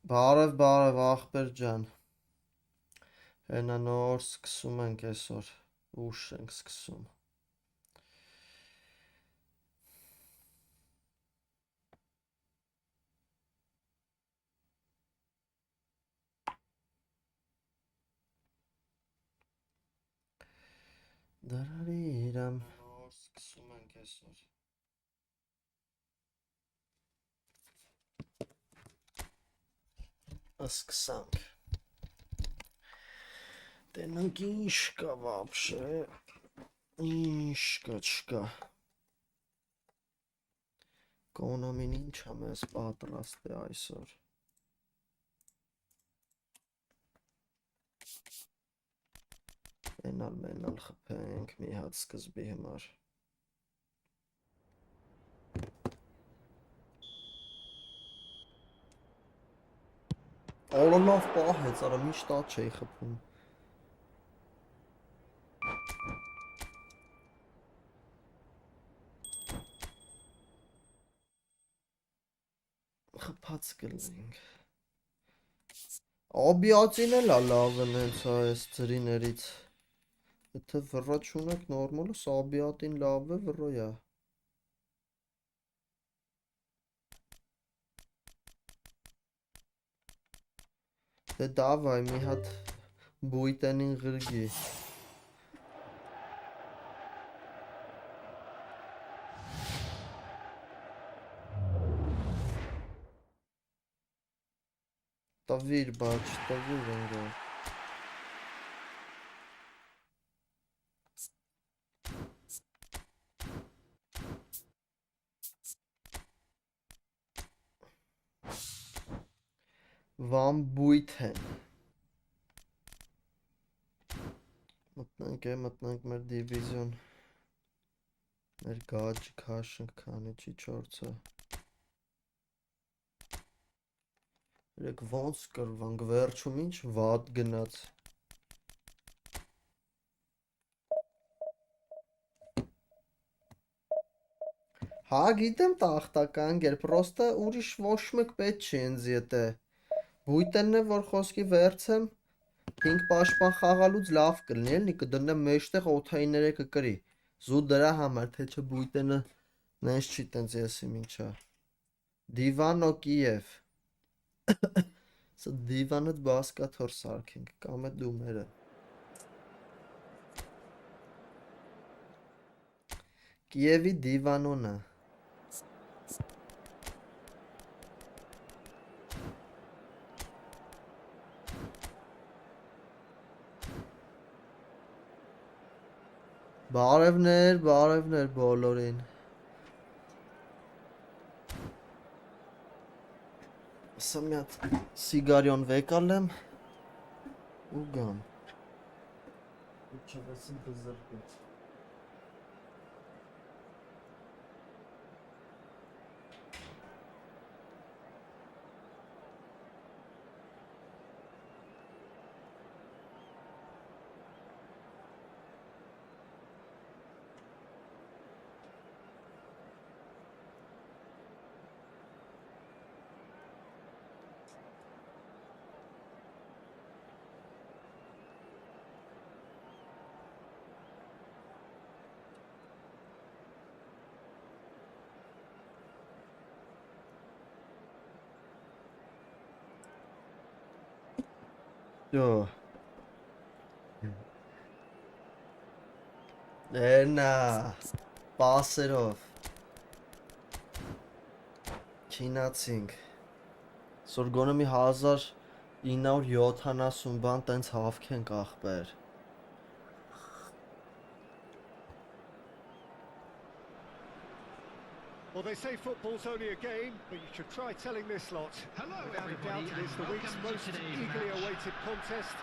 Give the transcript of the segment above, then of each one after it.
Բարև, ախպեր ջան։ Հենա նոր սկսում ենք այսօր, ուշ ենք սկսում։ Դարարիրամ, նոր սկսում ենք այսօր։ Սկսանք։ Տենանք ինչ կա вообще, ինչ կա, չկա։ Կոնոմին ինչ է մեզ պատրաստ է այսօր։ Մենալ խփենք մի հատ սկզբի համար։ Օրը լավ պահեց, արա միշտ ատ չէի խփում։ Խփած կլինենք։ Աբիածին էլ է լավն հենց այս ծրիներից։ Եթե վռա չունեք նորմալը, սաբիատին լավ է, վռոյա։ Դե դավայ մի հատ բույտենին ղրգի։ Տվիր, բաչ, տվիր ընգա։ Վան բույթ են։ Մտնենք մեր դիվիզիոն։ Մեր գաջ քաշնք քանի չի չորցը։ Երեք ոնց կրվանք վերջում ինչ վատ գնաց։ Հա գիտեմ տախտական գեր, պրոստը ուրիշ ոչ մեկ պետք չի ինձ եթե։ Բույտենն է, որ խոսքի վերցեմ, 5 պաշտպան խաղալուց լավ կլինի, էլի կդնեմ մեջտեղ օթայիները կկրի։ Զու դրա համար, թե չէ բույտենը նենց չի տենց եսի ինչա։ Դիվանո Կիև։ Սա դիվանդ բասկա թոր սարքենք, կամ է դումերը։ Կիևի դիվանոնը։ Բարևներ բոլորին։ Սա մի հատ սիգարյոն վեկալեմ ու գամ։ Ու չվեսին բզրկեց։ Yo. Էնա, պասերով, չինացինք, սորգոնը մի 1970 բան տենց հավք ենք ախպեր։ Well, they say football's only a game, but you should try telling this lot. Hello, Without a doubt, everybody, it is the and week's welcome to most today's eagerly match. awaited contest.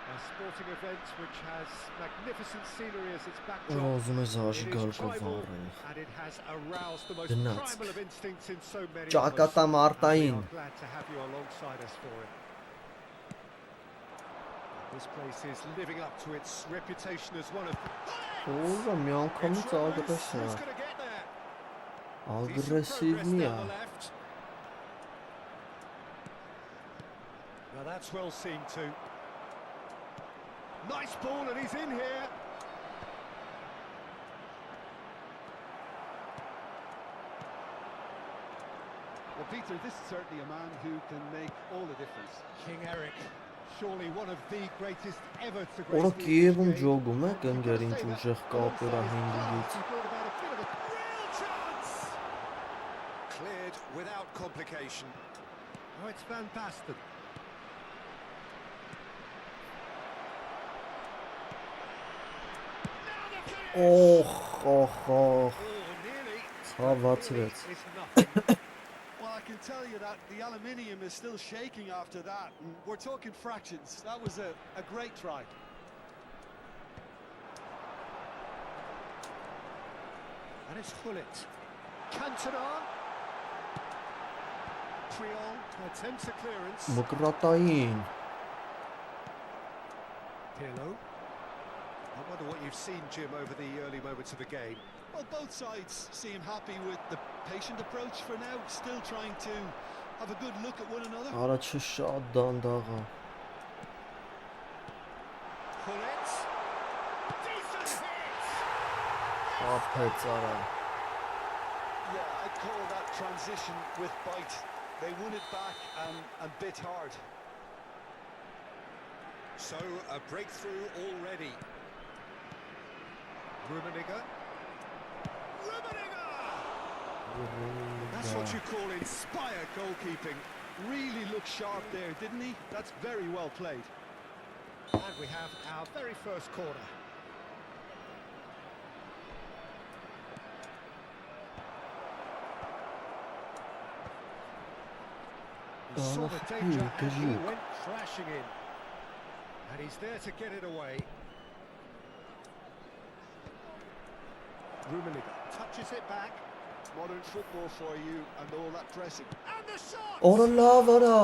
A sporting event which has magnificent scenery as its backdrop. Ուզում ես It աժգալ is tribal, կովարել։ and it has aroused the most Գնաց։ primal of instincts in so many of us. Ճակատամարտային։ And we are glad to have you alongside us for it. This place is living up to its reputation as one of... Ուզը մի անգամից ագրես է։ Who's going to get there? Ագրեսիվնի է։ That's well seen too. Nice ball, and he's in here. Well, Peter, this is certainly a man who can make all the difference. King Eric, surely one of the greatest ever to grace Որը the Կիևում English game. ջոգում է, You've got կնգեր to ինչ say that ուժեղ կապեր է alongside his հինգից։ class, he brought about a bit of a real chance. Cleared without complication. Oh, it's Van Basten. Օխ, Oh, nearly. ցավացրեց։ It's nothing. Well, I can tell you that the aluminium is still shaking after that. And we're talking fractions. That was a great try. And it's Hullet. Cantona. Triol attempts a clearance. Մկրատային։ Pirlo. I wonder what you've seen, Jim, over the early moments of the game. Well, both sides seem happy with the patient approach for now, still trying to have a good look at one another. Առաջը շատ դանդաղ է։ Hullet. Decent hit. Ապեց արա։ Yeah, I'd call that transition with bite. They won it back and bit hard. So a breakthrough already. Rummenigge. That's what you call inspired goalkeeping. Really looked sharp there, didn't he? That's very well played. And we have our very first corner. He saw the danger and he went crashing in. And he's there to get it away. Rummenigge touches it back. Modern football for you and all that pressing. And the shot! Օրը լավ արա։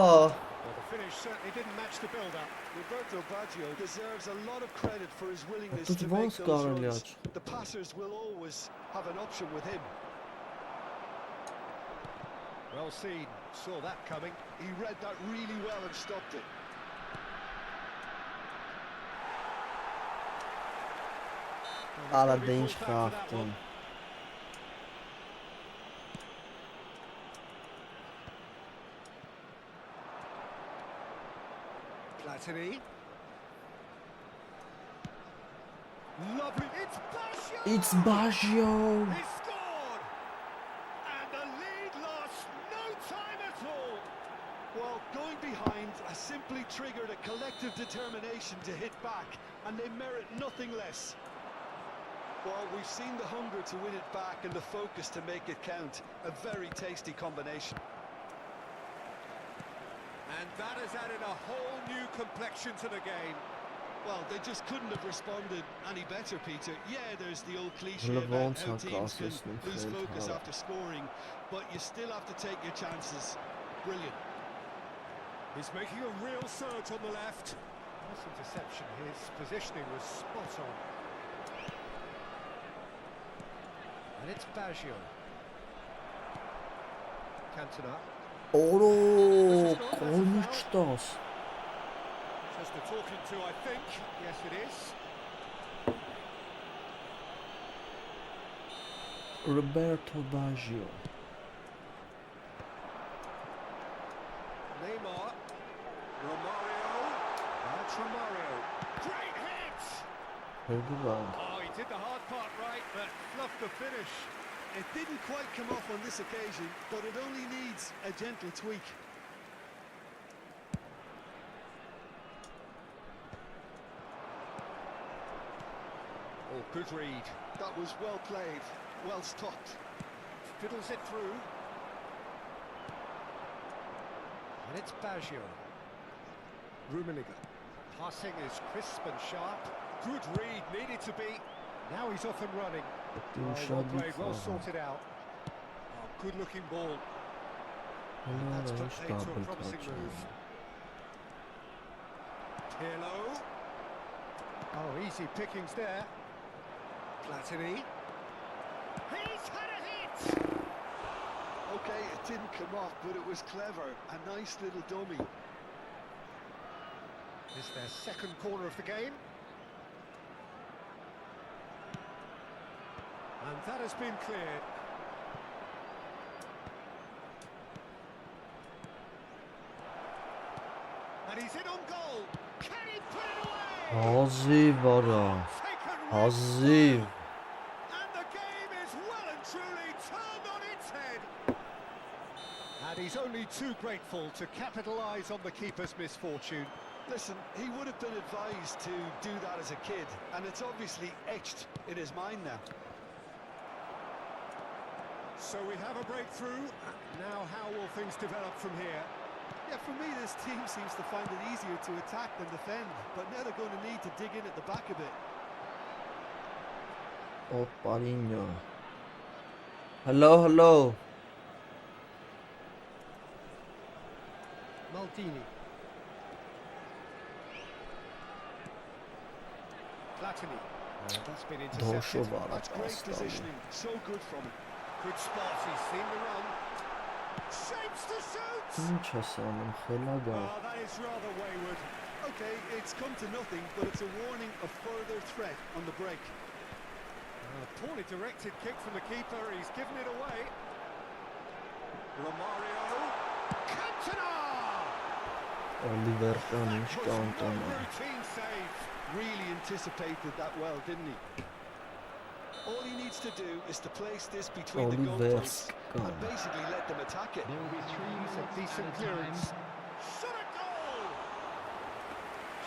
Well, the finish certainly didn't match the build-up. Roberto Baggio deserves a lot of credit for his willingness Тут to ոնց make those կարելի runs. աճ։ The passers will always have an option with him. Well seen, saw that coming. He read that really well and stopped it. Արա դե ինչ խախտում։ Platini. Lovely. It's Baggio! It's Baggio։ He scored! And the lead lost no time at all. Well, going behind has simply triggered a collective determination to hit back, and they merit nothing less. Well, we've seen the hunger to win it back and the focus to make it count. A very tasty combination. And that has added a whole new complexion to the game. Well, they just couldn't have responded any better, Peter. Yeah, there's the old cliche Hele about how wąsa teams can klasyczny lose film, focus ale- after scoring, but you still have to take your chances. Brilliant. He's making a real surge on the left. Nice interception. His positioning was spot on. And it's Baggio. Cantona. Օրո, կողմից տաս։ Just a talking to, I think. Yes, it is. Roberto Baggio։ Neymar. Romario. That's Romario. Great hit! Հերգուրանք։ Oh, he did the hard part right, but fluffed the finish. It didn't quite come off on this occasion, but it only needs a gentle tweak. Oh, good read. That was well played, well stopped. Fiddles it through. And it's Baggio. Rummenigge. Passing is crisp and sharp. Good read, needed to be. Now he's off and running. Oh, well played, well sorted out. Oh, good looking ball. That's put paid to a promising move. Pirlo. Oh, easy pickings there. Platini. He's had a hit! Okay, it didn't come off, but it was clever. A nice little dummy. Is their second corner of the game. And that has been cleared. And he's in on goal. Can he put it away? Հազիվ արա, Taken right հազիվ։ and the game is well and truly turned on its head. And he's only too grateful to capitalise on the keeper's misfortune. Listen, he would have been advised to do that as a kid, and it's obviously etched in his mind now. So we have a breakthrough. Now how will things develop from here? Yeah, for me, this team seems to find it easier to attack than defend, but now they're going to need to dig in at the back a bit. Օպարինյո։ Hello. Maldini. Platini. That's been intercepted. Դոշով արա That's great պաստանը։ positioning, so good from him. Good spot, he's seen the run. Shapes to shoot! Ինչ ես անում, խելագար։ Oh, that is rather wayward. Okay, it's come to nothing, but it's a warning of further threat on the break. Poorly directed kick from the keeper, he's given it away. Romario. Cantona! Օլիվեր կան, ինչ That was կանտոն no է։ routine save. Really anticipated that well, didn't he? All he needs to do is to place this between the goalposts and basically let them attack it. There will be 3 It's a minutes decent at a clearance. time. Shot a goal!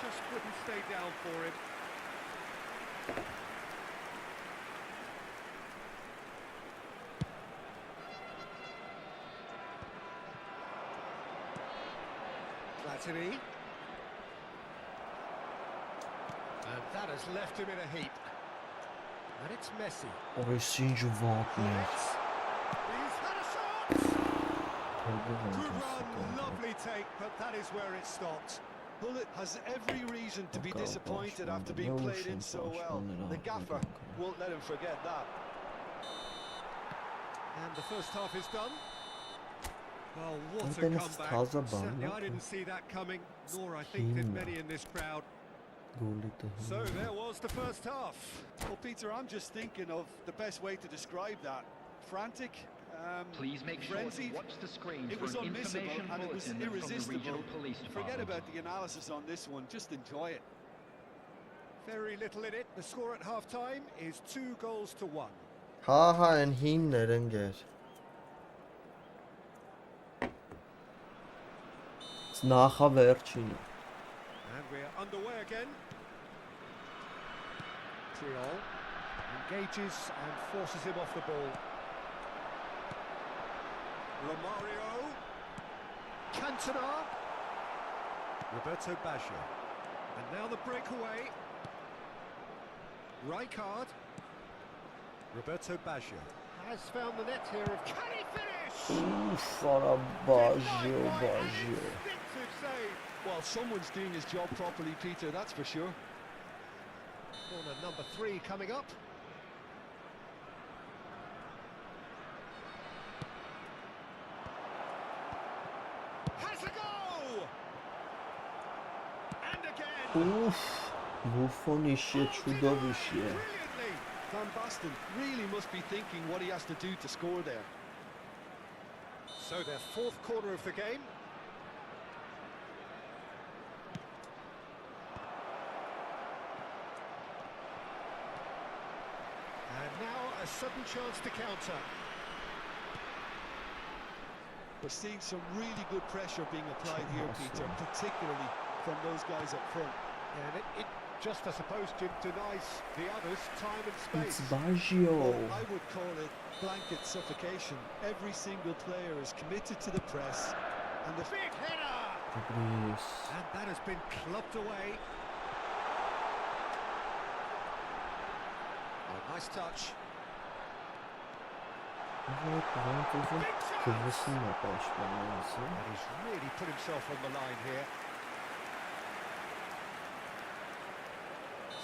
Just couldn't stay down for him. Platini. And that has left him in a heap. And it's Messi. Օրես ինչ վատներ։ He's had a shot! Good run, lovely take, but that is where it stopped. Bullet has every reason to be disappointed after being played in so well. The gaffer won't let him forget that. And the first half is done. Well, what a Այնտեղից comeback. թազա բան Certainly է, I didn't see that coming, nor I think did many in this crowd. գոլի So there was the first half. Well, Peter, I'm just thinking of the best way to describe that. Frantic, Please make sure to frenzied. watch the screen It for was an unmissable information and it was bulletin from the irresistible. regional police Forget department. about the analysis on this one, just enjoy it. Very little in it. The score at half-time is 2 goals to 1. Հա, են հիմներ ընկեր։ Նախավերջինը։ And we're underway again. Triol engages and forces him off the ball. Romario. Cantona. Roberto Baggio. And now the breakaway. Rijkaard. Roberto Baggio has found the net here of can he finish? Ուֆ, արա բաժյո, բաժյո։ Instinctive save. Well, someone's doing his job properly, Peter, that's for sure. Corner number 3 coming up. Has a go! And again! Ուֆ, բուֆոնի շե չուդովիշի է։ Brilliantly! Van Basten really must be thinking what he has to do to score there. So their 4th corner of the game. And now a sudden chance to counter. We're seeing some really good pressure being applied here, Peter, particularly from those guys up front. And it just, I suppose, denies the others time and It's space. բաժյո։ Well, I would call it blanket suffocation. Every single player is committed to the press, and the Big header! Դպրիս։ And that has been clubbed away. Oh, nice touch. Քվսին է պաշտպանած։ And he's really put himself on the line here.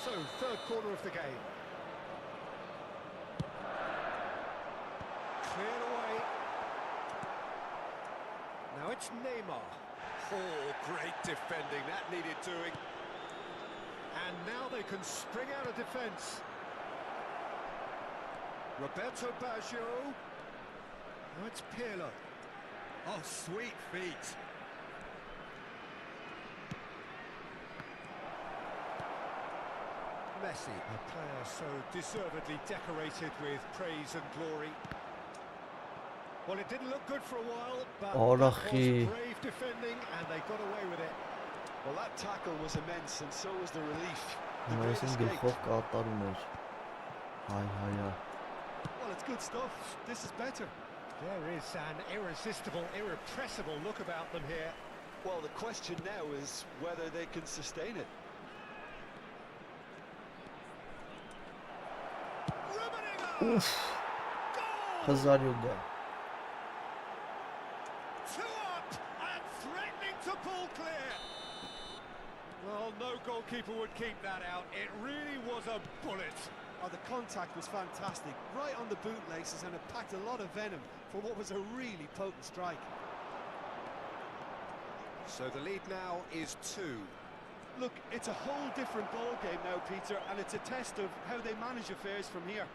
So, 3rd corner of the game. Cleared away. Now it's Neymar. Oh, great defending. That needed doing. and now they can spring out of defence. Roberto Baggio. Now it's Pirlo. Oh, sweet feet. Messi, a player so deservedly decorated with praise and glory. Well, it didn't look good for a while, but that was brave defending, and they got away with it. Well, that tackle was immense, and so was the relief. The Այս great ինձ escape. գլխով կատարում էր։ Հայ հայա։ Well, it's good stuff. This is better. There is an irresistible, irrepressible look about them here. Well, the question now is whether they can sustain it. Rummenigge! Ուֆ, Goal! հզարյուգա։ Two up and threatening to pull clear. Well, no goalkeeper would keep that out. It really was a bullet. Oh, the contact was fantastic, right on the bootlaces, and it packed a lot of venom for what was a really potent strike. So the lead now is 2. Look, it's a whole different ball game now, Peter, and it's a test of how they manage affairs from here.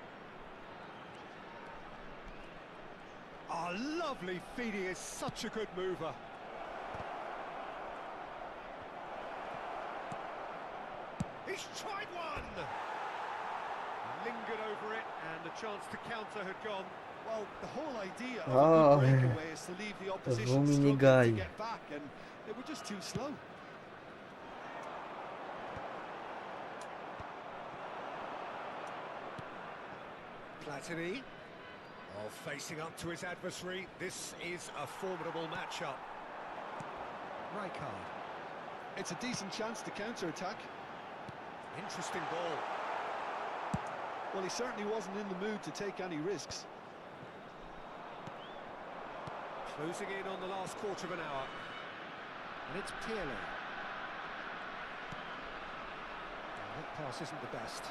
Oh, lovely feet. He is such a good mover. He's tried one! Lingered over it, and the chance to counter had gone. Well, the whole idea of Oh, a good breakaway is to leave the opposition Rummenigge struggling guy. to get back, and they were just too slow. Platini, facing up to his adversary. This is a formidable matchup. Rijkaard. It's a decent chance to counter-attack. Interesting ball. Well, he certainly wasn't in the mood to take any risks. Closing in on the last quarter of an hour. And it's Pirlo. That pass isn't the best.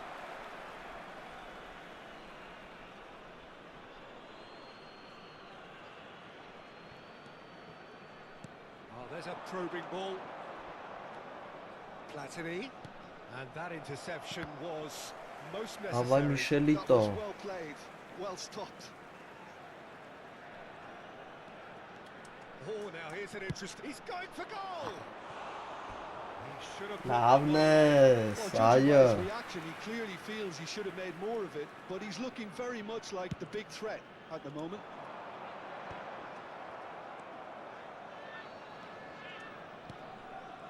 Oh, there's a probing ball. Platini. And that interception was most Հավայ necessary. That was Միշելիտո։ well played, well stopped. Oh, now here's an interest. He's going for goal. He should have. Լավն ես, Well, judging by այո։ his reaction, he clearly feels he should have made more of it, but he's looking very much like the big threat at the moment.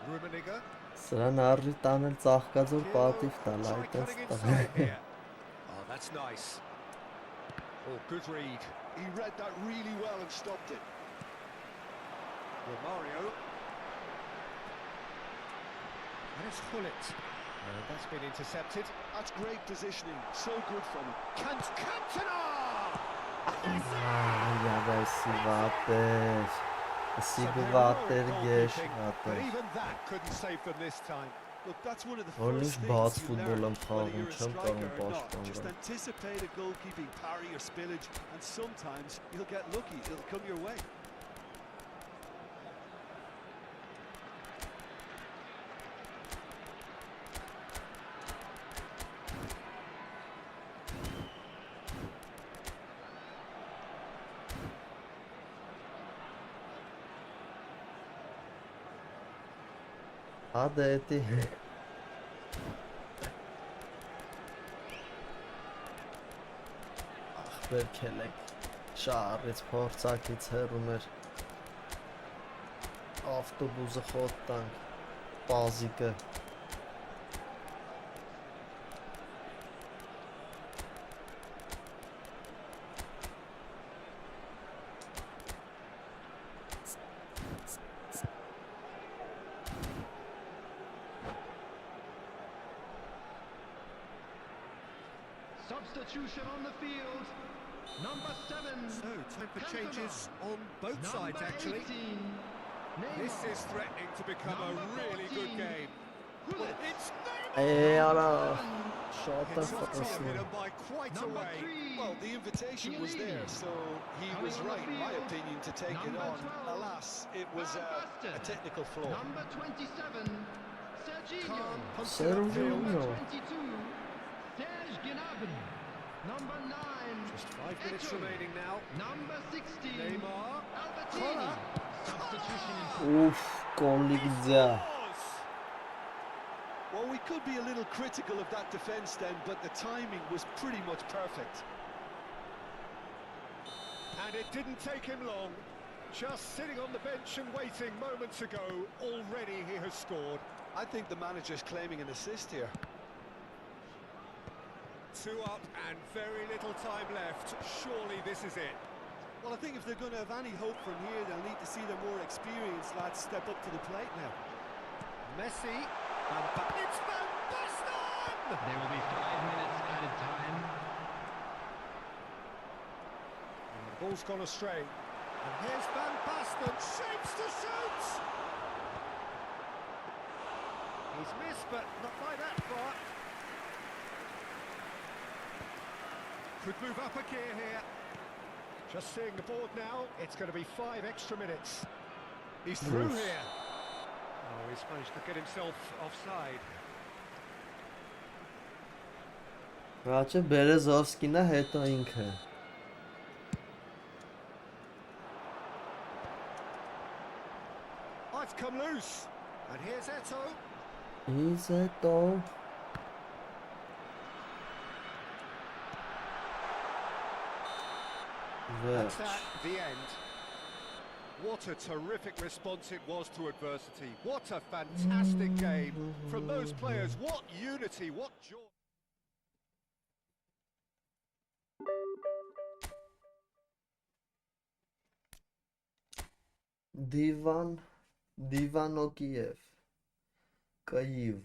Rummenigge. Սրան առի տանել ծաղկած որ պատիվ տալ, Try այդպես cutting տղա։ inside here. Oh, that's nice. Oh, good read. He read that really well and stopped it. Romario. And it's Hullet. That's been intercepted. That's great positioning, so good from him. Cantona! Այա, դասի վատեր։ Սի Some վատեր heroic գեշ goalkeeping, but վատեր։ even that couldn't save them this time. Look, that's one of the Որ first ինչ բաց things you ֆուտբոլ learn, եմ whether խաղում, you're a չեմ striker կարող or not. Just պաշտպանվել։ anticipate a goalkeeping parry or spillage, and sometimes you'll get lucky, it'll come your way. Հա դե էտի։ Ախպեր քելեք։ Շարից փորձակից հեռում էր։ Ավտոբուսը խոտ տանք։ Պազիկը։ Substitution on the field. Number 7. So, time for changes on both sides, Number actually. 18. This Neymar. is threatening to become a Number really good 14. game. Hullet. It's Neymar! Արա, շատ It's off target է and by quite a Number way. 3. Well, the invitation was there, so he Coming was on the right, in my field. opinion, to take it Number on. 12. Alas, it was Van a Basten. technical flaw. Number 27. Serginho. Calm, punts it Serginho. upfield. Number 22, Serge Gnabry. Number 9, Just 5 minutes Eto'o. remaining now. Number 16, Neymar. Albertini. Substitution in Uf, golli güzel. Scores! Well, we could be a little critical of that defence then, but the timing was pretty much perfect. And it didn't take him long. Just sitting on the bench and waiting moments ago, already he has scored. I think the manager's claiming an assist here. 2 up and very little time left. Surely this is it. Well, I think if they're going to have any hope from here, they'll need to see the more experienced lads step up to the plate now. Messi. It's Van Basten! There will be 5 minutes added time. And the ball's gone astray. And here's Van Basten. Shapes to shoot! He's missed, but not by that far. Could move up a gear here. Just seeing the board now, it's going to be 5 extra minutes. He's through Yes. here. Oh, he's managed to get himself offside. Ռաչը Բերեզովսկին է, հետո ինքը։ Oh, it's come loose. And here's Eto'o. Ինձ հետո That's վերջ։ that, the end. What a terrific response it was to adversity. What a fantastic game from those players. What unity, what joy. Դիվանոկիև Կայիվ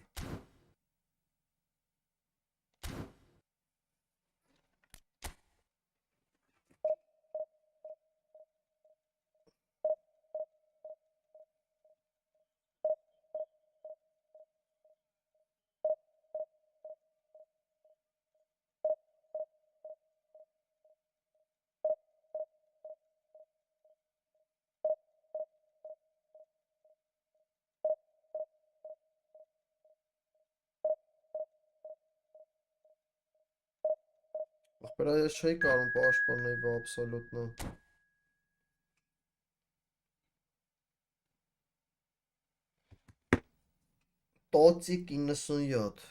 Ախպերա ես չէի կարում պաշտպանել абսոլютно Տոցիկ 97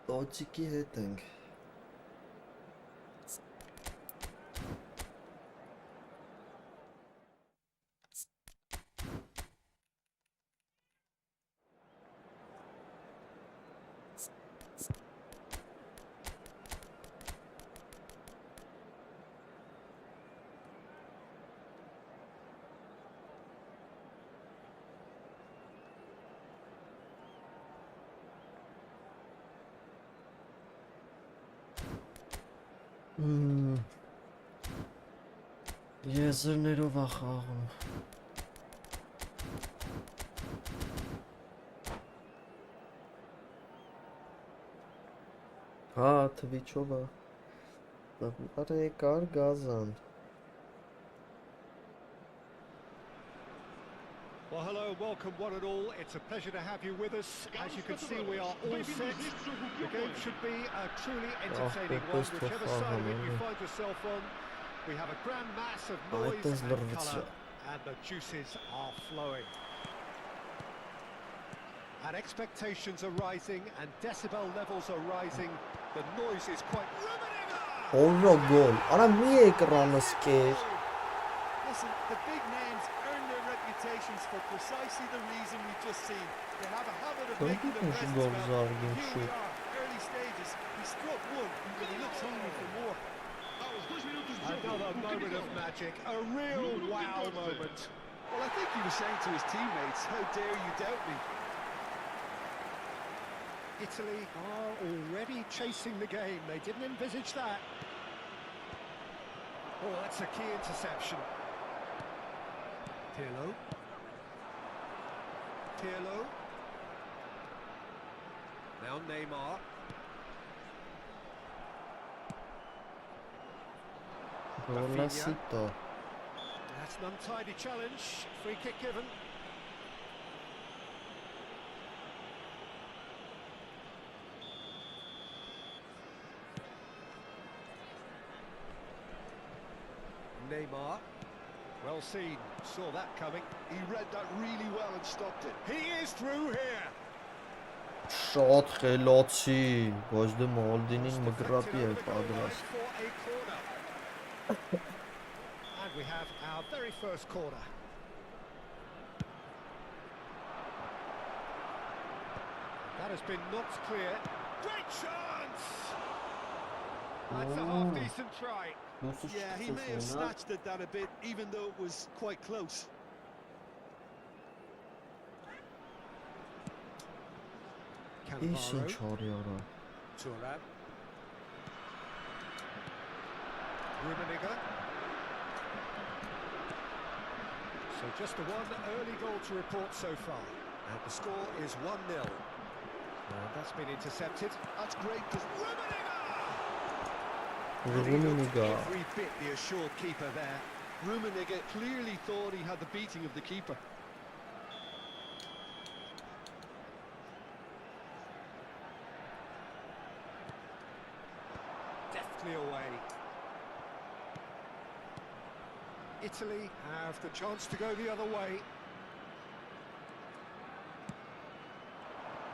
Տոցիկի հետ ենք Եզրներով է խաղում Հա, թվիչով է Արեկար գազան Well, hello, welcome one and all. It's a pleasure to have you with us. As you can see, we are all set. The game should be a truly entertaining one, whichever side of it you find yourself on. We have a grand mass of noise is and lrvca. colour, and the juices are flowing. And expectations are rising, and decibel levels are rising. The noise is quite riveting. Օրո գոլ Արա մի էկրանը սկեր Listen, the big names earn their reputations for precisely the reason we've just seen. They have a habit of making the Դու presence գոլ felt. զարգին Here we շուտ are, early stages. He struck one, but he looks hungry for more. Another moment of magic, a real wow moment. Well, I think he was saying to his teammates, how dare you doubt me? Italy are already chasing the game. They didn't envisage that. Oh, that's a key interception. Pirlo. Pirlo. Now Neymar. Գոլասիտո That's an untidy challenge. Free kick given. Neymar. Well seen. Saw that coming. He read that really well and stopped it. He is through here. Շատ խելացի, բայց դե Մալդինին մգրապի է պատրաստ։ For a corner. And we have our very first corner. That has been knocked clear. Great chance! That's a half-decent try. Yeah, he may have snatched at that a bit, even though it was quite close. Ինչ արի արա։ Thuram. Rummenigge. So just the one early goal to report so far. And the score is 1-0. And that's been intercepted. That's great. Rummenigge. Every bit the assured keeper there. Rummenigge clearly thought he had the beating of the keeper. Deftly away. Italy have the chance to go the other way.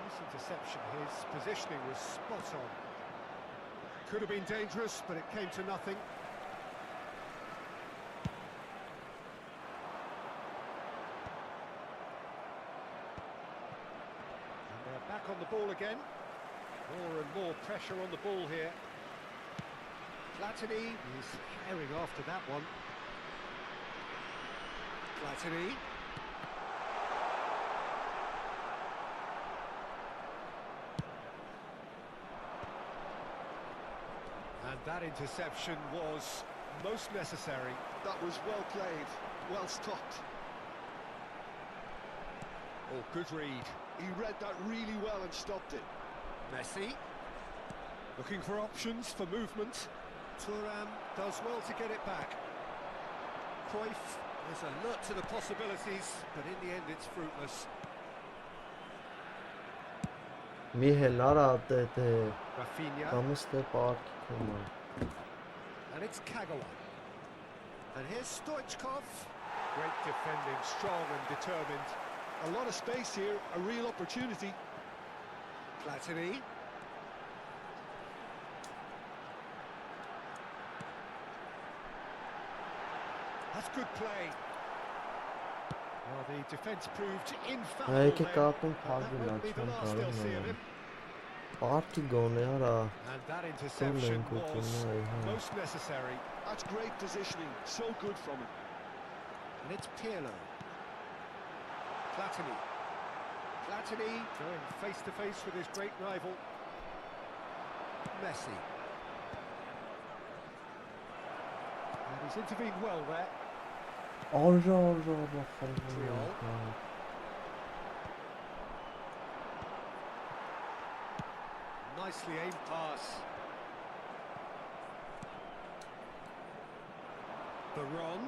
Nice interception. His positioning was spot on. Could have been dangerous, but it came to nothing. And they're back on the ball again. More and more pressure on the ball here. Platini is herring after that one. Platini. And that interception was most necessary. That was well played, well stopped. Oh, good read. He read that really well and stopped it. Messi. Looking for options for movement. Thuram does well to get it back. Cruyff is alert to the possibilities, but in the end it's fruitless. Միհել արա դե Rafinha. կամստե պարկի կոմա։ And it's Kagawa. And here's Stoichkov. Great defending, strong and determined. A lot of space here, a real opportunity. Platini. That's good play. Well, the defence proved infallible Այ there, կապուն but that փագի won't be the լաչան last they'll see of կարող him. Պարկի գոնե արա։ And that interception Don't go to was my hand. most necessary. That's great positioning, so good from him. And it's Pirlo. Platini. Platini going face to face with his great rival. Messi. And he's intervened well there. Արժա Triol. Nicely aimed pass. Baron.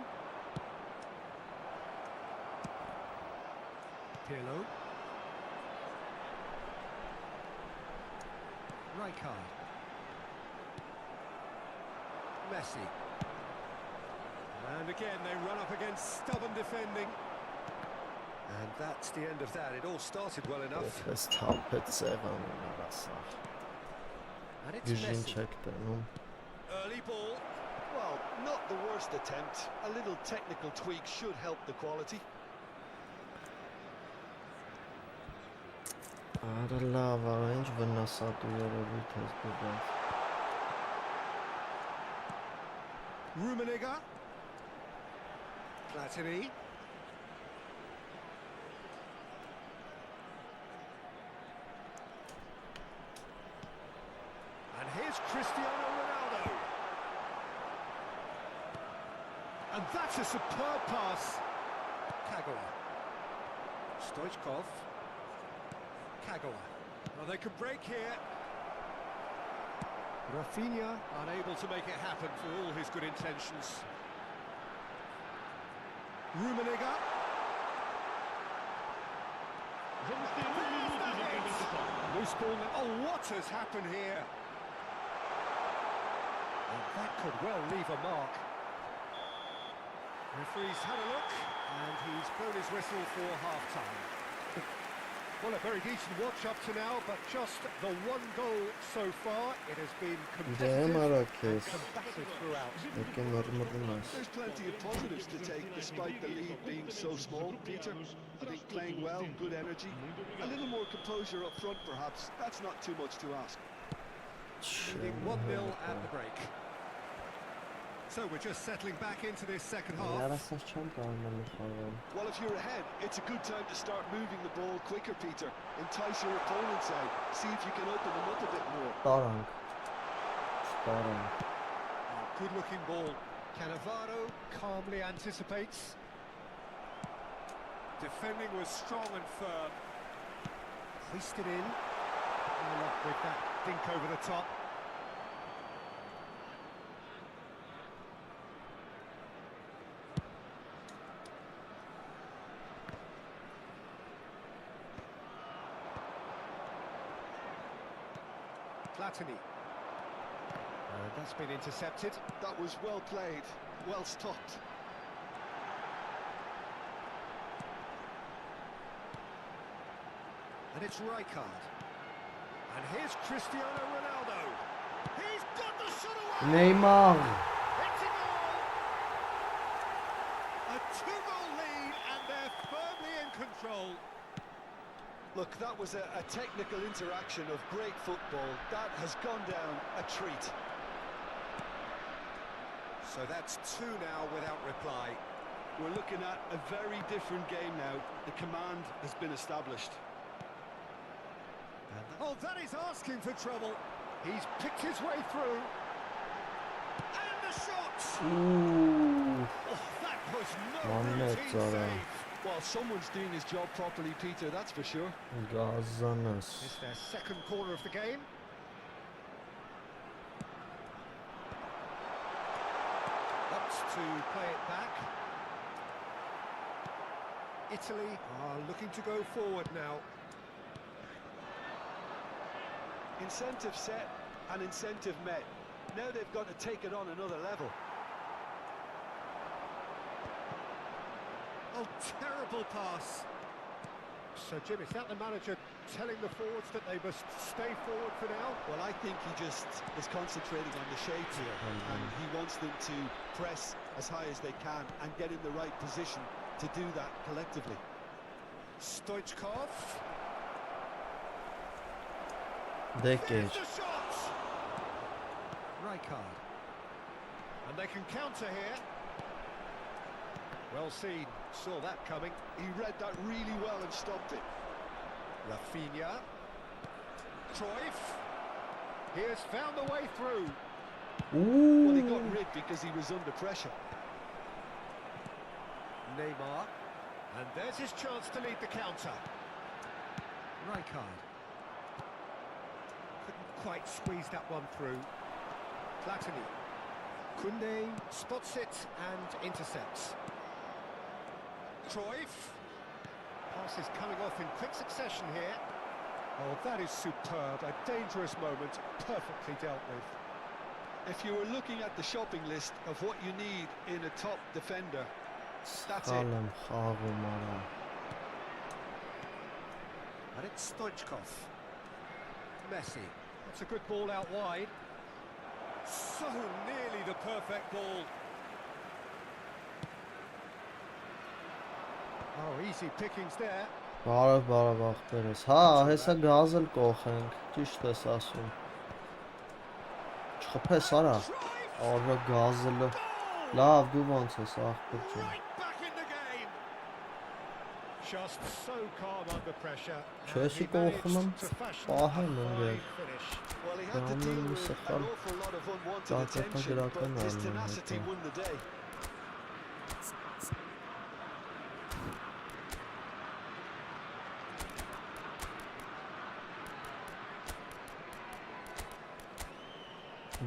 Pirlo. Rijkaard. Messi. And again they run up against stubborn defending. And that's the end of that. It all started well enough. Ես թափեց սեղանը արասա։ And it's Գժին Messi. չեք տնում։ Early ball. Well, not the worst attempt. A little technical tweak should help the quality. Արա լավ, արա ինչ վնասատու երևույթ ես դուք։ Rummenigge. Platini. And here's Cristiano Ronaldo. And that's a superb pass. Kagawa. Stoichkov. Kagawa. Well, they could break here. Rafinha unable to make it happen for all his good intentions. Rummenigge. Loose ball. Oh, what has happened here? And that could well leave a mark. Referee's had a look, and he's blown his whistle for half-time. Well, a very decent watch up to now, but just the one goal so far. It has been competitive and combative throughout. There's plenty of positives to take despite the lead being so small, Peter. I think playing well, good energy, a little more composure up front perhaps. That's not too much to ask. Leading 1-0 at the break. So we're just settling back into this second half. Well, if you're ahead, it's a good time to start moving the ball quicker, Peter. Entice your opponents out. See if you can open them up a bit more. Good looking ball. Cannavaro calmly anticipates. Defending was strong and firm. Hoisted in. No luck with that dink over the top. Platini. That's been intercepted. That was well played, well stopped. And it's Rijkaard. And here's Cristiano Ronaldo. He's got the shot away! Neymar. It's a goal! A 2-goal lead, and they're firmly in control. Look, that was a technical interaction of great football. That has gone down a treat. So that's 2 now without reply. We're looking at a very different game now. The command has been established. Oh, that is asking for trouble. He's picked his way through. And the shot! Ooh. Oh, that was no Muhammed routine Salah. save. Well, someone's doing his job properly, Peter, that's for sure. Gazanas. It's their second corner of the game. Opts to play it back. Italy are looking to go forward now. Incentive set and incentive met. Now they've got to take it on another level. Oh, terrible pass. So, Jim, is that the manager telling the forwards that they must stay forward for now? Well, I think he just is concentrating on the shape here, and he wants them to press as high as they can and get in the right position to do that collectively. Stoichkov. Decade. There's the shot! Rijkaard. And they can counter here. Well seen, saw that coming. He read that really well and stopped it. Rafinha. Cruyff. He has found the way through. Well, he Ooh. got rid because he was under pressure. Neymar. And there's his chance to lead the counter. Rijkaard. Couldn't quite squeeze that one through. Platini. Koundé spots it and intercepts. Cruyff. Pass is coming off in quick succession here. Oh, that is superb. A dangerous moment, perfectly dealt with. If you were looking at the shopping list of what you need in a top defender, that's it. Salem Kharumara. And it's Stoichkov. Messi. That's a good ball out wide. So nearly the perfect ball. Oh, easy pickings there. Բարև աղբերս։ Հա, հեսա գազել կողենք, ճիշտ ես ասում։ Չխփես արա։ Արա գազելը։ Լավ, դու ոնց ես աղբեր ջան։ Right back in the game. Just so calm under pressure. Չես And he կողում եմ, managed to fashion a պահեմ fine ընկեր։ finish. Well, he had to deal with an awful lot of unwanted attention, but his tenacity won the day.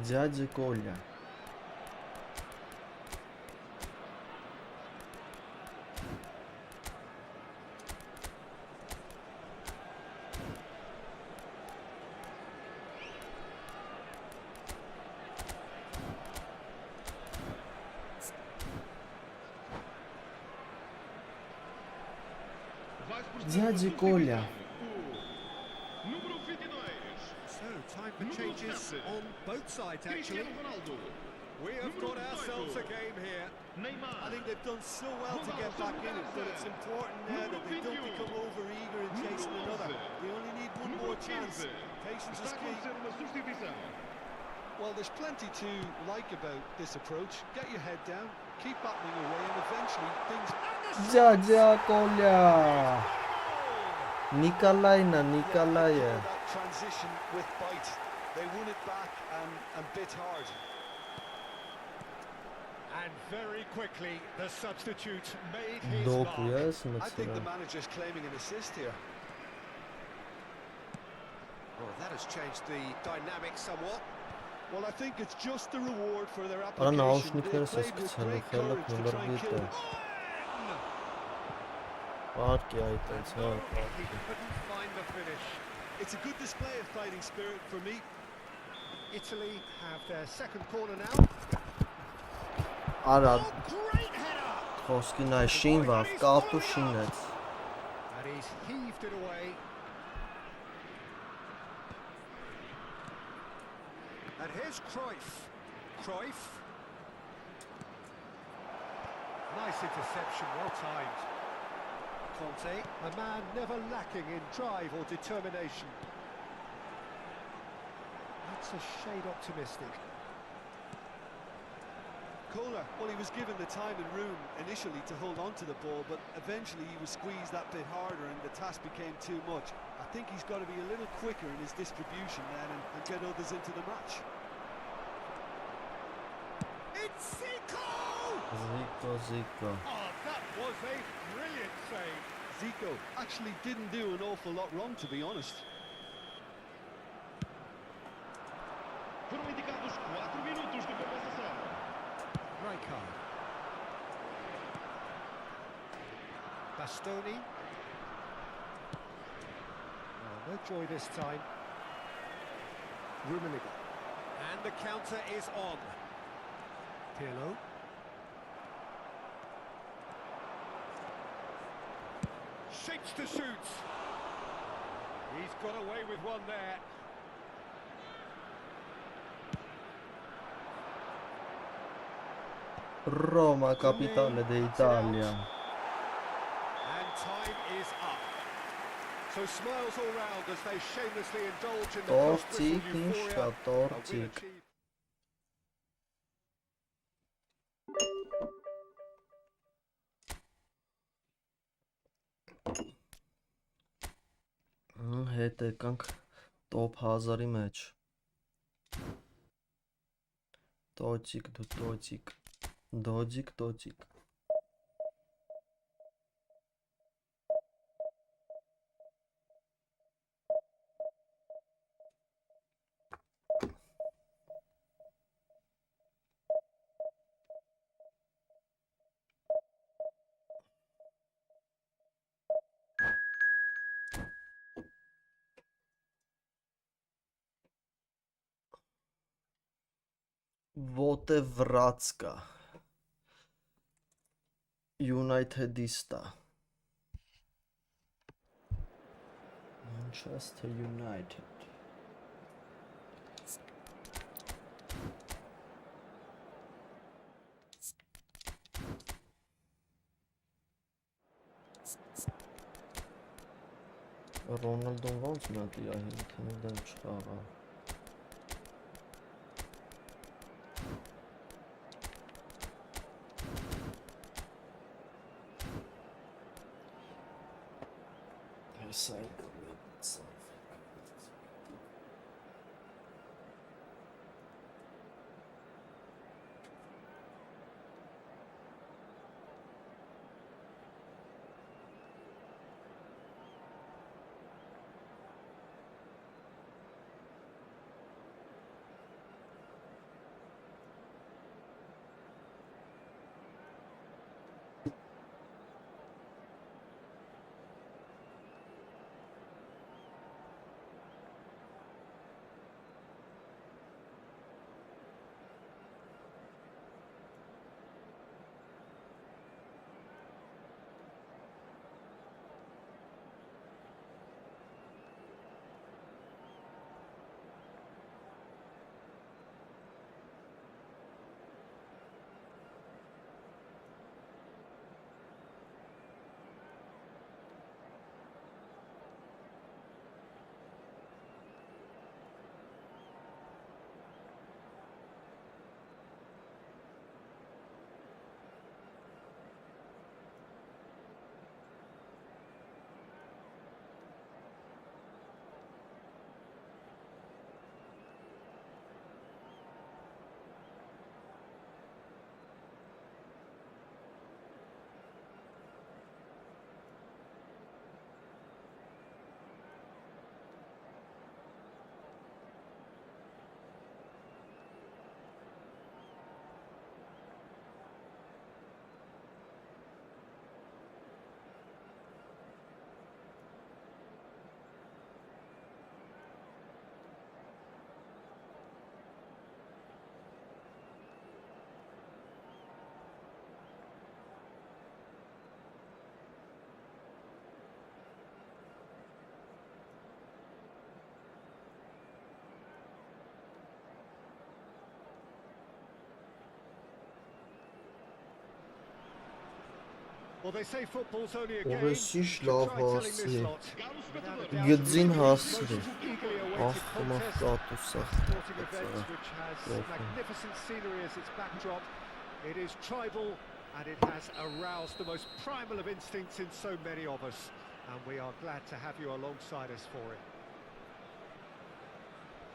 Дядя Коля. Dядя Коля. Número 22. So, time for changes on both sides, actually. Cristiano Ronaldo. We have got ourselves a game here. Neymar. I think they've done so well to get back in it, but it's important now that they don't become over-eager in chasing another. They only need one more chance. Patience is Está a key. acontecer uma substituição. Well, there's plenty to like about this approach. Get your head down, keep battling away, and eventually things... Dядя Коля. Николайна, Николая. That transition with bite. They won it back and bit hard. And very quickly, the substitute made his Doп, mark. yes, I think the мацера. manager's claiming an assist here. Well, that has changed the dynamic somewhat. Well, I think it's just the reward for their Արա application. նաուշնիկները They played with սկսել great խելը courage to try and kill քնլրգիտը։ it. Պարկի այտենց, հա, He պարկի։ couldn't find the finish. It's a good display of fighting spirit for me. Italy have their second corner now. Արա, Oh, great header! խոսքին այ շինվավ, կապ ու շինեց։ And he's heaved it away. And here's Cruyff. Cruyff. Nice interception, well timed. Conte, a man never lacking in drive or determination. That's a shade optimistic. Kohler, well, he was given the time and room initially to hold on to the ball, but eventually he was squeezed that bit harder and the task became too much. I think he's got to be a little quicker in his distribution then and get others into the match. It's Zico! Զիկո։ Oh, that was a brilliant save. Zico actually didn't do an awful lot wrong, to be honest. Foram indicados 4 minutos de compensação. Rijkaard. Bastoni. Oh, no joy this time. Rummenigge. And the counter is on. Pirlo. Shapes to shoot. He's got away with one there. Roma, capitale d'Italia. And time is up. So smiles all round as they shamelessly indulge in the post-whistle Տորտիկ, ինչ euphoria. կա, A win տորտիկ։ achieved. Հետ եկանք top 1000-ի մեջ։ Տոցիկ, դու տոցիկ։ Դոձիկ, տոցիկ։ Ոտե վրացկա Unitedista Manchester United Ռոնալդոն ոնց մտի այլ քանի դեմ չխաղա Cycle itself. Well, they say football's only a game. Ուրեսի Should լավ try telling this հասցրի։ lot. Without a doubt, Գծին the հասցրի։ most eagerly awaited Ախտումա contest. կատուսա։ Sporting event which has magnificent scenery as its backdrop. It is tribal and it has aroused the most primal of instincts in so many of us, and we are glad to have you alongside us for it.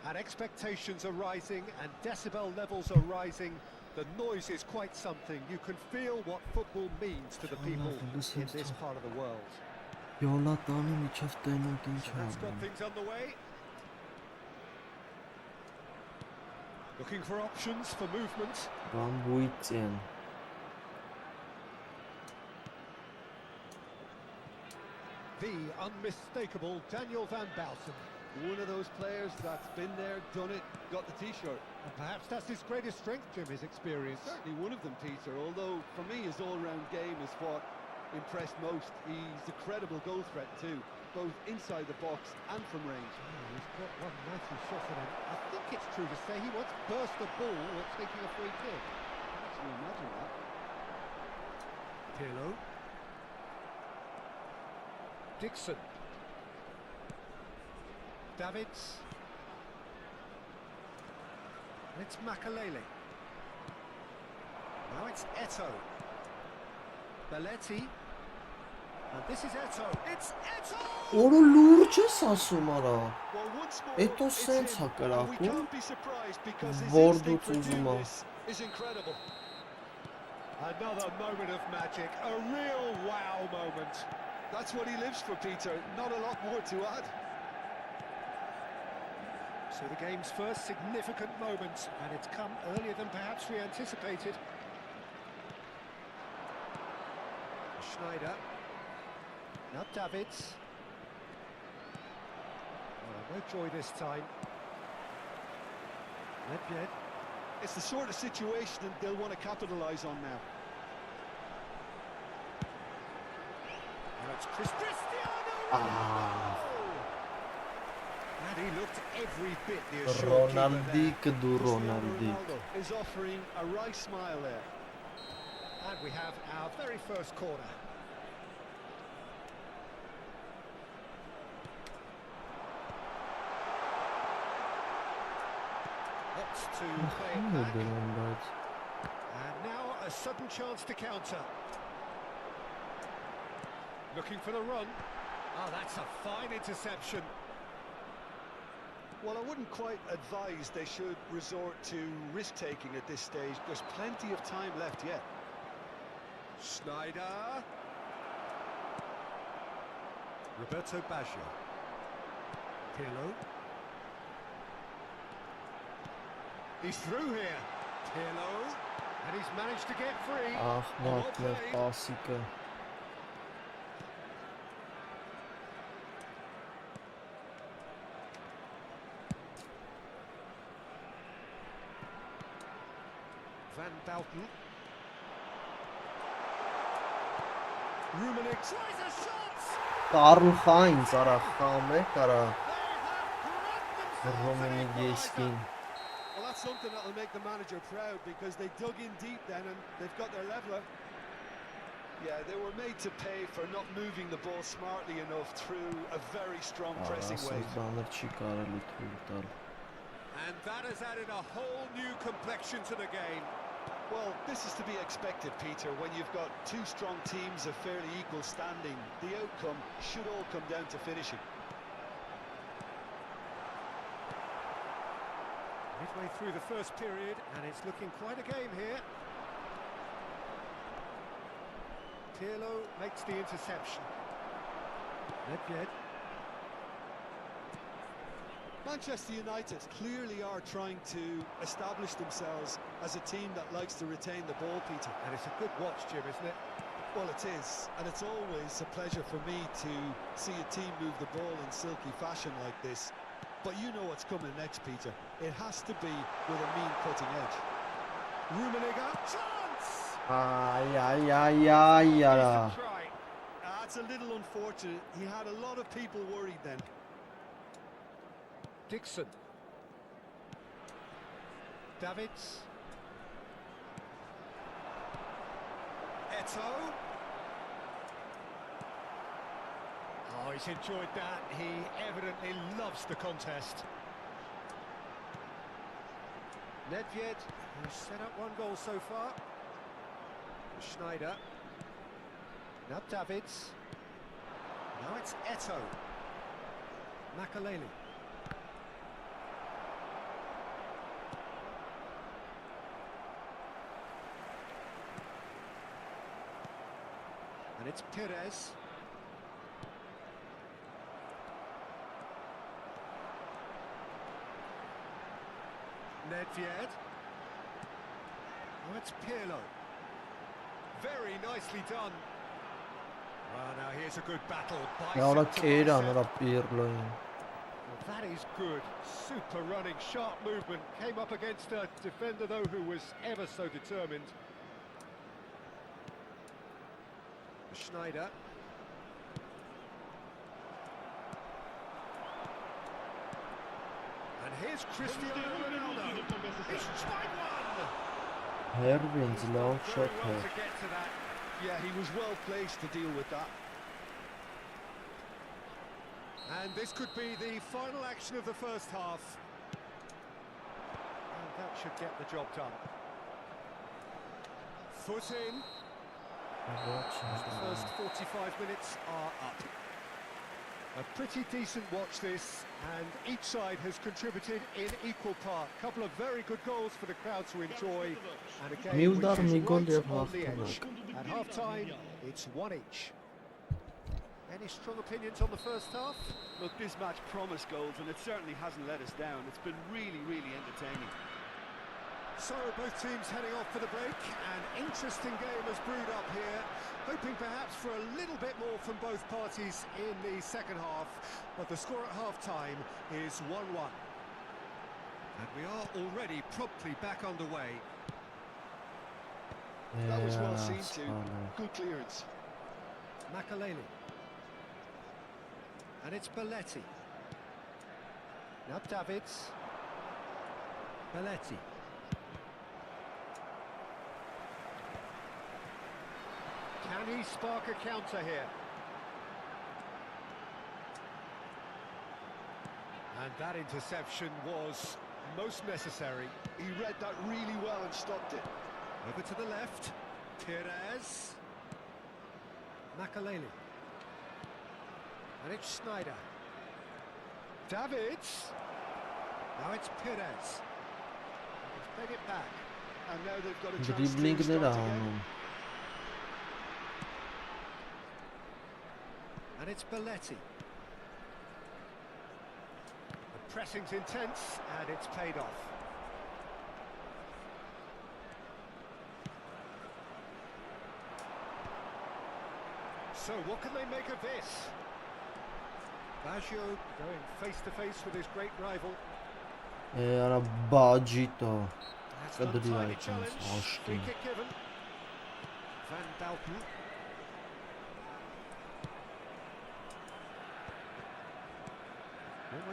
And expectations are rising and decibel levels are rising. The noise is quite something. You can feel what football means to the people in this part of the world. Յոլատանի միջև տենակ ինչ So that's got things underway. Looking for options for movement. Բամբույցեն։ The unmistakable Daniel van Bouten. One of those players that's been there, done it, got the t-shirt. And perhaps that's his greatest strength, Jim, his experience. Certainly one of them, Peter, although for me his all-round game is what impressed most. He's a credible goal threat too, both inside the box and from range. Oh, he's got one mighty shot at him. I think it's true to say he once burst the ball while taking a free kick. Can you imagine that? Pirlo. Dixon. Davids. It's Makalele. Now it's Eto. Belletti. And this is Eto. It's Eto! Որը լուրջ ես ասում արա։ Well, once more, Էտո it's սենց him, հա and we կրակում։ can't be surprised because his Որ instinct for դուց doing ուզում ա։ this is incredible. Another moment of magic. A real wow moment. That's what he lives for, Peter. Not a lot more to add. So the game's first significant moment, and it's come earlier than perhaps we anticipated. Schneider. Now Davids. Oh, no joy this time. Ledbed. It's the sort of situation that they'll want to capitalise on now. Now it's Cristiano Ah. And he looked every bit the assured keeper there. Ռոնալդիկը դու Cristiano Ռոնալդիկ։ Ronaldo is offering a right smile there. And we have our very first corner. Opts to play it back. And now a sudden chance to counter. Looking for the run. Oh, that's a fine interception. Well, I wouldn't quite advise they should resort to risk-taking at this stage. There's plenty of time left yet. Schneider. Roberto Baggio. Pirlo. He's through here. Pirlo. And he's managed to get free. Ախմատ մեր պասիկը։ Van Bouten. Rummenigge tries a shot. Կարլ Խայնց արա խամ է, կարա They have grabbed themselves an Ռոմենիգեսկին։ Well, that's something that'll make the manager proud because they dug in deep then and they've got their leveller. Yeah, they were made to pay for not moving the ball smartly enough through a very strong pressing Ասես wave. բաներ չի կարելի թույլ տալ։ And that has added a whole new complexion to the game. Well, this is to be expected, Peter, when you've got two strong teams of fairly equal standing. The outcome should all come down to finishing. Midway through the first period, and it's looking quite a game here. Pirlo makes the interception. Ledbed. Manchester United clearly are trying to establish themselves as a team that likes to retain the ball, Peter. And it's a good watch, Jim, isn't it? Well, it is, and it's always a pleasure for me to see a team move the ball in silky fashion like this. But you know what's coming next, Peter. It has to be with a mean cutting edge. Rummenigge, chance! Այ արա։ Try. That's a little unfortunate. He had a lot of people worried then. Dixon. Davids. Eto. he's enjoyed that. He evidently loves the contest. Nedved, who's set up one goal so far. Schneider. Now Davids. Now it's Eto. Makaleli. And it's Perez. Nedved. Oh, it's Pirlo. Very nicely done. Well, now here's a good battle. Now Bicep to Kera bicep. another Pirlo. Well, that is good. Super running, sharp movement. Came up against a defender, though, who was ever so determined. Schneider. And here's Cristiano Ronaldo. He's tried one! Hervins long shot Very well here. to get to that. Yeah, he was well placed to deal with that. And this could be the final action of the first half. And that should get the job done. Foot in. The first 45 minutes are up. A pretty decent watch this, and each side has contributed in equal part. Couple of very good goals for the crowd to enjoy, and a game which Mildar is Miguel right Jeff on the Haftanak. edge. At half-time, it's one each. Any strong opinions on the first half? Look, this match promised goals, and it certainly hasn't let us down. It's been really, really entertaining. So both teams heading off for the break. An interesting game has brewed up here, hoping perhaps for a little bit more from both parties in the second half, but the score at half-time is 1-1. And we are already promptly back underway. That was well Yeah, seen too. Salah. Good clearance. Makaleli. And it's Belletti. Now Davids. Belletti. Can he spark a counter here? And that interception was most necessary. He read that really well and stopped it. Over to the left. Perez. Makaleli. And it's Schneider. Davids. Now it's Perez. He's played it back. And now they've got a chance to Dribbling start nere again. honom. And it's Belletti. The pressing's intense, and it's paid off. So, what can they make of this? Baggio going face-to-face with his great rival. Era Bagito. That's Cadê an untidy icons? challenge. Acho Free que- kick given. Van Dalpen.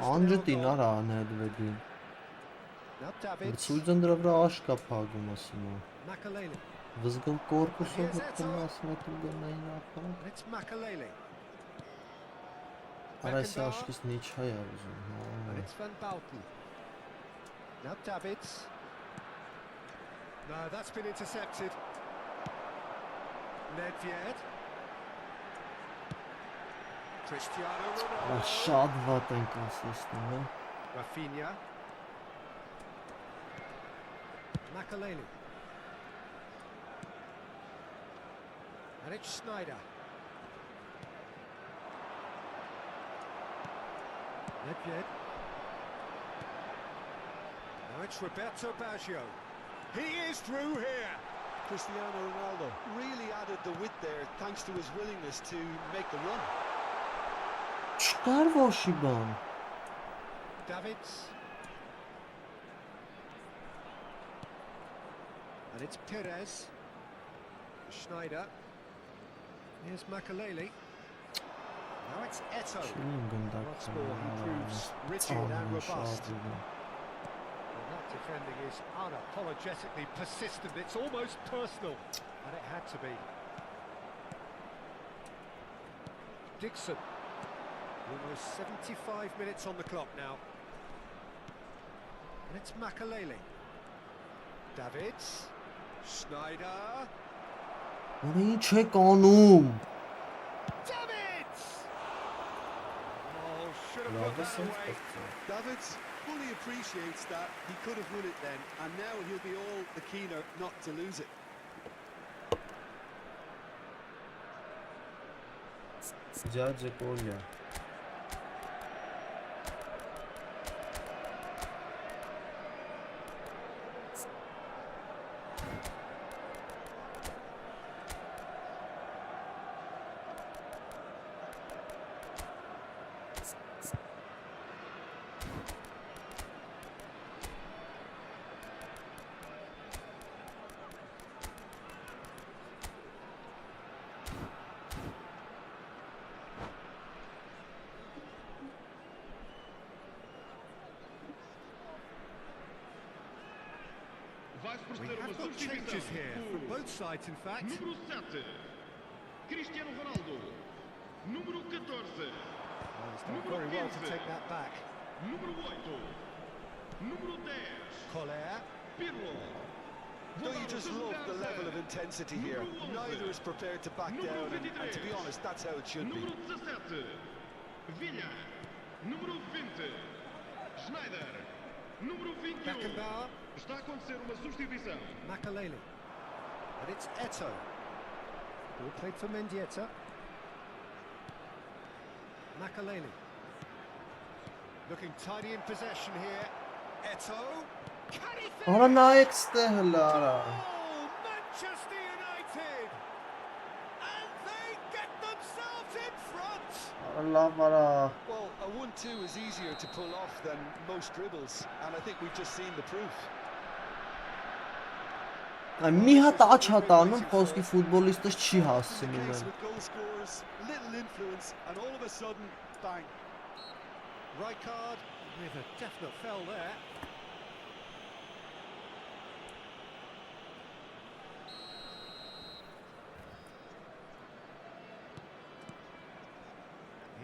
Անջը տինար Nedvedin. Now Davids. Ցույցն դրա վրա աշկա փագում ասում է։ Makaleli. Վզգն կորպուսով գտնում ասում է դուգանային ապա։ And it's Makaleli. Արայս աշկից նիչ հայ ուզում։ And it's Van Dalpen. Now Davids. No, that's been intercepted. Nedved. Cristiano Ronaldo. Շատ վատ ենք ասիստում, հա։ Rafinha. Makaleli. And it's Schneider. Nedved. Now it's Roberto Baggio. He is through here. Cristiano Ronaldo really added the width there thanks to his willingness to make the run. Չկար ոչի բան։ Davids. And it's Perez. Schneider. Here's Makaleli. Now it's Eto. Չունեմ գնդակ։ Once more he proves rigid and robust. Well, that defending is unapologetically persistent. It's almost personal. And it had to be. Dixon. Almost 75 minutes on the clock now. And it's Makalele. Davids. Schneider. Ինչ եք անում։ Davids! Oh, should have put that away. Davids fully appreciates that he could have won it then, and now he'll be all the keener not to lose it. Ջաջը կորյա։ Vai se We proceder a uma have got changes here from substituição both sides, in fact. Número 7, Cristiano Ronaldo. Número 14, Oh, he's done very well to take that back. número 8, número 10, Collier. Pirlo. Don't you just love the level of intensity here? Neither is prepared to back down, and to be honest, that's how it should be. Número 17, Villa. Número 20, Schneider. Número 21, Beckenbauer. está a acontecer uma substituição. Makalele. And it's Eto. Ball played for Mendieta. Makalele. Looking tidy in possession here. Eto. Can he finish? Արա նայեք ստե հլա արա։ Oh, Manchester United! And they get themselves in front! Արա լավ արա։ Well, a 1-2 is easier to pull off than most dribbles, and I think we've just seen the proof. Ay մի հատ աչ հատ անում խոսքի ֆուտբոլիստը չի It's the հասցնում case են։ with goal scorers, little influence, and all of a sudden, bang. Rijkaard with a definite fell there.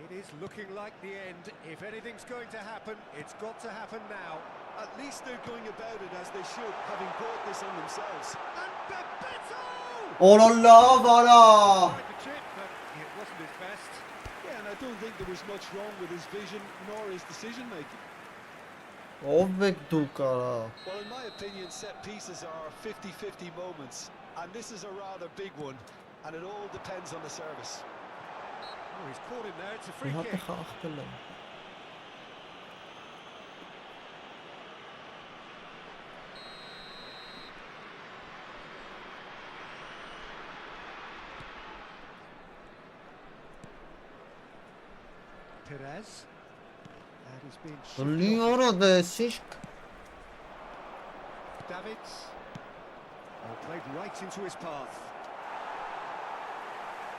It is looking like the end. If anything's going to happen, it's got to happen now. At least they're going about it as they should, having brought this on themselves. And Bebeto! Օրա լավ արա։ Tried the chip, but it wasn't his best. Yeah, and I don't think there was much wrong with his vision nor his decision making. Ով եք դուք արա։ Well, in my opinion, set pieces are 50-50 moments, and this is a rather big one, and it all depends on the service. Oh, he's caught in there. It's a Մի free հատ kick. խախտել եմ։ Perez. And he's been shifted Լի off. արա դες ինչ Davids. Oh, played right into his path.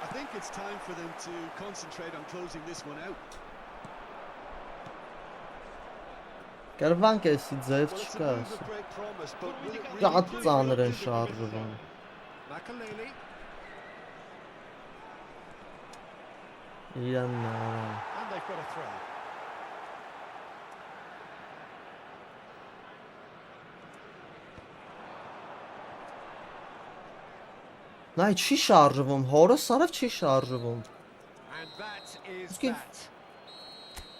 I think it's time for them to concentrate on closing this one out. կրվանք էսի ձև Well, it's a չկա։ move of great promise, but will it really Դա prove ծանր են it? շարժվում։ Makalele. Իրան արա։ And they've got a throw. Նայ չի շարժվում, հորս արավ չի շարժվում։ And that is Let's give- that.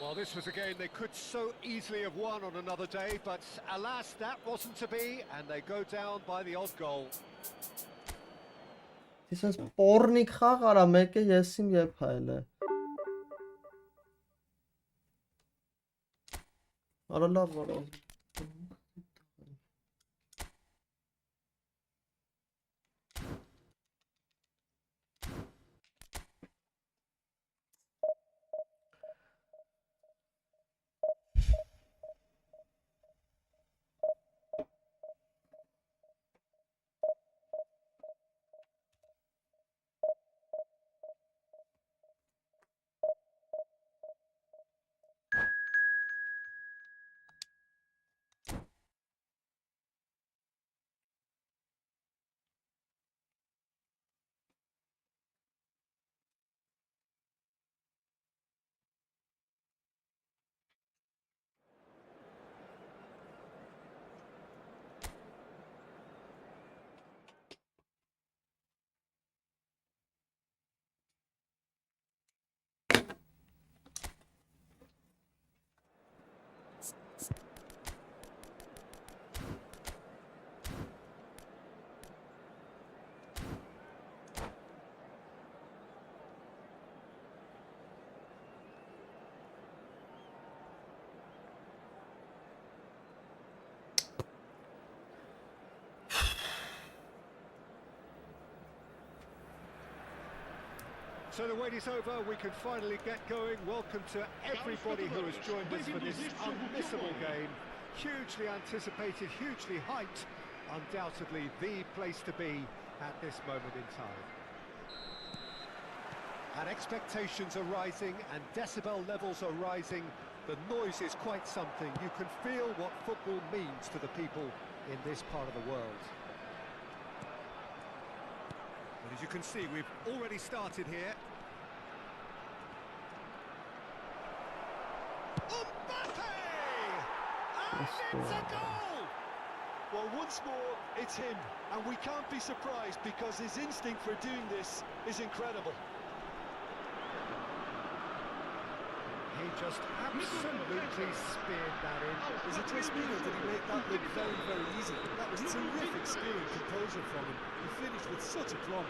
Well, this was a game they could so easily have won on another day, but alas, that wasn't to be, and they go down by the odd goal. Իսենց պորնիկ խաղ արա, մեկը ես իմ եւ հայլը։ Արա լավ արա։ So the wait is over, we can finally get going. Welcome to everybody who has joined us for this unmissable game. Hugely anticipated, hugely hyped. Undoubtedly the place to be at this moment in time. And expectations are rising and decibel levels are rising. The noise is quite something. You can feel what football means to the people in this part of the world. But as you can see, we've already started here. Mbappe! And it's a goal! Well, once more, it's him, and we can't be surprised because his instinct for doing this is incredible. He just absolutely speared that in. Is it just me, or did he make that look very, very easy? That was terrific skill and composure from him. He finished with such aplomb.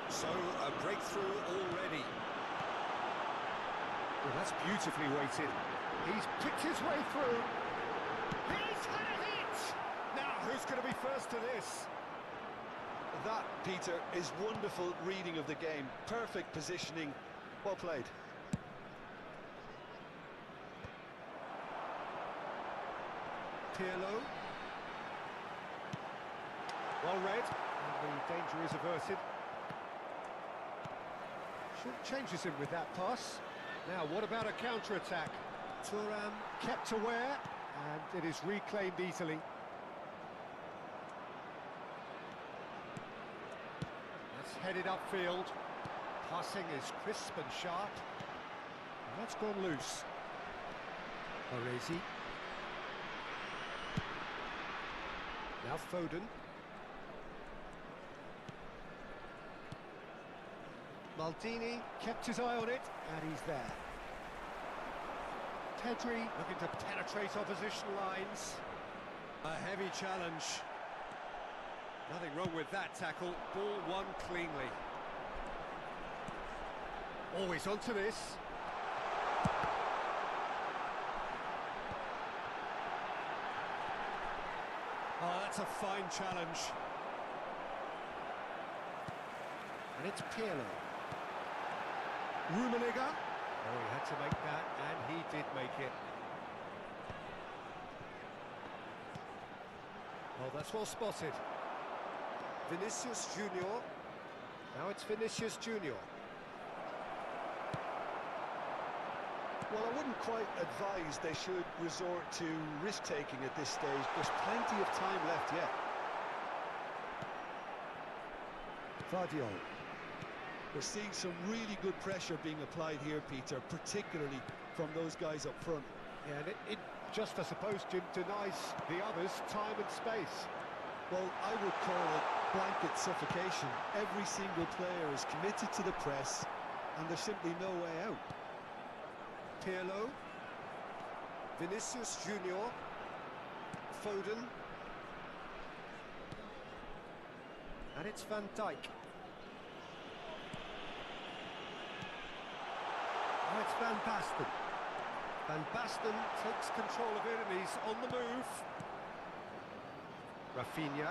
So, a breakthrough already. Well, that's beautifully weighted. He's picked his way through. He's had a hit! Now, who's going to be first to this? That, Peter, is wonderful reading of the game. Perfect positioning. Well played. Pirlo. Well read. And the danger is averted. Short changes him with that pass. Now, what about a counter-attack? Thuram kept aware, and it is reclaimed easily. That's headed upfield. Passing is crisp and sharp. And that's gone loose. Orezi. Now Foden. Maldini kept his eye on it, and he's there. Pedri looking to penetrate opposition lines. A heavy challenge. Nothing wrong with that tackle. Ball won cleanly. Always onto this. Oh, that's a fine challenge. And it's Pirlo. Rummenigge. Oh, he had to make that, and he did make it. Oh, that's well spotted. Vinicius Junior. Now it's Vinicius Junior. Well, I wouldn't quite advise they should resort to risk-taking at this stage. There's plenty of time left yet. Vardiol. We're seeing some really good pressure being applied here, Peter, particularly from those guys up front. Yeah, and it just, I suppose, denies the others time and space. Well, I would call it blanket suffocation. Every single player is committed to the press, and there's simply no way out. Pirlo, Vinicius Junior, Foden, and it's Van Dijk. Now it's Van Basten. Van Basten takes control of it and he's on the move. Rafinha.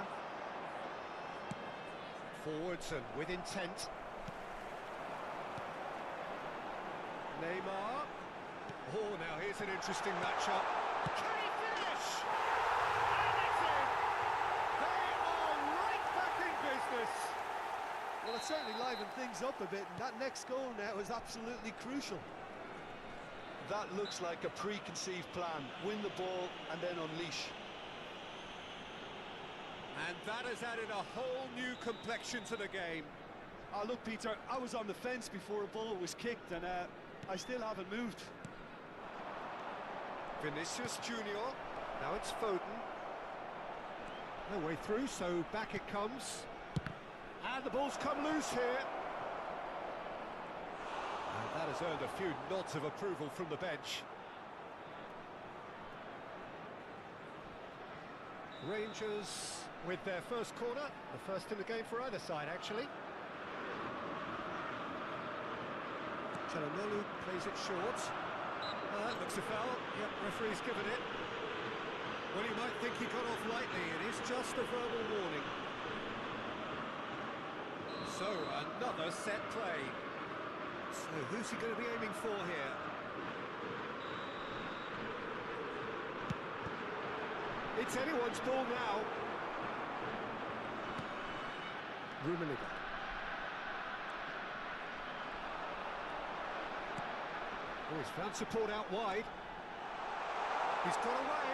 Forwards and with intent. Neymar. Oh, now here's an interesting matchup. Can he finish? And it's in! They are right back in business! Well, it certainly livened things up a bit, and that next goal now is absolutely crucial. That looks like a preconceived plan. Win the ball and then unleash. And that has added a whole new complexion to the game. Look, Peter, I was on the fence before a ball was kicked, and I still haven't moved. Vinicius Junior. Now it's Foden. No way through, so back it comes. And the ball's come loose here. And that has earned a few nods of approval from the bench. Rangers with their first corner, the first in the game for either side, actually. Çalhanoğlu plays it short. That looks a foul. Yep, referee's given it. Well, you might think he got off lightly. It is just a verbal warning. So, another set play. So, who's he going to be aiming for here? It's anyone's ball now. Rummenigge. Oh, he's found support out wide. He's got away,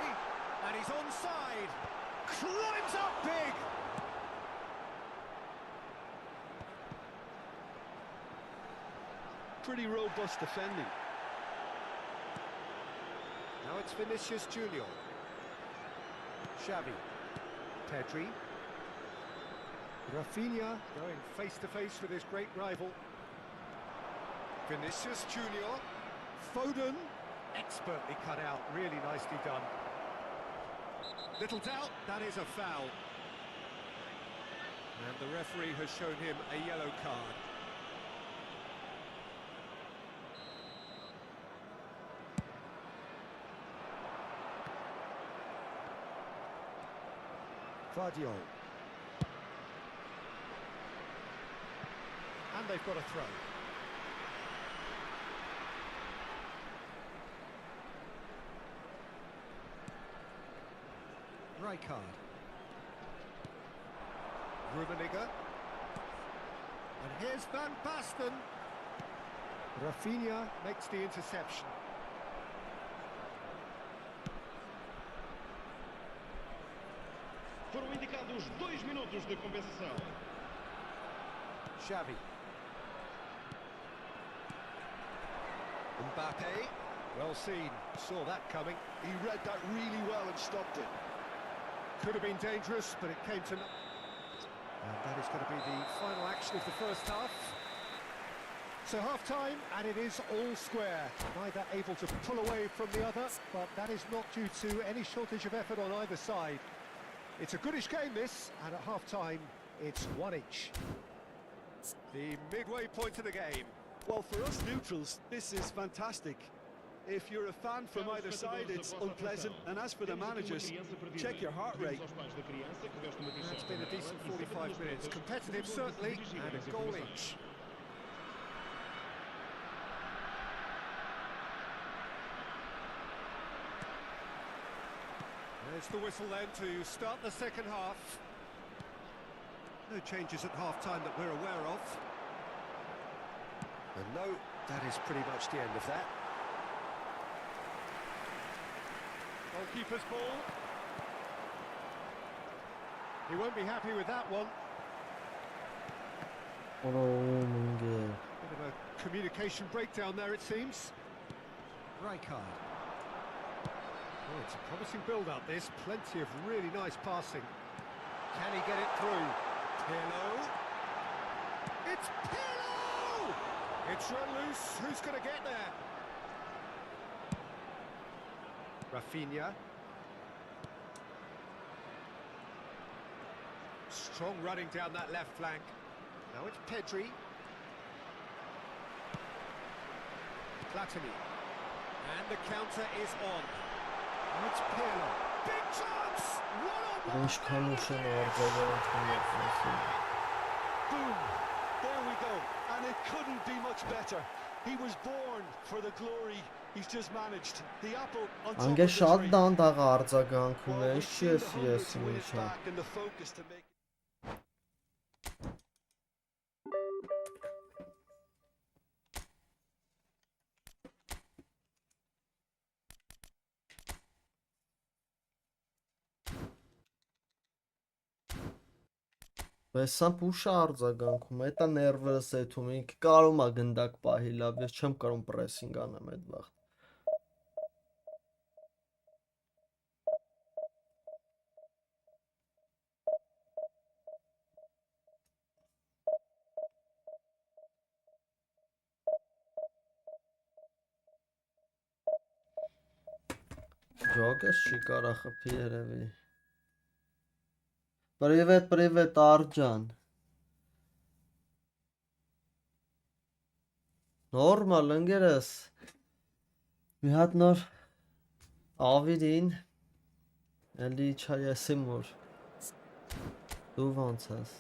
and he's onside. Climbs up big. Pretty robust defending. Now it's Vinicius Junior. Xavi. Pedri. Rafinha going face to face with his great rival. Vinicius Junior. Foden. Expertly cut out, really nicely done. Little doubt, that is a foul. And the referee has shown him a yellow card. Vardiol. And they've got a throw. Rijkaard. Rummenigge. And here's Van Basten. Rafinha makes the interception. Foram indicados 2 minutos de compensação. Xavi. Mbappe. Well seen. Saw that coming. He read that really well and stopped it. Could have been dangerous, but it came to... And that is going to be the final action of the first half. So half-time, and it is all square. Neither able to pull away from the other, but that is not due to any shortage of effort on either side. It's a goodish game, this, and at half-time, it's one each. The midway point of the game. Well, for us neutrals, this is fantastic. If you're a fan from either side, it's unpleasant. And as for the managers, check your heart rate. It's been a decent 45 minutes. Competitive, certainly, and a goal each. There's the whistle then to start the second half. No changes at half-time that we're aware of. And no, that is pretty much the end of that. Goalkeeper's ball. He won't be happy with that one. Bit of a communication breakdown there, it seems. Rijkaard. Oh, it's a promising build-up, this. Plenty of really nice passing. Can he get it through? Pirlo. It's Pirlo! It's run loose. Who's going to get there? Rafinha. Strong running down that left flank. Now it's Pedri. Platini. And the counter is on. Now it's Pirlo. Big chance! One-on-one! Boom! There we go. And it couldn't be much better. He was born for the glory. He's just managed. The apple on top of Անգե the շատ tree. դանդաղ արձագանքում Well, է, we've չի seen the ես hunger ես to win it ինչա։ back and the focus to make it. Բայց սա փուշա արձագանքում է, դա ներվերս էթում ինքը կարում է գնդակ պահի լավ, ես չեմ կարող պրեսինգ անեմ այդ վաղ։ Ջոգես չի կարա խփի երևի։ Привет, Արջան։ Նորմալ ընկերս։ Մի հատ նոր ավիրին էլի չայեսի մոր։ Դու ոնց ես։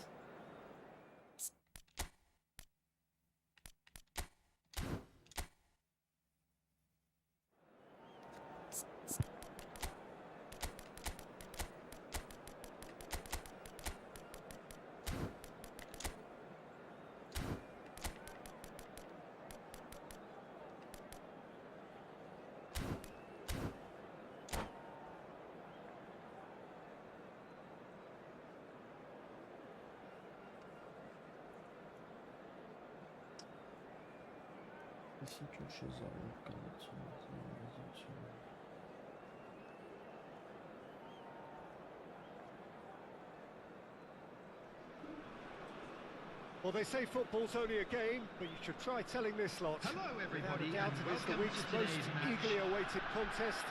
Well, they say football's only a game, but you should try telling this lot. Hello, Without everybody, a doubt, and it is the welcome week's to most today's match. eagerly awaited contest.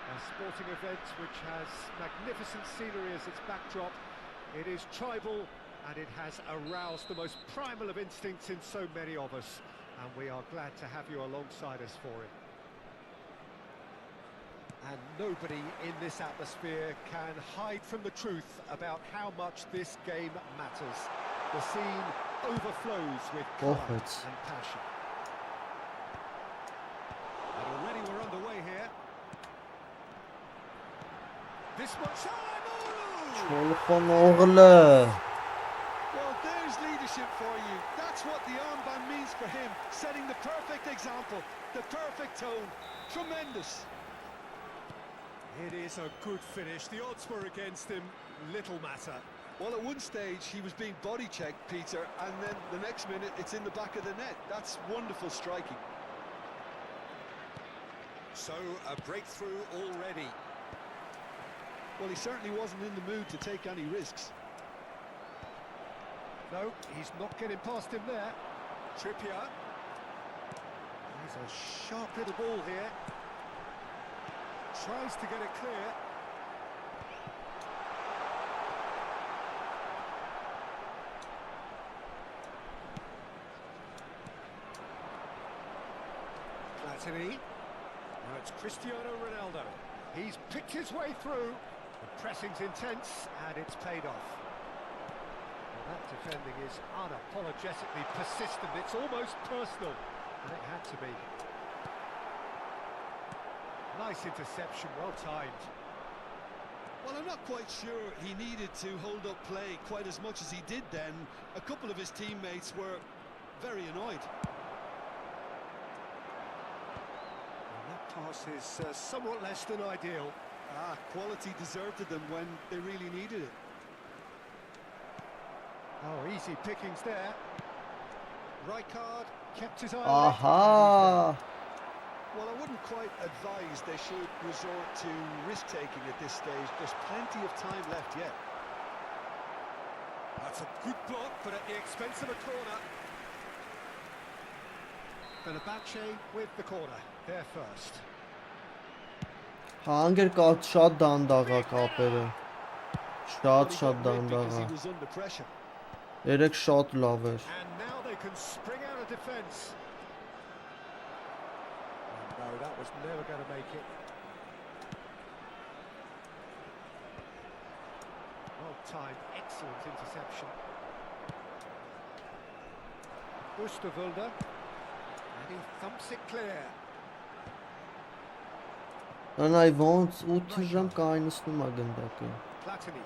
A sporting event which has magnificent scenery as its backdrop. It is tribal, and it has aroused the most primal of instincts in so many of us. And we are glad to have you alongside us for it. And nobody in this atmosphere can hide from the truth about how much this game matters. The scene overflows with colour and passion. And already we're underway here. This much time. Well, there's leadership for you. That's what the armband means for him, setting the perfect example, the perfect tone. Tremendous. It is a good finish. The odds were against him. Little matter. Well, at one stage he was being body checked, Peter, and then the next minute it's in the back of the net. That's wonderful striking. So, a breakthrough already. Well, he certainly wasn't in the mood to take any risks. No, he's not getting past him there. Trippier. He's a sharp little ball here. Tries to get it clear. Platini. Now it's Cristiano Ronaldo. He's picked his way through. The pressing's intense, and it's paid off. Well, that defending is unapologetically persistent. It's almost personal, and it had to be. Nice interception, well timed. Well, I'm not quite sure he needed to hold up play quite as much as he did then. A couple of his teammates were very annoyed. And that pass is somewhat less than ideal. Quality deserted them when they really needed it. Oh, easy pickings there. Rijkaard kept his eye on it. Aha! Well, I wouldn't quite advise they should resort to risk-taking at this stage. There's plenty of time left yet. That's a good block, but at the expense of a corner. Fenerbahce with the corner, there first. Հանգեր կա շատ դանդաղ է կապերը։ Well, Շատ he շատ got rid դանդաղ because է։ he was under pressure. Երեք շատ լավ էր։ And now they can spring out of defence. No, that was never going to make it. Well timed, excellent interception. Oosterwolde, and he thumps it clear. Անայ ոնց 8 ժամ կայնացնում է գնդակը։ Platini.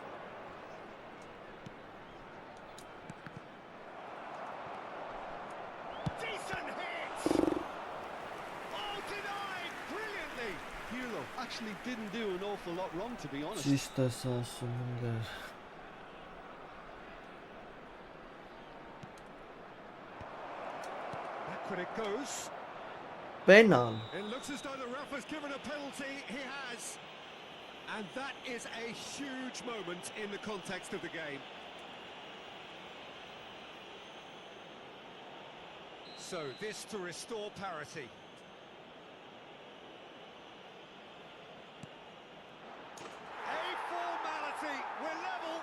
Decent hit! Oh, denied brilliantly! Pirlo actually didn't do an awful lot wrong, to be honest. Ճիշտ ես ասում ընկեր։ Backward it goes. Պենալ։ It looks as though the ref has given a penalty. He has. And that is a huge moment in the context of the game. So this to restore parity. A formality. We're level.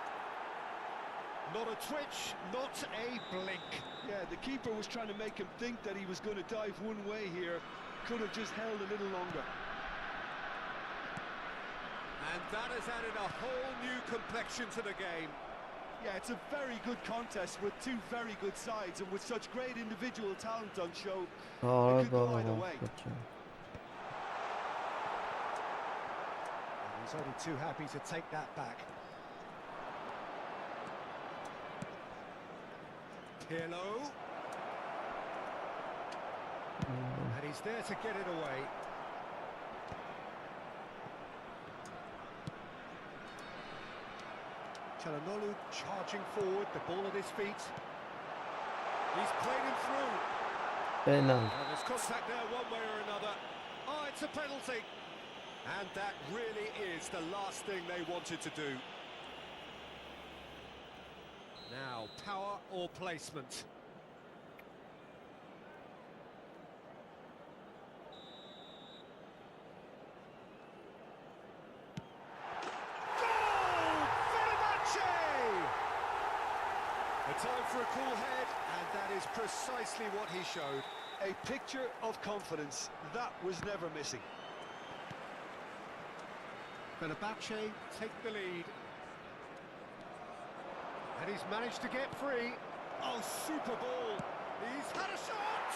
Not a twitch, not a blink. Yeah, the keeper was trying to make him think that he was going to dive one way here. Could have just held a little longer. And that has added a whole new complexion to the game. Yeah, it's a very good contest with two very good sides and with such great individual talent on show. Արա It could go either բաղ։ way. And he's only too happy to take that back. Pirlo. And he's there to get it away. Çalhanoğlu charging forward, the ball at his feet. He's played him through. Penal. And there's contact there one way or another. Oh, it's a penalty. And that really is the last thing they wanted to do. Now, power or placement? Goal! Fenerbahce! A time for a cool head, and that is precisely what he showed. A picture of confidence. That was never missing. Fenerbahce take the lead. And he's managed to get free. Oh, super ball. He's had a shot!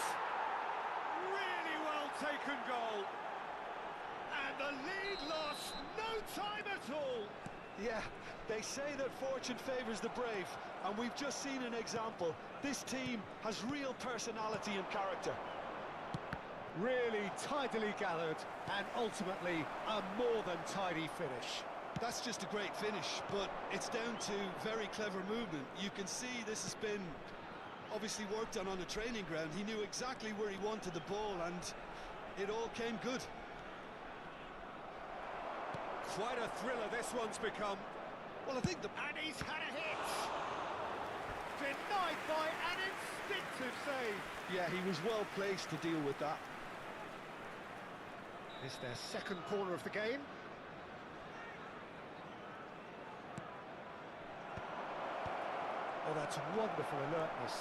Really well taken goal. And the lead lost no time at all. Yeah, they say that fortune favours the brave, and we've just seen an example. This team has real personality and character. Really tidily gathered, and ultimately a more than tidy finish. That's just a great finish, but it's down to very clever movement. You can see this has been obviously worked on the training ground. He knew exactly where he wanted the ball, and it all came good. Quite a thriller this one's become. Well, I think the... And he's had a hit! Denied by an instinctive save. Yeah, he was well placed to deal with that. It's their second corner of the game. Oh, that's wonderful alertness.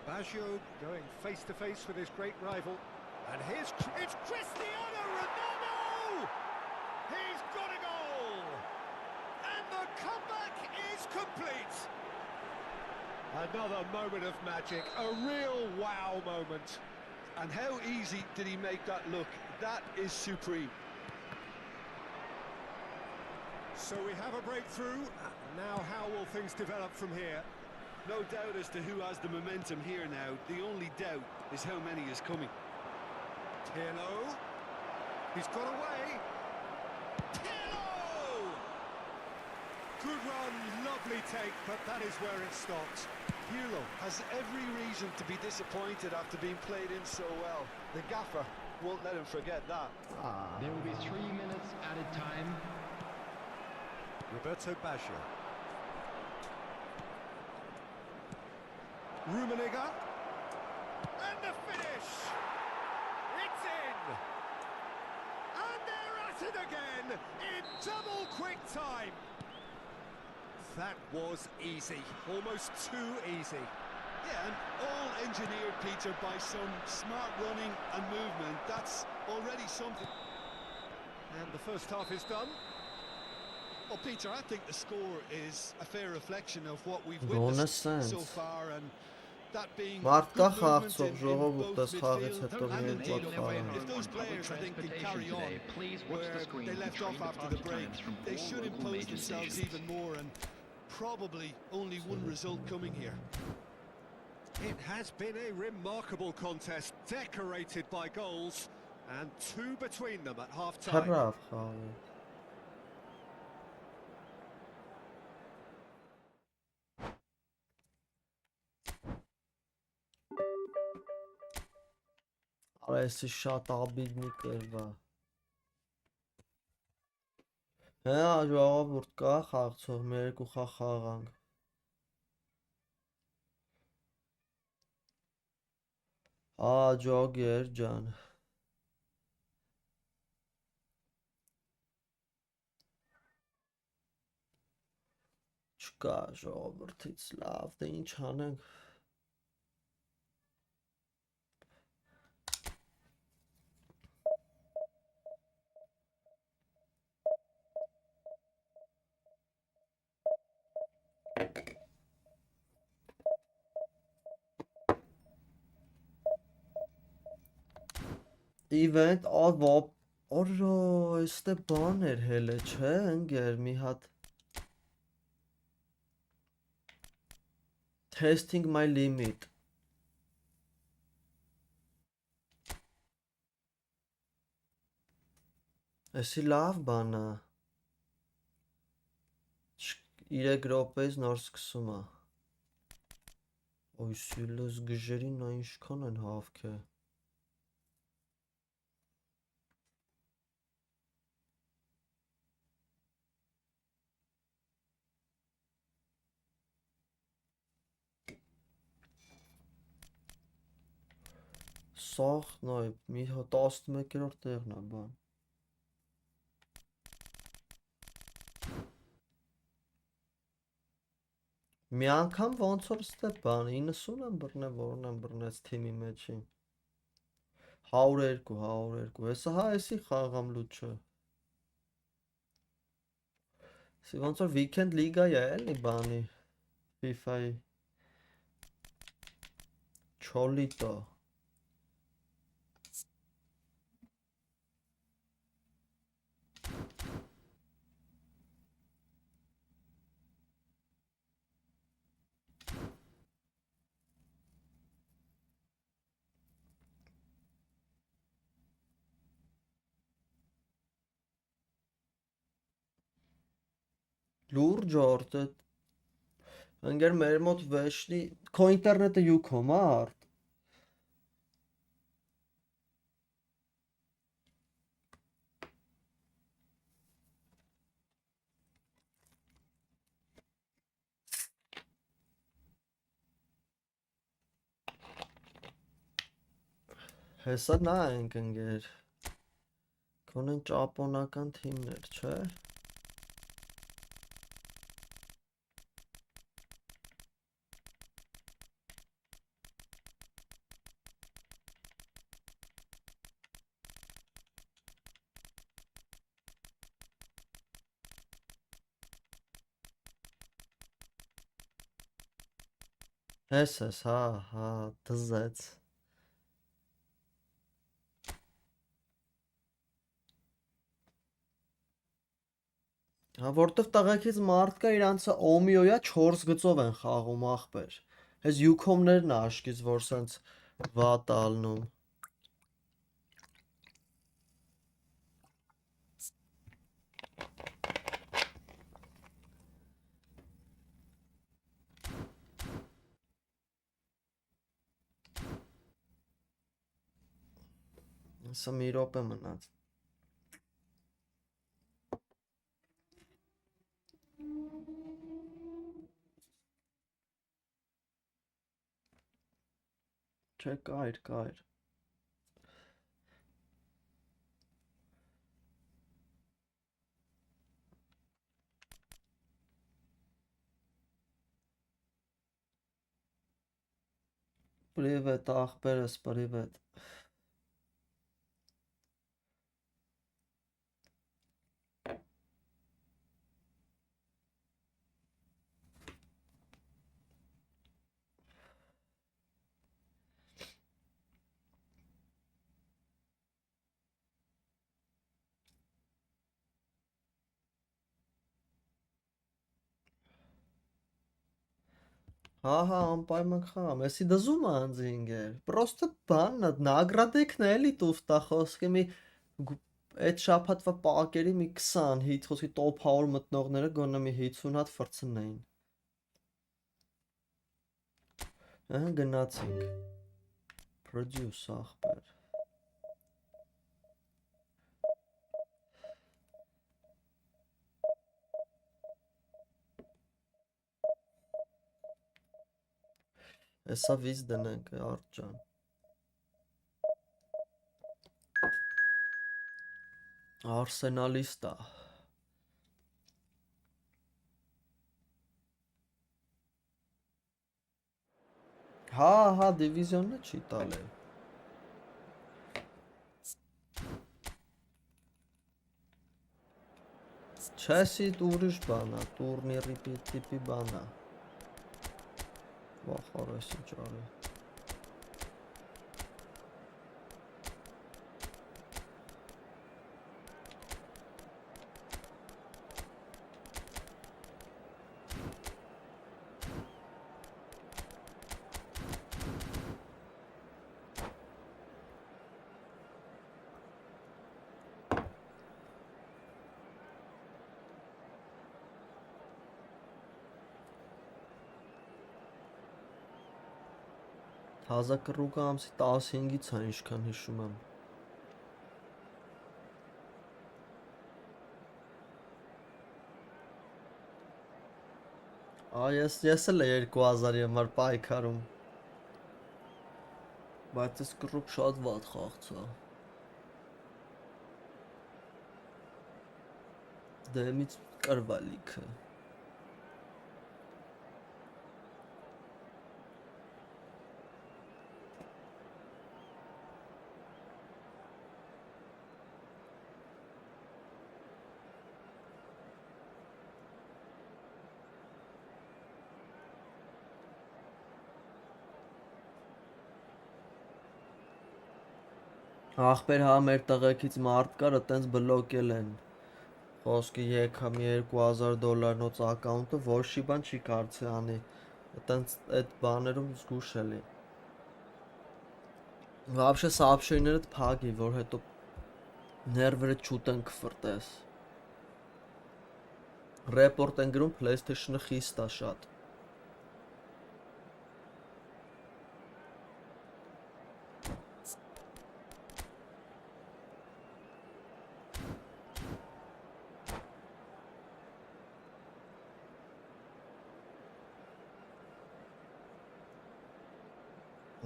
Baggio going face-to-face with his great rival. And it's Cristiano Ronaldo! He's got a goal! And the comeback is complete! Another moment of magic, a real wow moment. And how easy did he make that look? That is supreme. So we have a breakthrough. Now how will things develop from here? No doubt as to who has the momentum here now. The only doubt is how many is coming. Pirlo. He's got away. Pirlo! Good run, lovely take, but that is where it stopped. Pirlo has every reason to be disappointed after being played in so well. The gaffer won't let him forget that. There will be 3 minutes added time. Roberto Baggio. Rummenigge. And the finish! It's in! And they're at it again in double quick time. That was easy, almost too easy. Yeah, and all engineered, Peter, by some smart running and movement. That's already something. And the first half is done. Well, Peter, I think the score is a fair reflection of what we've Գոնե witnessed so սենց far, and that being Մարդ կա good movement խաղացող in ժողովուրդ both այս խաղից midfield հետո and մի indeed հատ up խաղան front. If those players, I think, can carry on where they left off after the break, they should impose themselves even more, and probably only one result coming here. It has been a remarkable contest, decorated by goals, and two between them at half-time. Թռավ խաղը Արեսի շատ աբիդնի կրվա Հա ժողովուրդ կա խաղցող մեր երկու խաղ խաղանք Ջոգեր ջան Չկա ժողովրդից լավ դե ինչ անենք Event Օրո էստե բան էր հելը չէ ընկեր մի հատ Testing my limit Էսի լավ բան է 3 րոպեից նոր սկսում է Oy սյուլես գժերին նա ինչքան են հավք է։ Սաղ նայ մի 11-րդ տեղն է բան։ Մի անգամ ոնց որ ստե բան 90 եմ բռնել, որն եմ բռնեց թիմի մեջին։ 102, հեսա հա էսի խաղամ լուչը։ Սի ոնց որ weekend լիգա է էլի բանի FIFA-ի Չոլիտո։ Լուրջ օրդ է։ Ընկեր մեր մոտ վեշնի քո ինտերնետը յուքոմ է արդ։ Հեսա նա ենք ընկեր։ Քոնեն ճապոնական թիմներ, չէ։ Հես, հա, դզեց։ Հա որտեվ տղեկից մարդ կա իրանցը օմիոյա 4 գծով են խաղում ախպեր։ Հես յուքոմներն է աշկից որ սենց վատ ալնում։ Սա մի րոպե մնաց։ Չէ, կայր։ Պրիվետ ախպերս, պրիվետ։ Հա, անպայման խաղամ, էսի դզում է անձի ինգեր, պրոստը բանն է, նագրադեքն է էլի տուֆտա խոսքի մի այդ շապատվա պակերի մի 20 հիտ խոսքի տոպ 100 մտնողները գոնը մի 50 հատ վրցնեին։ Գնացինք, produce ախպեր։ Էսա վիզ դնենք, արդ ջան։ Արսենալիստա։ Հա, դիվիզիոնը չի տալ է։ Չեսի ուրիշ բան է, տուրնիրի տիպի բան է։ Վախ արեսի ճարի։ Թազակռուկը ամսի 15-ից է, ինչքան հիշում եմ։ Ես էլ 2000-ի համար պայքարում։ Բայց այս կռուկ շատ վատ խաղացա։ Դեմից կրվալիքը։ Ախպեր հա մեր տղեկից մարդ կար, այտենց բլոկել են։ Խոսքի եկա մի $2000 ակաունտը, ոչ մի բան չի կարծի անի։ Այտենց այդ բաներում զգուշ էլի։ Вообще сообщенիներդ փագի, որ հետո ներվերը չուտեն կֆրտես։ Report են գրում PlayStation-ը խիստ է շատ։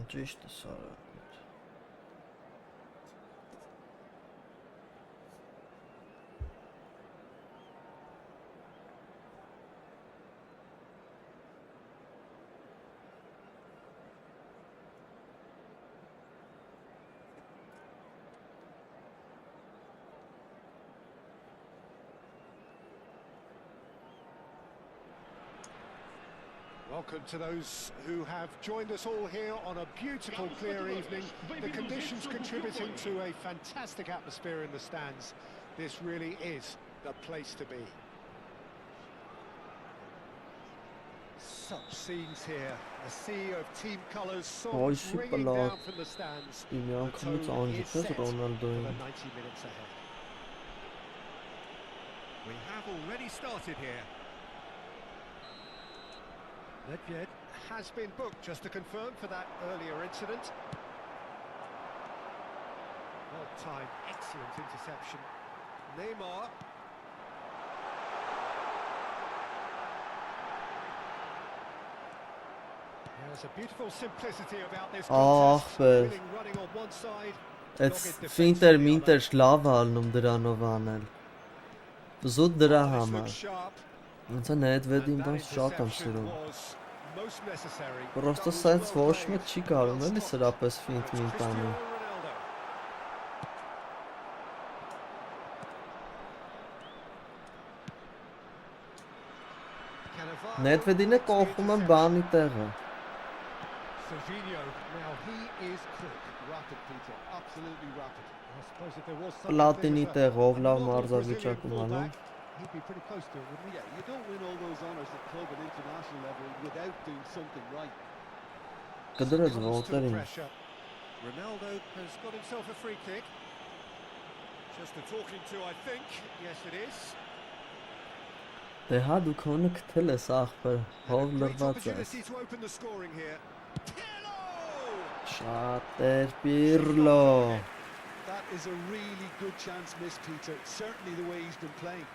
Ճիշտ է սարը։ Welcome to those who have joined us all here on a beautiful, clear evening. The conditions contributing to a fantastic atmosphere in the stands. This really is the place to be. Such scenes here. A sea of team colours, songs ringing down from the stands. The tone is set for the 90 minutes ahead. We have already started here. Nedved has been booked, just to confirm, for that earlier incident. Well timed, excellent interception. Neymar. There's a beautiful simplicity about this contest. Winning running on one side. It's finter minter լավ ալնում դրանով անել։ Զուտ դրա համար։ Ոնց է Nedved-ին բան շատ եմ սիրում։ Պրոստը սենց ոչ մեկ չի կարում էլի սրապես ֆինտ մինտանի։ Nedved-ին է կողում եմ բանի տեղը։ Now he is quick, rapid, Peter, absolutely rapid. I suppose if there was Պլատինի տեղով լավ մարզավիճակում անում։ He'd be pretty close to it, wouldn't he? Yeah, you don't win all those honours at club and international level without doing something right. Կդրեց ոտերին։ Ronaldo has got himself a free kick. Just a talking to, I think. Yes, it is. Դե հա դու քոնը գտել ես ախպեր, հով լրված ես։ Շատ էր Pirlo. That is a really good chance missed, Peter. Certainly the way he's been playing.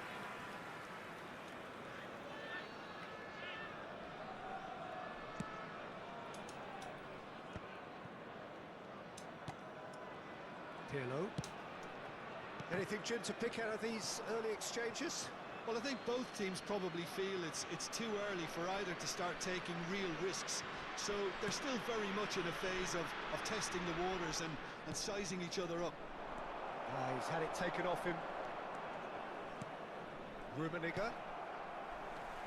Pirlo. Anything, Jim, to pick out of these early exchanges? Well, I think both teams probably feel it's too early for either to start taking real risks. So they're still very much in a phase of testing the waters and sizing each other up. He's had it taken off him. Rummenigge.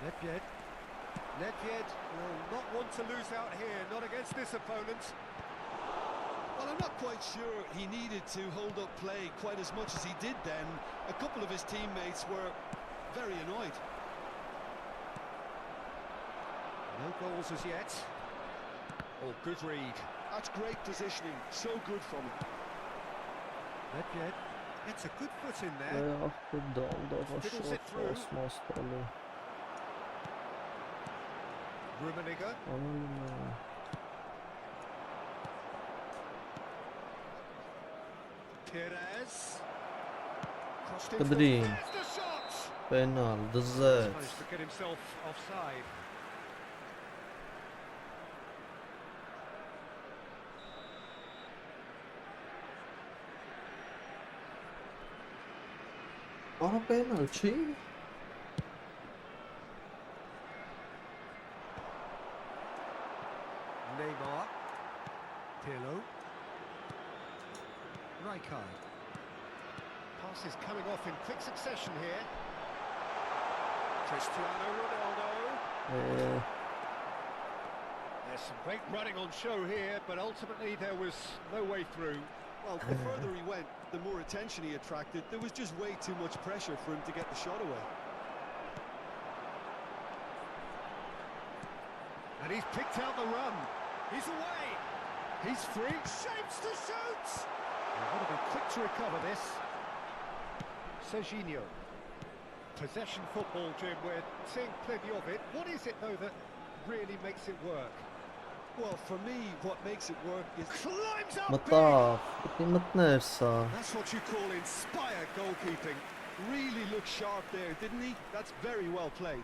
Nedved. Nedved will not want to lose out here, not against this opponent. Well, I'm not quite sure he needed to hold up play quite as much as he did then. A couple of his teammates were very annoyed. No goals as yet. Oh, good read. That's great positioning. So good from him. Nedved gets a good foot in there. Fiddles it through. Oh, Rummenigge. Perez. Crossed in Pedrinho. full. There's the shot. Penal, He's dezet. managed to get himself offside. Ara penal, chi? Neymar. Pirlo. Rijkaard. Passes coming off in quick succession here. Cristiano Ronaldo. There's some great running on show here, but ultimately there was no way through. Well, the further he went, the more attention he attracted. There was just way too much pressure for him to get the shot away. And he's picked out the run. He's away. He's free. Shapes to shoot. They've got to be quick to recover this. Serginho. Possession football, Jim. We're seeing plenty of it. What is it, though, that really makes it work? Well, for me, what makes it work is... Climbs up big. Matav, ti mtnesh sa. That's what you call inspired goalkeeping. Really looked sharp there, didn't he? That's very well played.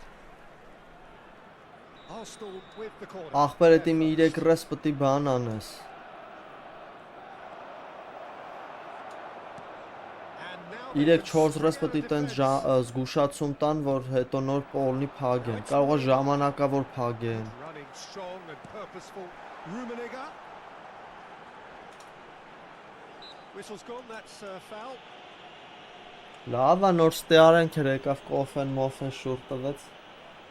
Arsenal with the corner. Ախպեր էտի մի 3 ռես պտի բան անես։ And now they 3-4 can ռես string պտի out a տենց defence. զգուշացում տան, որ հետո նոր պոլնի փագեն։ Կարող է ժամանակավոր փագեն։ Running strong and purposeful. Rummenigge. Whistle's gone, that's foul. Լավ է, նոր ստեարեն քեր եկավ կոֆեն մոֆեն շուր տվեց։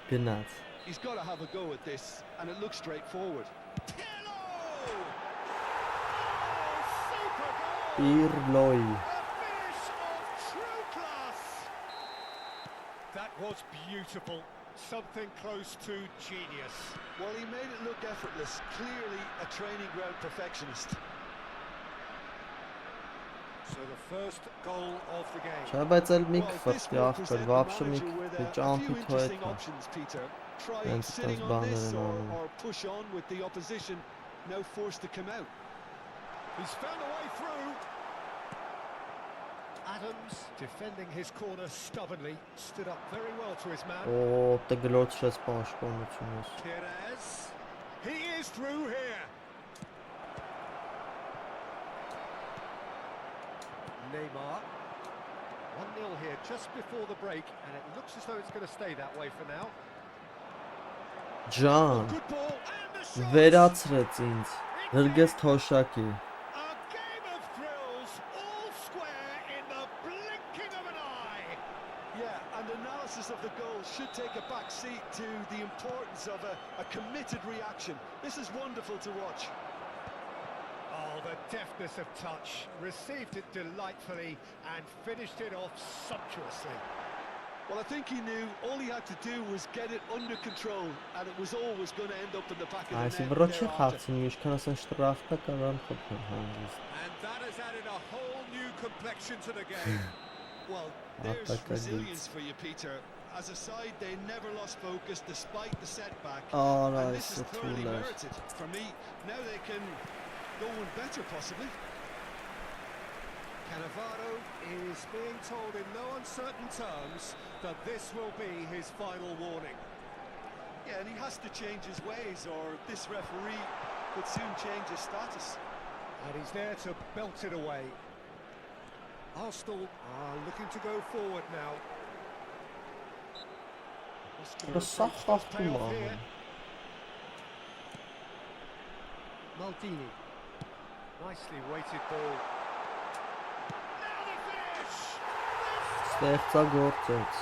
Գնաց։ He's got to have a go at this, and it looks straightforward. Pirlo! Oh, super goal! Պիրլոյի։ A finish of true class! That was beautiful. Something close to genius. Well, he made it look effortless. Clearly a training ground perfectionist. So the first goal of the game. Չէ, բայց էլ մի Well, this կֆրտի will ախպեր, present the վաբշե մի manager with a ճամփի few interesting թոյթա։ options, Peter. Try Thanks, sitting thanks, on this Banner and all. or push on with the opposition now forced to come out. He's found a way through. Adams defending his corner stubbornly, stood up very well to his man. Օ, դե գլոչրեց պաշտպանությունս։ Perez. He is through here. Neymar. 1-0 here just before the break, and it looks as though it's going to stay that way for now. Ջան, Good ball and the shot. վերացրեց ինձ։ Հրգեց թոշակի։ A game of thrills, all square in the blinking of an eye. Yeah, and analysis of the goal should take a back seat to the importance of a committed reaction. This is wonderful to watch. Oh, the deftness of touch. Received it delightfully and finished it off sumptuously. Well, I think he knew all he had to do was get it under control, and it was always going to end up in the back of Այսի the net վրոչի thereafter. խացին, ինչքան ասեն շտրախտա կարան խփեն հանգիստ։ And that has added a whole new complexion to the game. Well, there's Ataka resilience for you, Peter. As a side, they never lost focus despite the setback. Արա, And this is այսը clearly թույլ էր։ merited. For me, now they can go one better, possibly. Cannavaro is being told in no uncertain terms that this will be his final warning. Yeah, and he has to change his ways, or this referee could soon change his status. And he's there to belt it away. Arsenal are looking to go forward now. Muscular Դա սա approach does pay խախտում off here. անում։ Maldini. Nicely weighted ball. Now the finish! Ստեղծագործեց։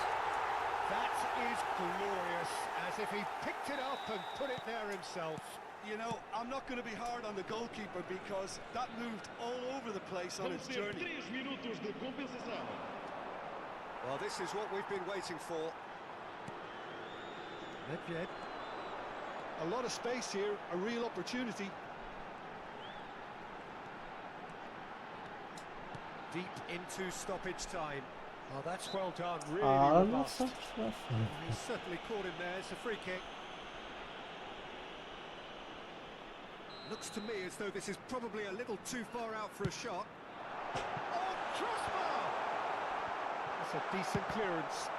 That is glorious, as if he picked it up and put it there himself. You know, I'm not going to be hard on the goalkeeper because that moved all over the place on Vamos its ter journey. 3 minutos de compensação. Well, this is what we've been waiting for. Nedved. A lot of space here, a real opportunity. Deep into stoppage time. Oh, that's well done, really Արա, robust. սա շրաֆ։ He certainly caught him there. It's a free kick. Looks to me as though this is probably a little too far out for a shot. Oh, crossbar! That's a decent clearance.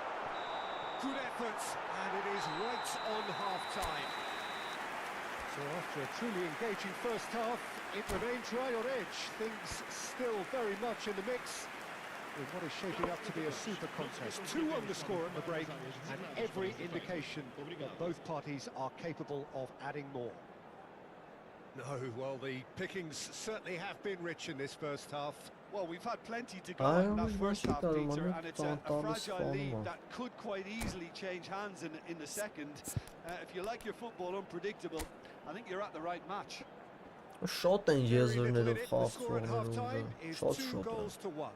Good effort, and it is right on half-time. So after a truly engaging first half, it remains right on edge. Things still very much in the mix in what is shaping up to be a super contest. 2-1 the score at the break, and every indication that both parties are capable of adding more. No, well, the pickings certainly have been rich in this first half. Well, we've had plenty to go on in that first half, Peter, and it's a fragile lead that could quite easily change hands in the second. If you like your football unpredictable, I think you're at the right match. Շատ են Very little in եզրներով it, the score at խաղացողները half-time ուզը, is շատ 2 շոտ goals to 1.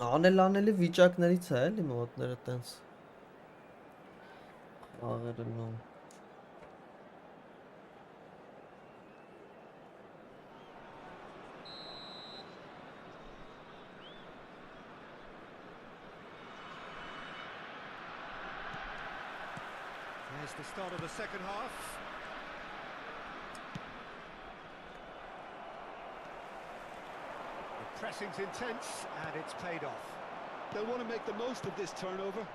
Անելի վիճակներից է էլի մոտները տենց խաղերը նո There's the start of the second half. The pressing's intense, and it's paid off. They'll want to make the most of this turnover.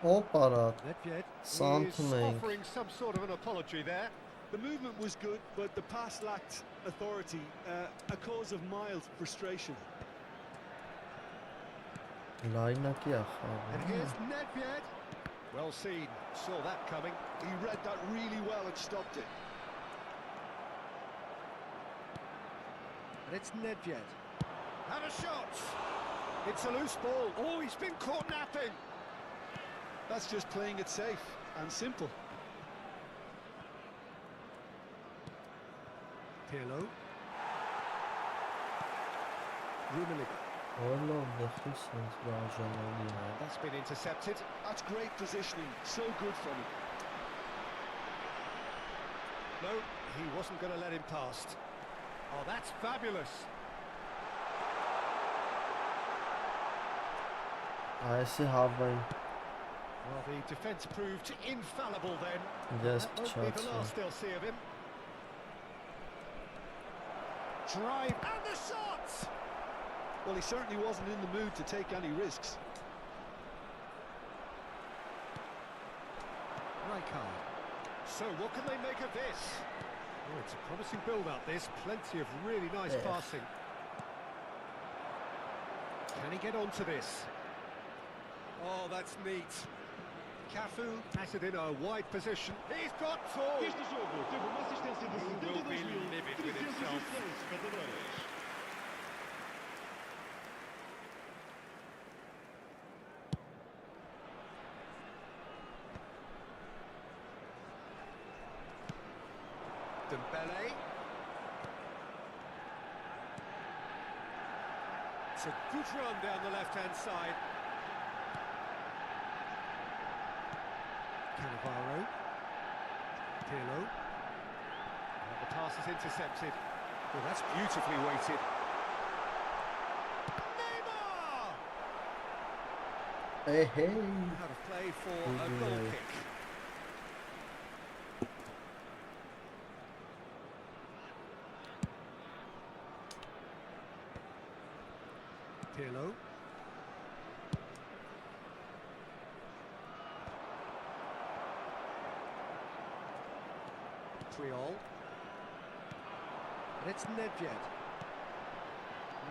Օպարա Nedved Something. is offering some sort of an apology there. The movement was good, but the pass lacked authority, a cause of mild frustration. լայնակի է And խաղը here's Nedved. Well seen, saw that coming. He read that really well and stopped it. And it's Nedved. And a shot! It's a loose ball. Oh, he's been caught napping. That's just playing it safe and simple. Pirlo. Rummenigge. Ոլով դխիս ինձ Դաժանագին է That's been intercepted. That's great positioning, so good from him. No, he wasn't going to let him past. Oh, that's fabulous. Այսի հավայն Well, the defence proved infallible then. Yes, That won't be the Chelsea. last they'll see of him. Drive and the shot! Well, he certainly wasn't in the mood to take any risks. Rijkaard. So what can they make of this? Oh, it's a promising build-up, this. Plenty of really nice Yeah. passing. Can he get onto this? Oh, that's neat. Cafu has it in a wide position. He's got four. Este jogo teve uma assistência de Who will be livid with himself? 72.306 espectadores. Dembele. It's a good run down the left-hand side. Cannavaro. Pirlo. And the pass is intercepted. Well, that's beautifully weighted. Neymar! Hey Out of play for a Good goal night. kick. Pirlo. Triol. And it's Nedved.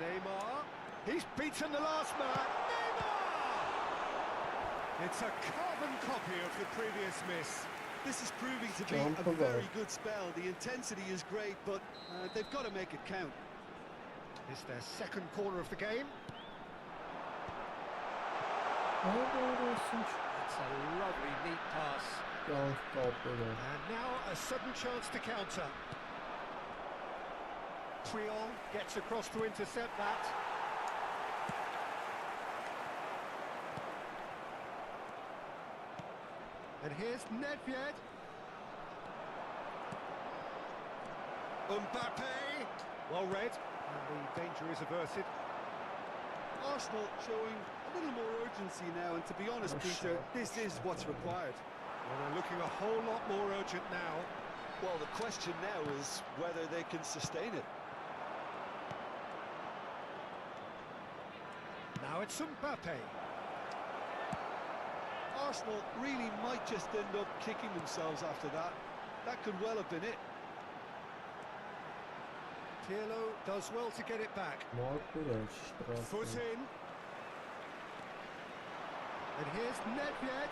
Neymar. He's beaten the last man. Neymar! It's a carbon copy of the previous miss. This is proving to be Jump a over. very good spell. The intensity is great, but they've got to make it count. It's their second corner of the game. It's a lovely, neat pass. And now a sudden chance to counter. Triol gets across to intercept that. And here's Nedved. Mbappe. Well read. And the danger is averted. Arsenal showing a little more urgency now, and to be honest, Peter, this is what's required. Well, they're looking a whole lot more urgent now. Well, the question now is whether they can sustain it. Now it's Mbappe. Arsenal really might just end up kicking themselves after that. That could well have been it. Pirlo does well to get it back. Foot in. And here's Nedved.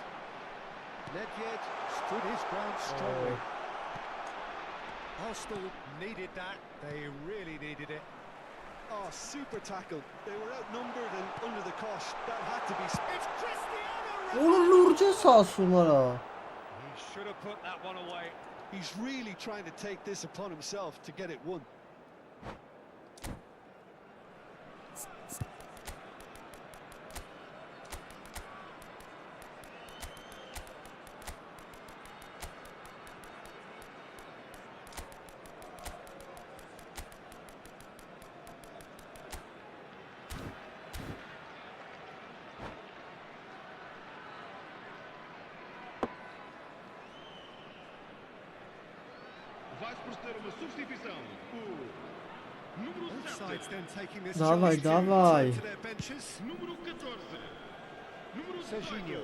Nedved stood his ground strongly. Arsenal needed that. They really needed it. Oh, super tackle. They were outnumbered and under the cosh. That had to be... It's Cristiano Oğlum Ronaldo! Nurcan sağsın ara. He should have put that one away. He's really trying to take this upon himself to get it won. Vai-se proceder a uma substituição. O número Both 7. sides then taking this Dawaj, chance to dawaj. return to their benches. Número 14. Número Serginho.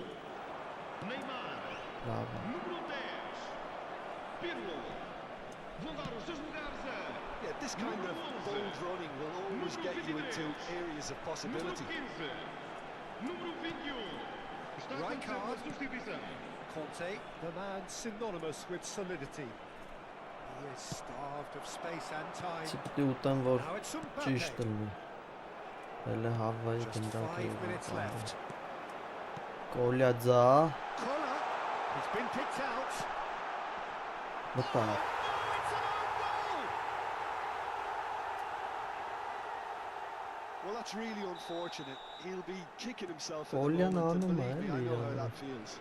18. Neymar. Brawo. Número 10. Pirlo. Vão dar os seus lugares a... Yeah, this kind of bold running will always get you into areas of Número possibility. 15. Número 21. Está a acontecer uma Rijkaard. substituição. Conte, the man synonymous with solidity. He is starved of space and time. Tipli utan որ Now it's Mbappe. ճիշտ լինի։ Հələ հավայի Just գնդակ 5 minutes left. Կոլյաձա, Collar, he's been picked out. մտա։ Oh, it's an own goal! Well, that's really unfortunate. He'll be kicking himself at the Olyan moment, and hanım believe me, I know how yani. that feels.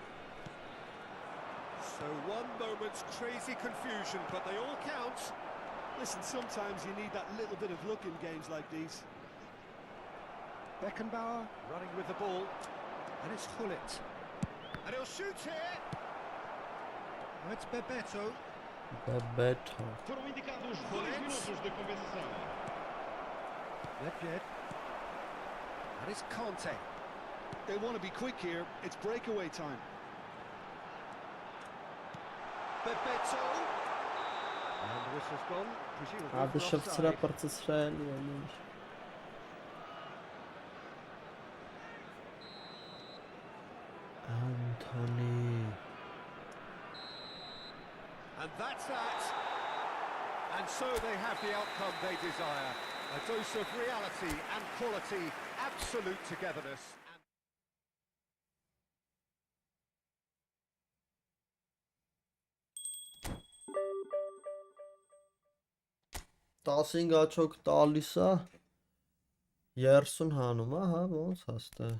So one moment's crazy confusion, but they all count. Listen, sometimes you need that little bit of luck in games like these. Beckenbauer running with the ball, and it's Hullet. And he'll shoot here. It's Bebeto. Bebeto. Foram indicados 2 minutos de compensação. Nedved. And it's Conte. They want to be quick here. It's breakaway time. Bebeto. And the whistle's gone, presumably Abi for շվցրա offside. պրծսրել ելին։ Anthony. And that's that. And so they have the outcome they desire. A dose of reality and quality, absolute togetherness. Տասինգ աչոք տալիս է 30 հանում, հա, ոնց հաստե։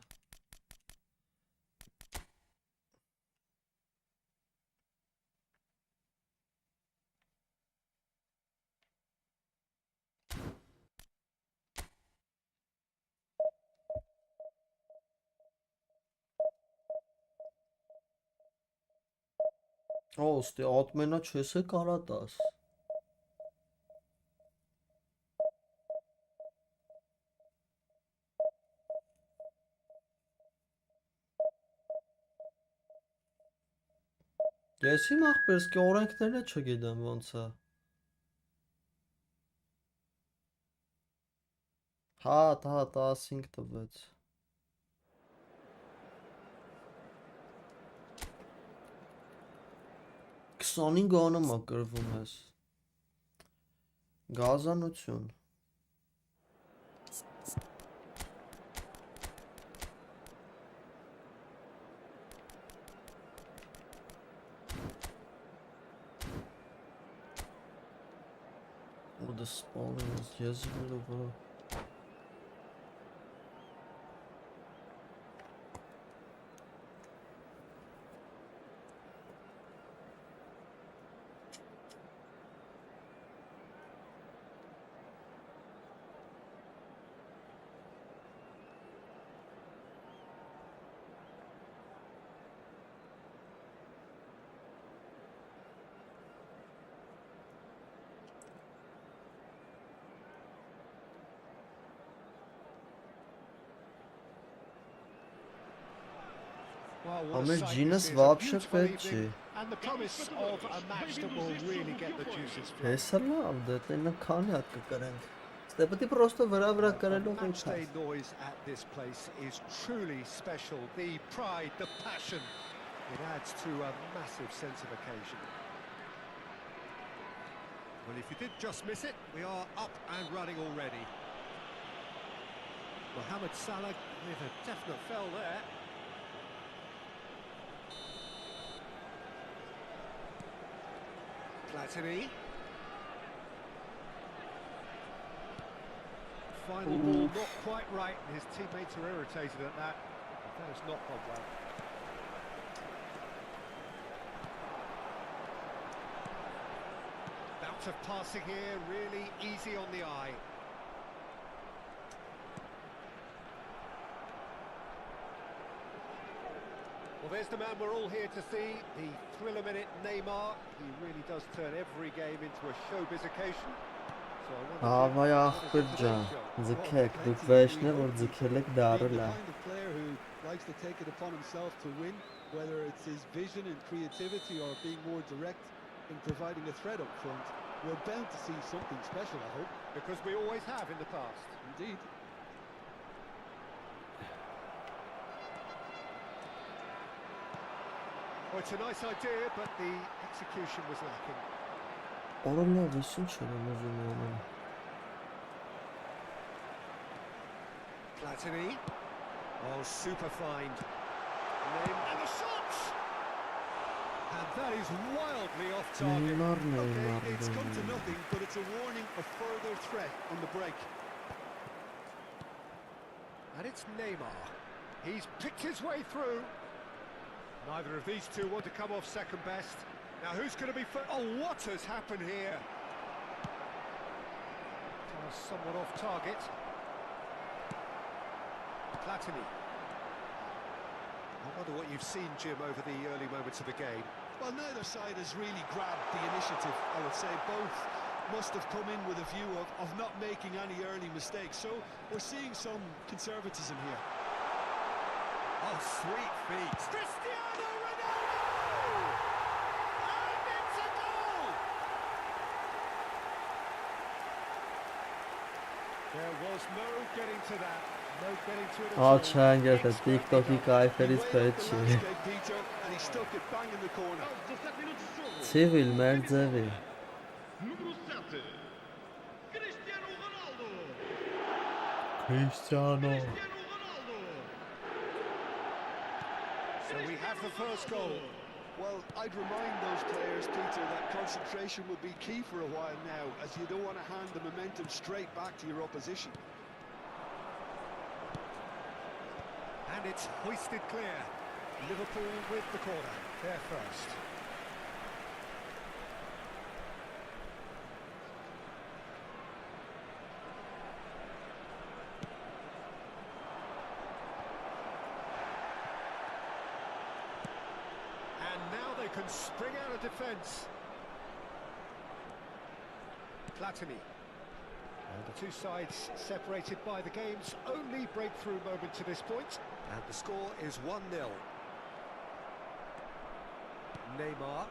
Օ, ստի ատմենա չես է կարա տաս։ Ես իմ ախպերս կի օրենքները չգիտեմ ոնց է։ Հա, 15 տվեց։ Քսանինգ անում է կրվում ես։ Գազանություն։ Or the spawning is Jezebel. Oh, what a Ամեն sight ջինս this is, a вообще beautiful պետք չի։ evening, and the promise of a match that will really get the juices flowing. Հեսա լավ, դե տենը քանի հատ կկրենք։ Ստե պետք է պրոստը վրա The կրելով match day ինքս։ noise at this place is truly special. The pride, the passion, it adds to a massive sense of occasion. Well, if you did just miss it, we are up and running already. Mohamed Salah with a definite fell there. Platini. Final ball not quite right, and his teammates are irritated at that. That has not gone well. Bout of passing here, really easy on the eye. Well, there's the man we're all here to see, the thriller-minute Neymar. He really does turn every game into a showbiz occasion. So I wonder Ավայ what ախպեր is ջան, today's show? ձգեք, դուք վեշն է, որ ձգել եք Being դարել the է։ kind of player who likes to take it upon himself to win, whether it's his vision and creativity or being more direct in providing a threat up front, we're bound to see something special, I hope. Because we always have in the past. Indeed. Well, it's a nice idea, but the execution was lacking. Օրոնով ես ինչ եմ ուզում անել։ Platini. Oh, super find. And the shot! And that is wildly off target. Okay, it's come to nothing, but it's a warning of further threat on the break. And it's Neymar. He's picked his way through. Neither of these two want to come off second best. Now who's going to be first? Oh, what has happened here? Somewhat off target. Platini. I wonder what you've seen, Jim, over the early moments of the game. Well, neither side has really grabbed the initiative, I would say. Both must have come in with a view of not making any early mistakes. So we're seeing some conservatism here. Oh, sweet feet. Cristiano Ronaldo! And it's a goal! There was no getting to that. No getting to it at all. Ա չանգ է TikTok-ի կայֆերից պետք չի։ Landscape, Peter, and he stuck it bang in the corner. 17 minutos de jogo. Civil մեր ձևի։ Número 7. Cristiano Ronaldo. Cristiano։ Cristiano Ronaldo. So we have the first goal. Well, I'd remind those players, Peter, that concentration will be key for a while now, as you don't want to hand the momentum straight back to your opposition. And it's hoisted clear. Liverpool with the corner. They're first. And now they can spring out of defence. Platini. And the two sides separated by the game's only breakthrough moment to this point. And the score is 1-0. Neymar.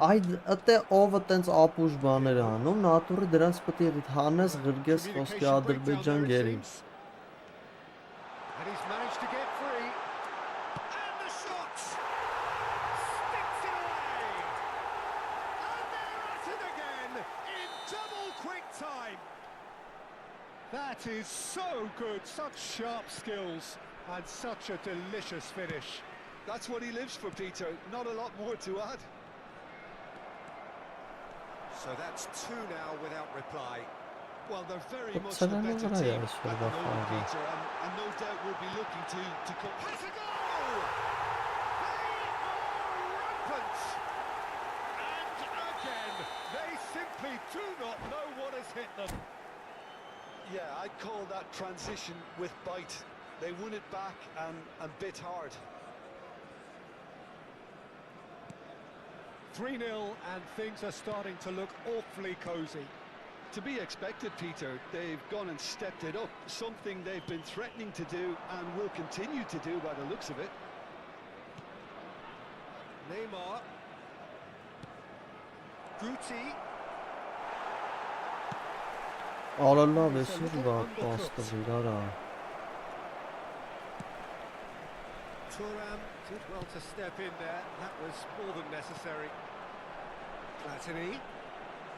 Այդ ըտե ովը տենց ապուշ բաներ է անում, նատուրը դրանց պետք է հանես գրգես խոսքի Ադրբեջան գերին։ And he's managed to get free. And the shot! Sticks it away! And they're at it again in double quick time. That is so good, such sharp skills and such a delicious finish. That's what he lives for, Peter. Not a lot more to add. So that's two now without reply. Well, they're very But much the Salah better never team has at for the the moment, final. Peter, and no doubt will be looking to come. Has a goal! They are rampant! And again, they simply do not know what has hit them. Yeah, I'd call that transition with bite. They won it back and bit hard. 3-0 and things are starting to look awfully cosy. To be expected, Peter. They've gone and stepped it up, something they've been threatening to do and will continue to do by the looks of it. Neymar. Guti. Allah vesir var pasta virara. Thuram did well to step in there. That was more than necessary. Platini.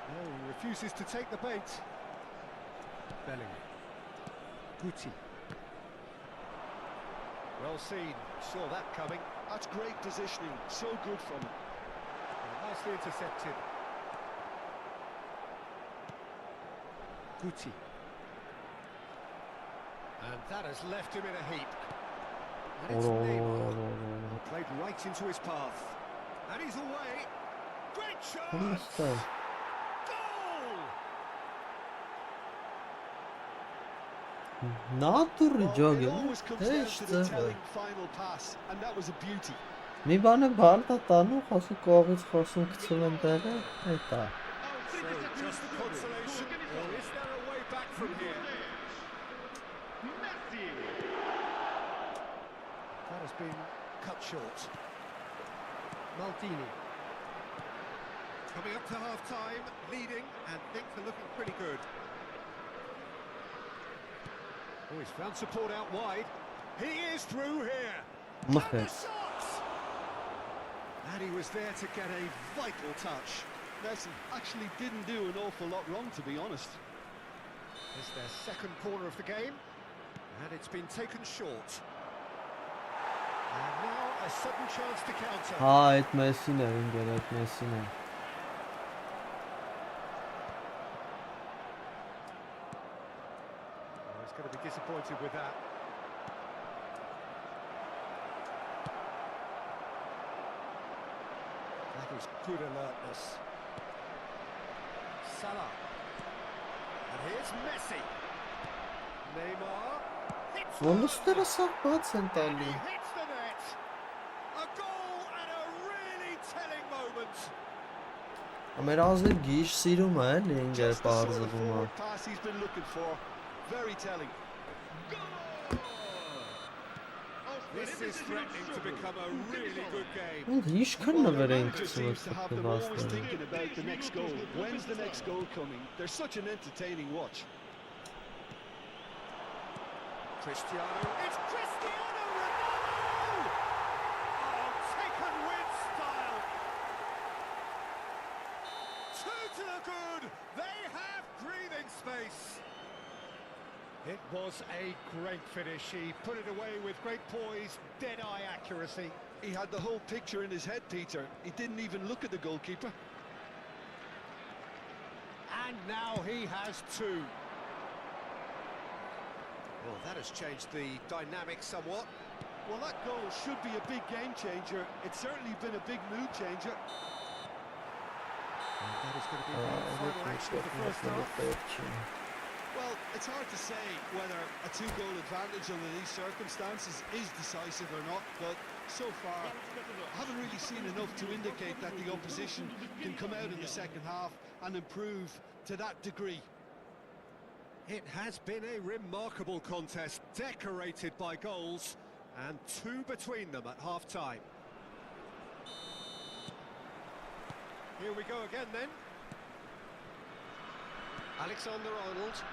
No, he refuses to take the bait. Bellingham. Guti. Well seen. Saw that coming. That's great positioning. So good from him. Nicely intercepted. Guti. And that has left him in a heap. And it's Neymar. Played right into his path. And he's away. Great shot! Goal! Natur Well, it jogi. always comes down to the telling final pass, and that was a beauty. Mi bane balta tanu խոսի կողից խոսում գցում են դերը, էտա։ So just consolation, or is there a way back from here? Messi. That has been cut short. Maldini. Coming up to half-time, leading, and things are looking pretty good. Oh, he's found support out wide. He is through here. And the shot! And he was there to get a vital touch. Messi actually didn't do an awful lot wrong, to be honest. It's their second corner of the game, and it's been taken short. And now a sudden chance to counter. Հա, այդ Մեսին է, ինգեր, այդ Մեսին է։ Oh, he's going to be disappointed with that. That is good alertness. Salah. And here's Messi. Neymar. Hits the Ոնստերը սա բաց են And տալի։ he hits the net. A goal and a really telling moment. Մեր ազնիվ գիշ սիրում է, էլի ինգեր Just the sort of պարզվում է։ forward pass he's been looking for. Very telling. This is threatening to become a really good game. Ինձ ինչքան Well, the նվեր են manager գցում seems to have them always կտվածները։ thinking about the next goal. When's the next goal coming? They're such an entertaining watch. Cristiano. It's Cristiano Ronaldo! Oh, taken with style. Two to the good. They have breathing space. It was a great finish. He put it away with great poise, dead-eye accuracy. He had the whole picture in his head, Peter. He didn't even look at the goalkeeper. And now he has two. Well, that has changed the dynamic somewhat. Well, that goal should be a big game changer. It's certainly been a big mood changer. And that is going to be the final action of the first half. Well, it's hard to say whether a two-goal advantage under these circumstances is decisive or not, but so far, I haven't really seen enough to indicate that the opposition can come out in the second half and improve to that degree. It has been a remarkable contest, decorated by goals, and two between them at half-time. Here we go again then. Alexander-Arnold.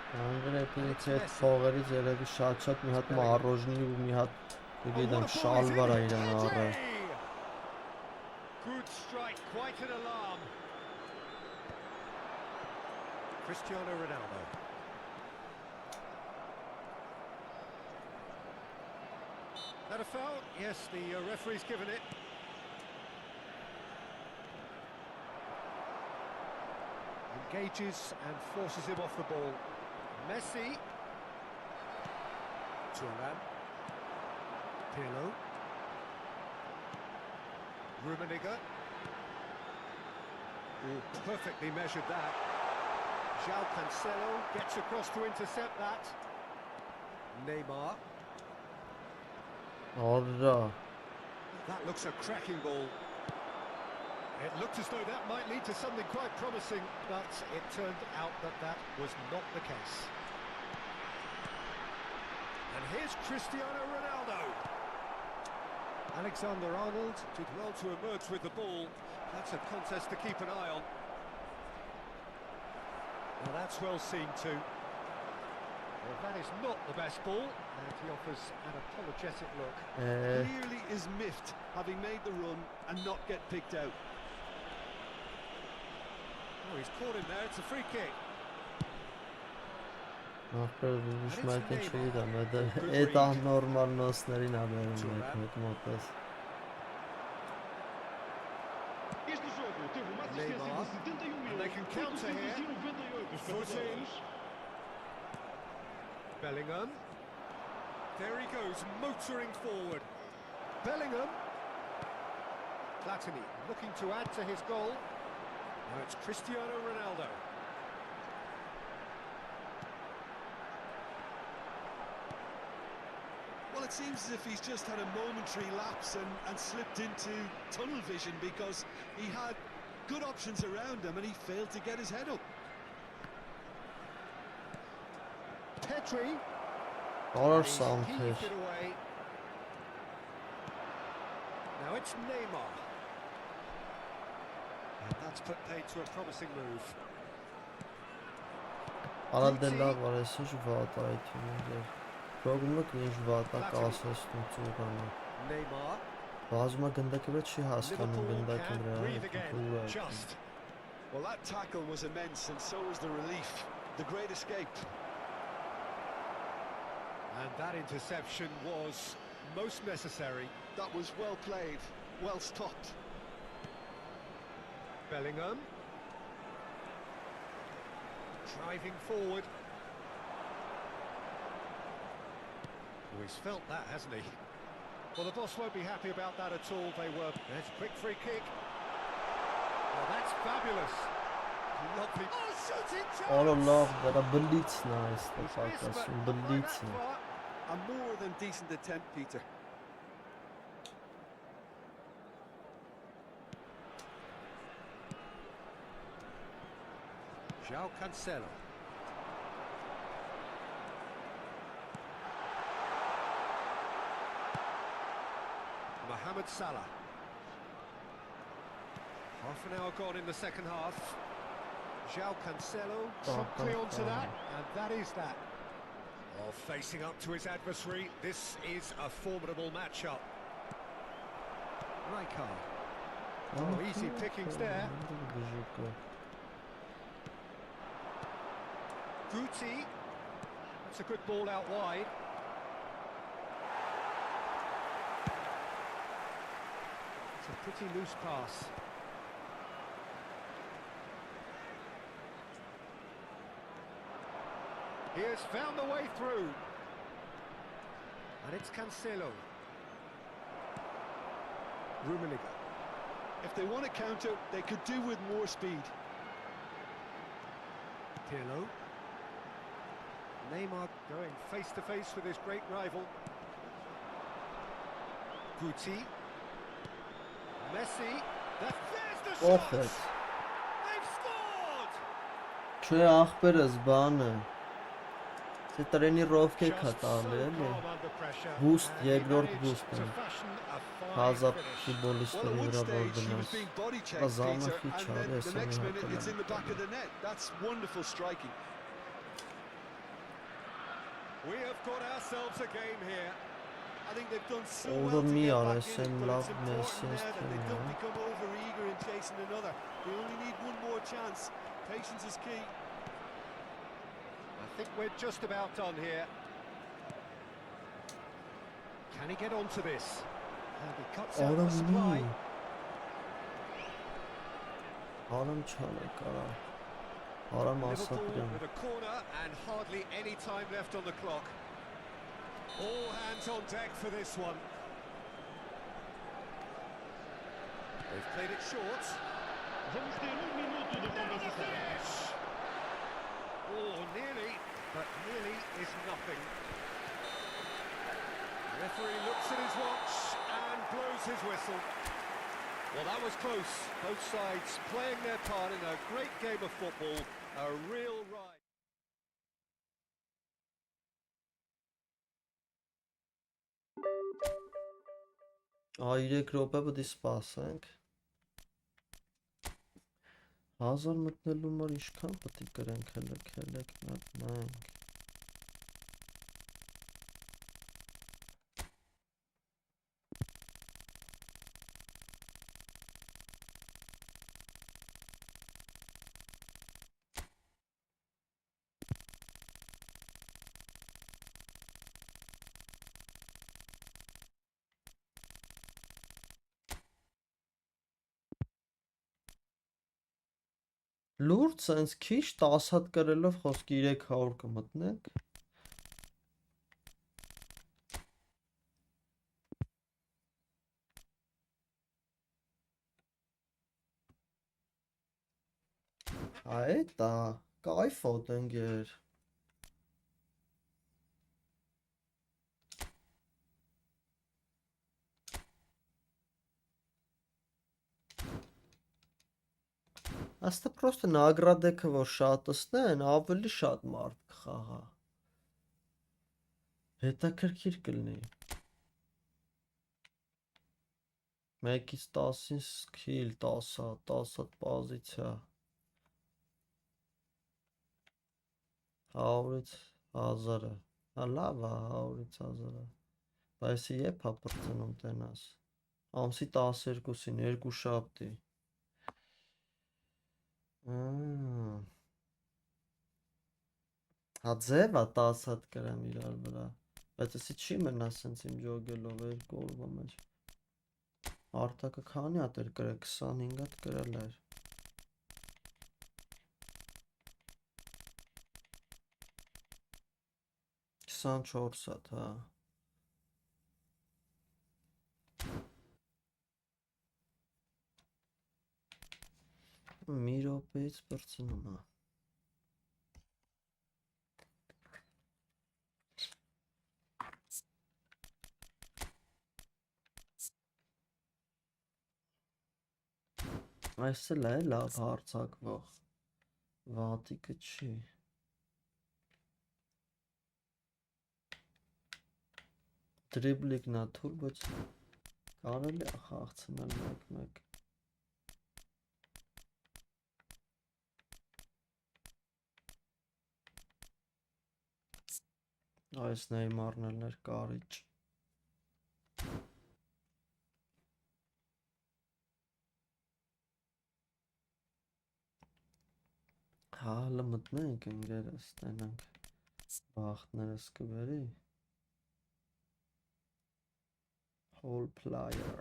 Անգրեպից այդ փողերից երևի շատ մի հատ մառոժնի ու մի հատ գիտեմ շալվար է իրան առը։ Good strike, quite an alarm. Cristiano Ronaldo. That a foul? Yes, the referee's given it. Engages and forces him off the ball. Messi. Thuram. Pirlo. Rummenigge. Oh, perfectly measured that. João Cancelo gets across to intercept that. Neymar. Արա։ That looks a cracking ball. It looked as though that might lead to something quite promising, but it turned out that that was not the case. And here's Cristiano Ronaldo. Alexander-Arnold did well to emerge with the ball. That's a contest to keep an eye on. Now that's well seen too. Well, that is not the best ball, and he offers an apologetic look. Clearly is miffed, having made the run and not get picked out. Oh, he's caught him there, it's a free kick. Ախպեր շմայքը չգիտեմ, այդ աննորմալ նոսներին աբերում մեկ մոտես։ Este jogo teve uma assistência Neymar. de 71 And they can minutos, counter here. 98 Footing. espectadores. Bellingham. There he goes, motoring forward. Bellingham. Platini looking to add to his goal. Now it's Cristiano Ronaldo. Well, it seems as if he's just had a momentary lapse and slipped into tunnel vision because he had good options around him and he failed to get his head up. Petri. Or He's something. heaved it away. Now it's Neymar. And that's put paid to a promising move. Արալ դե լավ արես ժվատ այդ ինձ։ Պրոգրամը կին ժվատա կասես ծուղանը։ Neymar. Բազմա գնդակի վրա չի հասկանում Liverpool գնդակի can't breathe again. վրա։ Just. Well, that tackle was immense and so was the relief. The great escape. And that interception was most necessary. That was well played, well stopped. Bellingham. Driving forward. Oh, he's felt that, hasn't he? Well, the boss won't be happy about that at all. They were. There's a quick free kick. Well, that's fabulous. Lovely. Oh, shooting chance! All along that blitz nice the He's fact missed, that but not by blitz. that far. A more than decent attempt, Peter. João Cancelo. Mohamed Salah. Half an hour gone in the second half. João Cancelo promptly onto that, and that is that. Oh, facing up to his adversary, this is a formidable matchup. Rijkaard. Oh, easy pickings there. Guti. That's a good ball out wide. It's a pretty loose pass. He has found the way through. And it's Cancelo. Rummenigge. If they want to counter, they could do with more speed. Pirlo. Neymar going face to face with his great rival. Guti. Messi. There's the shot! Օխետ։ They've scored! Չէ ախպերս բանը։ Թե տրենի ռովքե Just կտալ so էլի։ calm under pressure, Boost, and he երկրորդ managed boost to են։ fashion a fine Հազա finish. Well, ֆուտբոլիստների at one վրա որ stage he was դնես։ being body checked, Զանը Peter, խիչ and արի, then the ասեմ next minute հակալա։ it's in the back of the net. That's wonderful striking. We have got ourselves a game here. I think they've done so Over well to me get are back the same in it, but love it's important messages now that to they don't me. become over-eager in chasing another. They only need one more chance. Patience is key. I think we're just about done here. Can he get onto this? And he cuts out the supply. Արամ չանա կարա։ Արամ Liverpool ասապրեմ։ with a corner and hardly any time left on the clock. All hands on deck for this one. They've played it short. Vamos ter minuto de compensação. Finish! Oh, nearly, but nearly is nothing. The referee looks at his watch and blows his whistle. Well, that was close. Both sides playing their part in a great game of football. A real ride. Ա 3 րոպե պետք է սպասենք 1000 մտնելու համար ինչքան պետք է կրենք հելեք մտնենք Լուրջ sense քիչ 10 հատ կրելով խոսքի 300 կմտնենք Այդա կայֆոտ ընկեր Asta просто նագրադեքը որ շատացնեն ավելի շատ մարդ կխաղա հետաքրքիր կլինի 1-ից 10-ին skill 10 հատ պոզիցիա 100-ից 1000-ը լավ է 100-ից 1000-ը բայց երբ է պրծնում տենաս ամսի 12-ին 2 շաբթի Հա ձևա 10 հատ կրեմ իրար վրա բայց էսի չի մնա սենց իմ ջոգելով երկու օրվա մեջ Արտակը քանի հատ էր կրել 25 հատ կրել էր 24 հատ հա Մի րոպեից պրծնում է Այս էլ է լավ հարցակվող վատիկը չի Դրիբլիկն է թուլ բայց կարելի է խաղցնել մեկ-մեկ Այս Նեյմարն էլ էր կարիճ Հալը մտնենք ընկերս տենանք բախտներս կվերի Whole player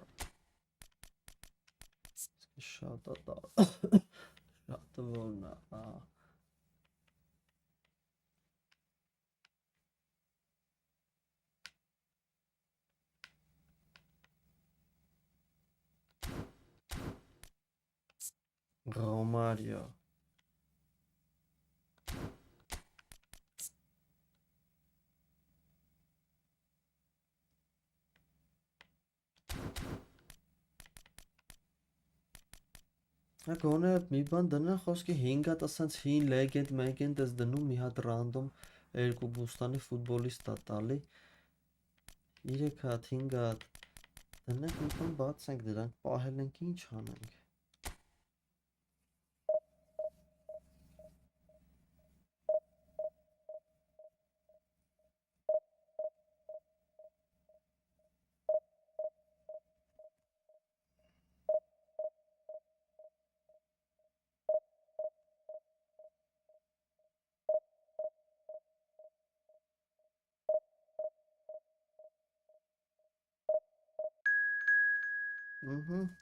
Շատ է շատ որն է Ռոմարիո Գոնե մի բան դնեն խոսքի 5 հատ ասենց հին լեգենդ մեգենդ ես դնում մի հատ ռանդոմ երկու բուստանի ֆուտբոլիստ է տալի 3 հատ 5 հատ դնենք մի բան բացենք դրանք պահել ենք ինչ անենք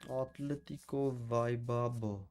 Atletico Vaibabo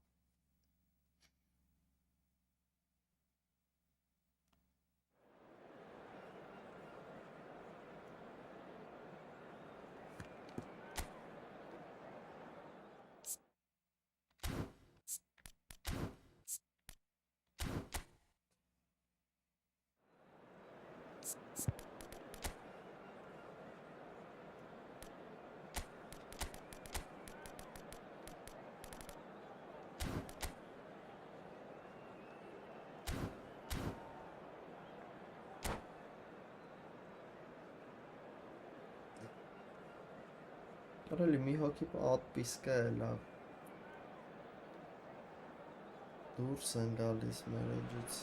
Կարելի մի հոգի պատպիսկա է լավ։ Դուրս են գալիս մեր էջից։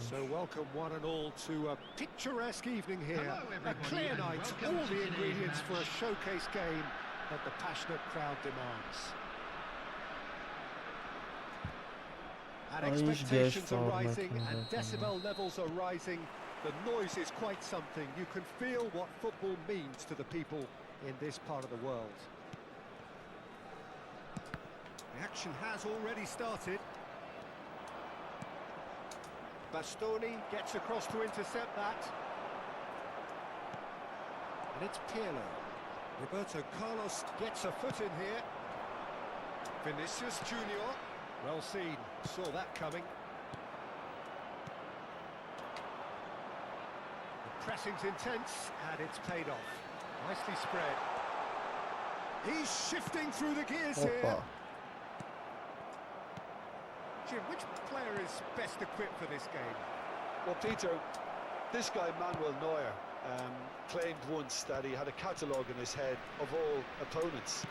So welcome one and all to a picturesque evening here. A clear night, all the ingredients for a showcase game that the passionate crowd demands. And expectations are rising and decibel levels are rising. The noise is quite something. You can feel what football means to the people in this part of the world. The action has already started. Bastoni gets across to intercept that. And it's Pirlo. Roberto Carlos Gets a foot in here. Vinicius Junior. Well seen. Saw that coming. The pressing's intense and it's paid off. Nicely spread. He's shifting through the gears here. Opa. Jim, which player is best equipped for this game? Well, Peter, this guy Manuel Neuer claimed once that he had a catalogue in his head of all opponents.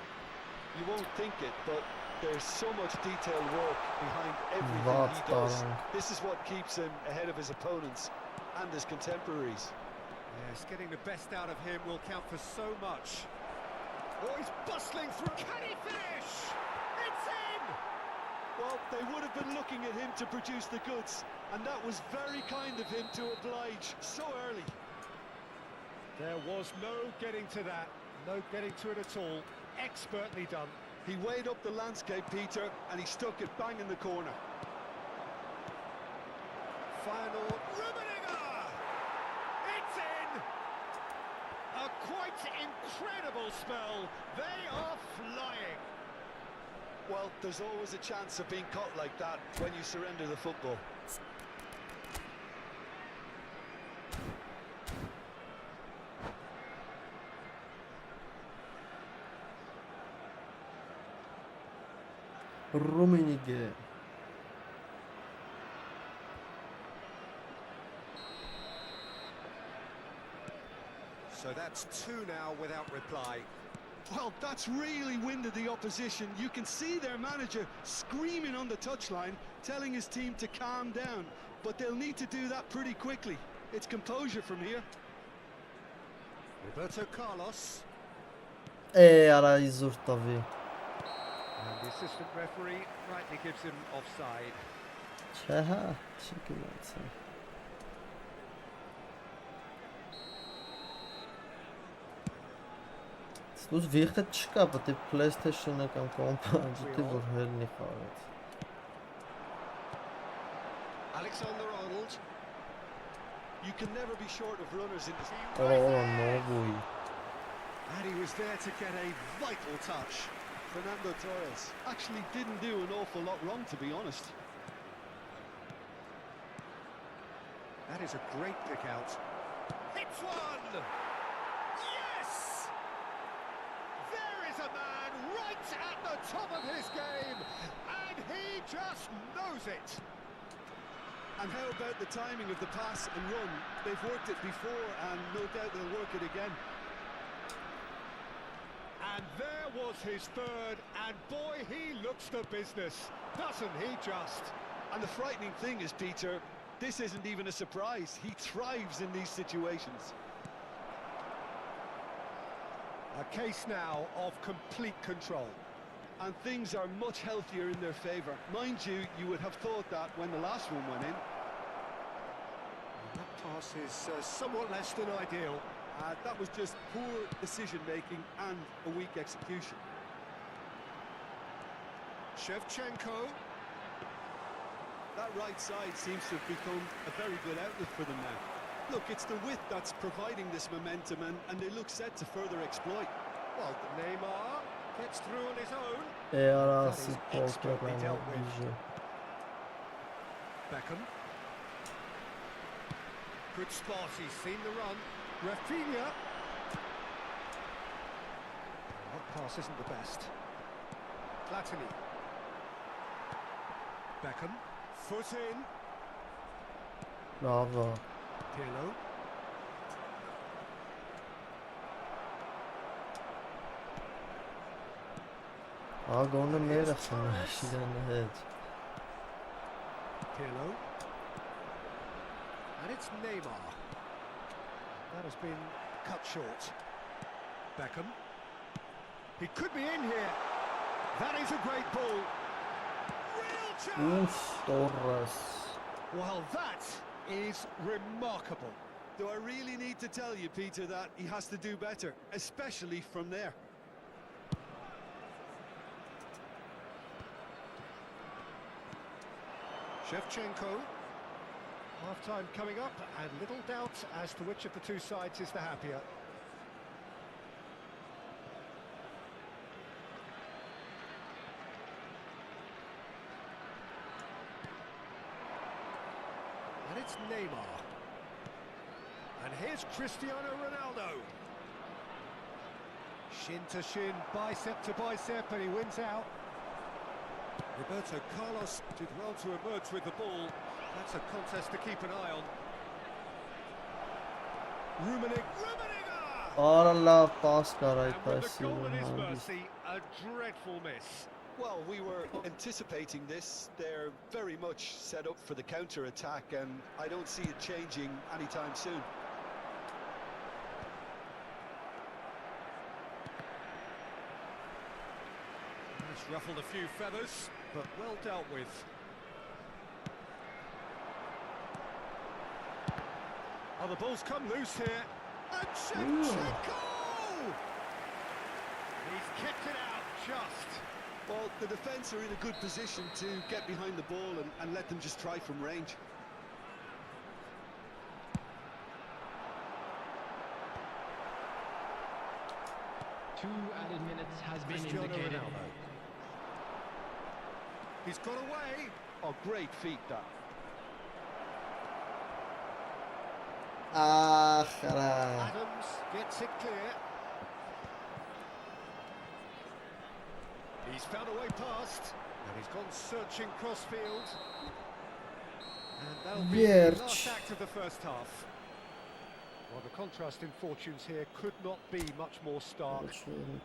You won't think it, but there's so much detailed work behind everything he does. This is what keeps him ahead of his opponents and his contemporaries. Yes, getting the best out of him will count for so much. Oh, he's bustling through. Can he finish? It's in! Well, they would have been looking at him to produce the goods, and that was very kind of him to oblige so early. There was no getting to that, no getting to it at all. Expertly done. He weighed up the landscape, Peter, and he stuck it bang in the corner. Final Rummenigge! It's in! A quite incredible spell. They are flying. Well, there's always a chance of being caught like that when you surrender the football. Rummenigge. So that's two now without reply. Well, that's really winded the opposition. You can see their manager screaming on the touchline, telling his team to calm down. But they'll need to do that pretty quickly. It's composure from here. Roberto Carlos. Ara izurtavi. And the assistant referee rightly gives him offside. Չհա, չի գնացել։ Ստուս վիղտը չկա, պետք է PlayStation-ը կամ կոմպը ջիտի որ հելնի խաղաց։ Alexander-Arnold. You can never be short of runners in this. նոբույ։ And he was there to get a vital touch. Fernando Torres actually didn't do an awful lot wrong, to be honest. That is a great pick out. Hits one! Yes! There is a man right at the top of his game, and he just knows it. And how about the timing of the pass and run? They've worked it before, and no doubt they'll work it again. And there was his third, and boy, he looks the business, doesn't he just? And the frightening thing is, Peter, this isn't even a surprise. He thrives in these situations. A case now of complete control. And things are much healthier in their favour. Mind you, you would have thought that when the last one went in. That pass is somewhat less than ideal. That was just poor decision-making and a weak execution. Shevchenko. That right side seems to have become a very good outlet for them now. Look, it's the width that's providing this momentum, and they look set to further exploit. Well, Neymar gets through on his own. Ara That is si expertly dealt with. polka Beckham. Good spot, he's seen the run. Rafinha. That pass isn't the best. Platini. Beckham. Foot in. Bravo. Pirlo. Ագոնը մերը խնաշիրանը հետ։ Pirlo. And it's Neymar. That has been cut short. Beckham. He could be in here. That is a great ball. Real chance. Torres. Well, that is remarkable. Do I really need to tell you, Peter, that he has to do better, especially from there? Shevchenko. Half-time coming up, and little doubt as to which of the two sides is the happier. And it's Neymar. And here's Cristiano Ronaldo. Shin to shin, bicep to bicep, and he wins out. Roberto Carlos did well to emerge with the ball. That's a contest to keep an eye on. Rummenigge! Արալավ պաս կար այդ And with the goal պասին at his հանգիստ։ mercy, a dreadful miss. Well, we were anticipating this. They're very much set up for the counter-attack, and I don't see it changing anytime soon. It's ruffled a few feathers, but well dealt with. Oh, the ball's come loose here. And Shevchenko! He's kicked it out just. Well, the defence are in a good position to get behind the ball and let them just try from range. Two added minutes has been Cristiano indicated. Ronaldo. He's got away. Oh, great feat, that. Ախրա։ Adams gets it clear. He's found a way past, and he's gone searching crossfield. And that'll be the last act of the first half. Well, the contrast in fortunes here could not be much more stark.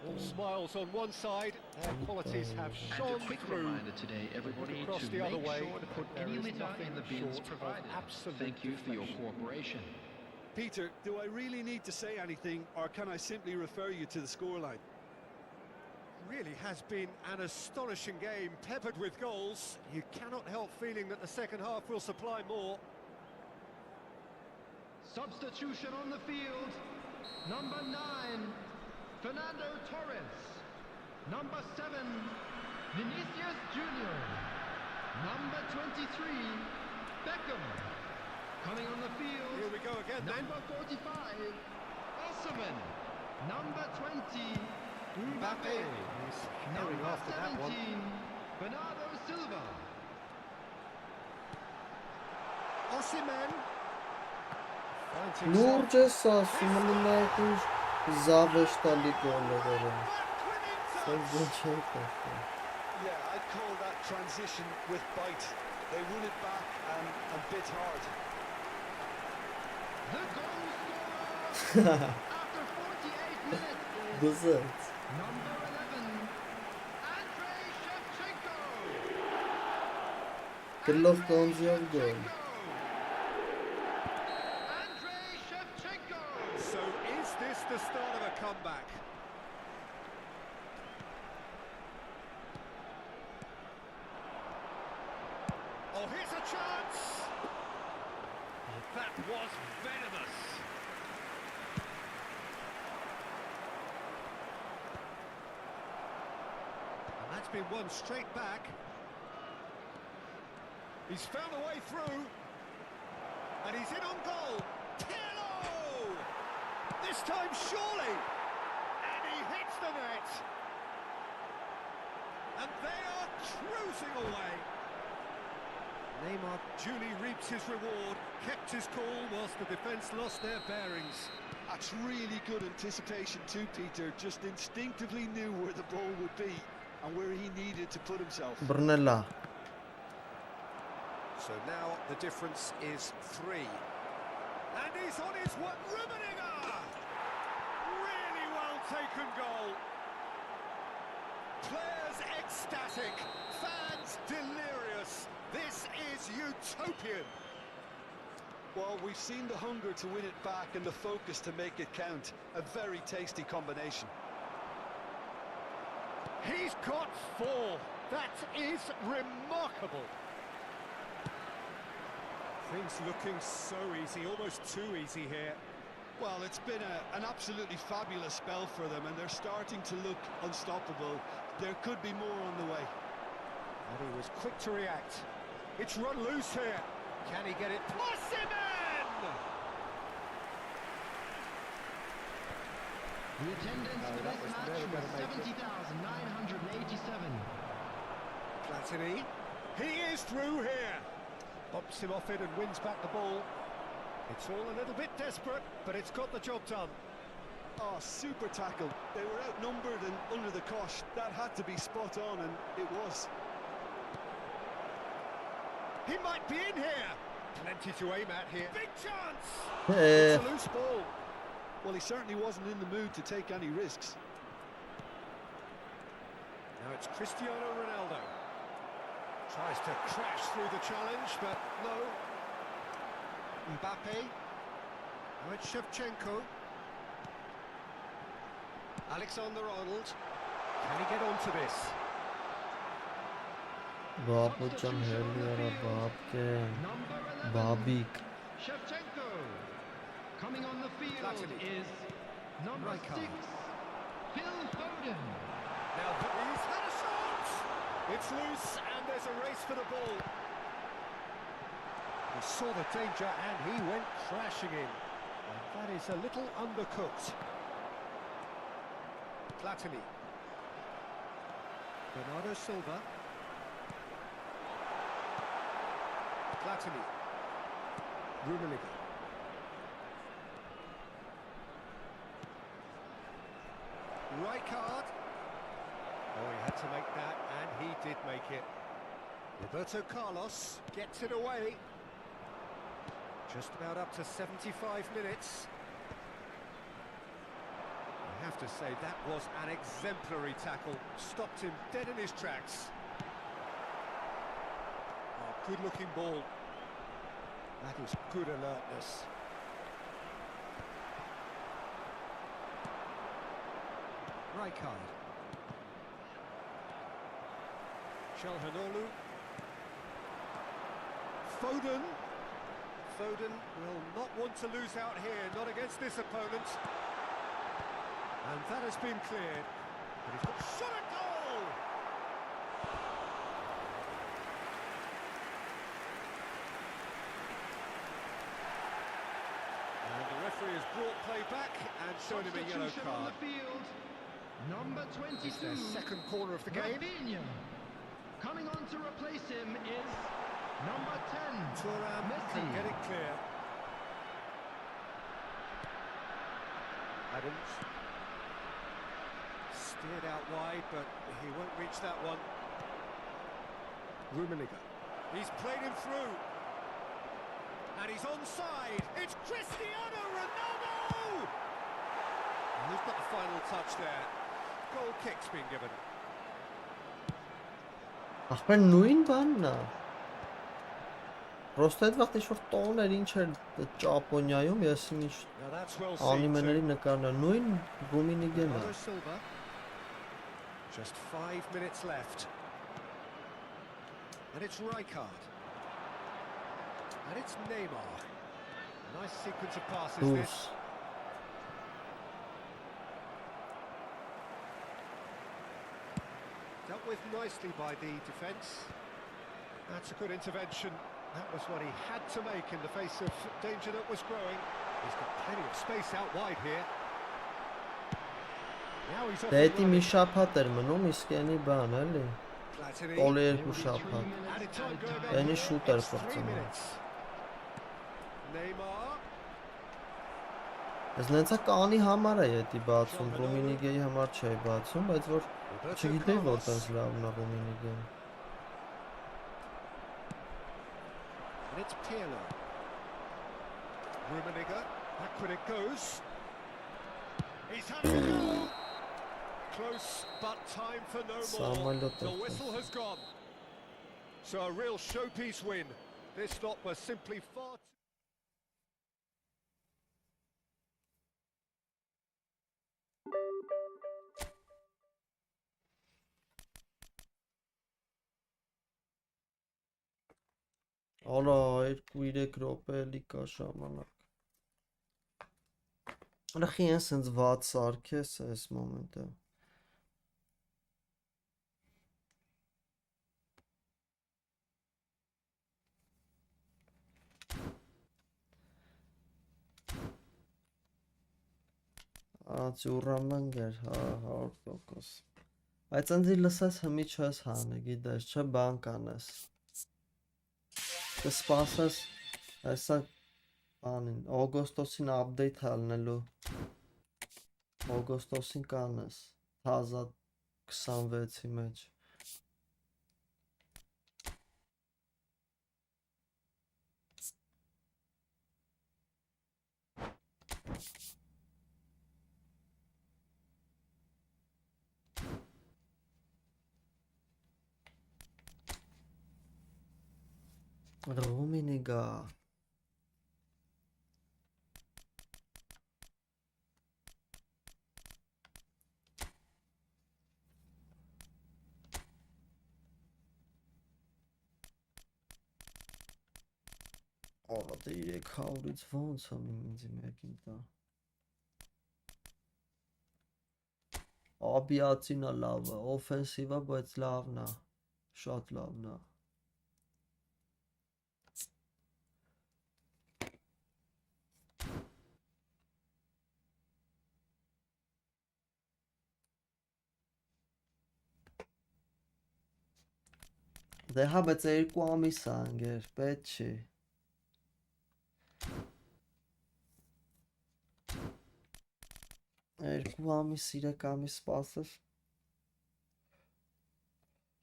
All smiles on one side, their qualities have And shone a quick through. reminder today, everybody, Across to the other make way, sure to put there any is litter nothing in the bins short of provided. absolute Thank you for your perfection. cooperation. Peter, do I really need to say anything, or can I simply refer you to the scoreline? Really has been an astonishing game, peppered with goals. You cannot help feeling that the second half will supply more. Substitution on the field. Number 9, Fernando Torres. Number 7, Vinicius Junior. Number 23, Beckham. Coming on the field. Here we go again then. Number 45, Osman. Number 20, Mbappe. He's carrying Number after that 17, one. Bernardo Silva. Osimhen. Finds himself Լուրջ ես ասում, մնայքուր զավեշտալի գոլերը։ Սա ոչ է կաշը։ Yeah, I'd call that transition with bite. They won it back and bit hard. The goal scorer after 48 minutes is Դզեց։ number 11, Andrei Shevchenko. Գլով կոնձիով գոլ։ Andrei Shevchenko. So is this the start of a comeback? Oh, here's a chance! That was venomous. And that's been won straight back. He's found a way through. And he's in on goal. Pirlo! This time surely. And he hits the net. And they are cruising away. Neymar duly reaps his reward, kept his cool whilst the defence lost their bearings. That's really good anticipation too, Peter. Just instinctively knew where the ball would be and where he needed to put himself. Բռնելա։ So now the difference is 3. And he's on his way. Rummenigge! Really well taken goal. Players ecstatic, fans delirious. This is utopian. Well, we've seen the hunger to win it back and the focus to make it count. A very tasty combination. He's got 4. That is remarkable. Things looking so easy, almost too easy here. Well, it's been an absolutely fabulous spell for them, and they're starting to look unstoppable. There could be more on the way. And he was quick to react. It's run loose here. Can he get it? Osimhen! The attendance for this match was 70,987. Platini. He is through here. Bops him off it and wins back the ball. It's all a little bit desperate, but it's got the job done. Oh, super tackle. They were outnumbered and under the cosh. That had to be spot on, and it was. He might be in here. Plenty to aim at here. Big chance! Eh. It's a loose ball. Well, he certainly wasn't in the mood to take any risks. Now it's Cristiano Ronaldo. Tries to crash through the challenge, but no. Mbappe. Now it's Shevchenko. Alexander-Arnold. Can he get onto this? Բաբուջան հելի արա բաբկեն, բաբիկ։ Shevchenko. Coming on the field Platini. is number Rijkaard. 6, Phil Foden. Now he's had a shot! It's loose and there's a race for the ball. He saw the danger and he went crashing in. And that is a little undercooked. Platini. Bernardo Silva. Platini. Rummenigge. Rijkaard. Oh, he had to make that, and he did make it. Roberto Carlos gets it away. Just about up to 75 minutes. I have to say, that was an exemplary tackle. Stopped him dead in his tracks. Oh, good-looking ball. That is good alertness. Rijkaard. Çalhanoğlu. Foden. Foden will not want to lose out here, not against this opponent. And that has been cleared. But he's got shot at goal! And the referee has brought play back and shown him a yellow Substitution on card. the field. Number 22, It's their second corner of the game. Rafinha. Coming on to replace him is number 10, Thuram Messi. can get it clear. Adams. Steered out wide, but he won't reach that one. Rummenigge. He's played him through. And he's onside. It's Cristiano Ronaldo! And who's got the final touch there? Goal kick's been given. Ախպեր նույն բանն է։ Պրոստը այդ վաղտ ինչ-որ տոներ ինչ էր Ճապոնիայում, ես ինչ Now that's well seen անիմեների too. նկարն է, նույն Ռումինիգեն է։ Bernardo Silva. Just 5 minutes left. And it's Rijkaard. And it's Neymar. Nice sequence of passes Դուս։ this. Dealt with nicely by the defence. That's a good intervention. That was what he had to make in the face of danger that was growing. He's got plenty of space out wide here. Now he's off Դա and էդի մի running. շաբաթ էր մնում, իսկ յանի բան, էլի։ Platini. Տոլի There երկու will be 3 շաբաթ։ minutes Added time added going time. on. Any shooter It's 3 for minutes. Neymar. Ես նենցա կանի համար է էդի բացում, Ռումինիգեի համար չէի բացում, բայց որ Roberto չգիտեի որ Carlos. տես լավն է Ռումինիգեն։ And it's Pirlo. Rummenigge. Backward it goes. He's had to go. close, but time for no Samuel more. The Otel. whistle has gone. So a real showpiece win. This stop was simply far too... Արա 2-3 րոպե էլի կա ժամանակ։ Ախի են սենց վատ սարքես այս մոմենտը։ Ծուրամանգեր, հա, 100%։ Բայց ընձի լսես հմի չես հանը, գիտես, չէ բան կանես։ Կսպասես, այսա բանին, օգոստոսին update հալնելու, օգոստոսին կանես, թազա 26-ի մեջ։ Ռումինիգա։ Ալա դե 300-ից ոնց եմ ինձի մեկին տա։ Աբիացինա լավ է, օֆենսիվա, բայց լավն է, շատ լավն է։ Դե հա, բայց 2 ամիս է անգեր, պետք չի։ Երկու ամիս, 3 ամիս սպասես։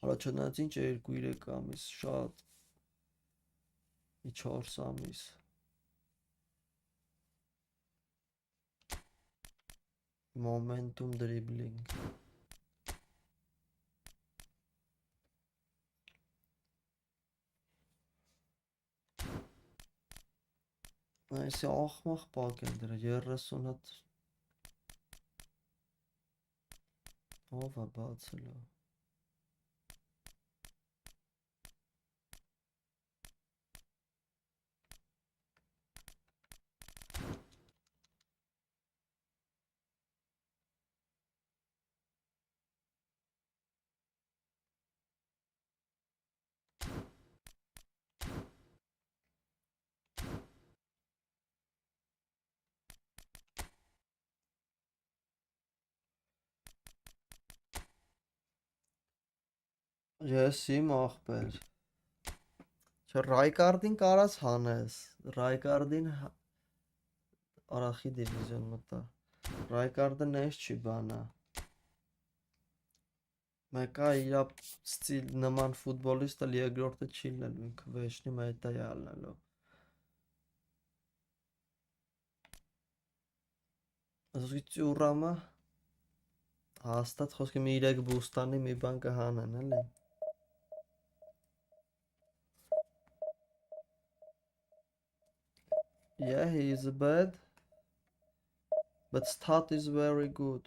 Հալա չնայած ինչ 2-3 ամիս, շատ։ 4 ամիս։ Momentum dribbling։ Այսի ախմախ պակ են դրա 30 հատ ով է բացել է։ Ես իմ ախպեր։ Չէ, Ռայկարդին կարաս հանես, Ռայկարդին արախի դիվիզիոն մտա, Ռայկարդը նես չի բանա, մեկա իրա ստիլ նման ֆուտբոլիստը երկրորդը չի լելու, ինքը վեշնի մետա է ալնելու, ասոսկի ծյուրամը, հաստատ խոսքի մի 3 բուստանի մի բան կհանեն, էլի։ Yeah, he is bad, but stat is very good.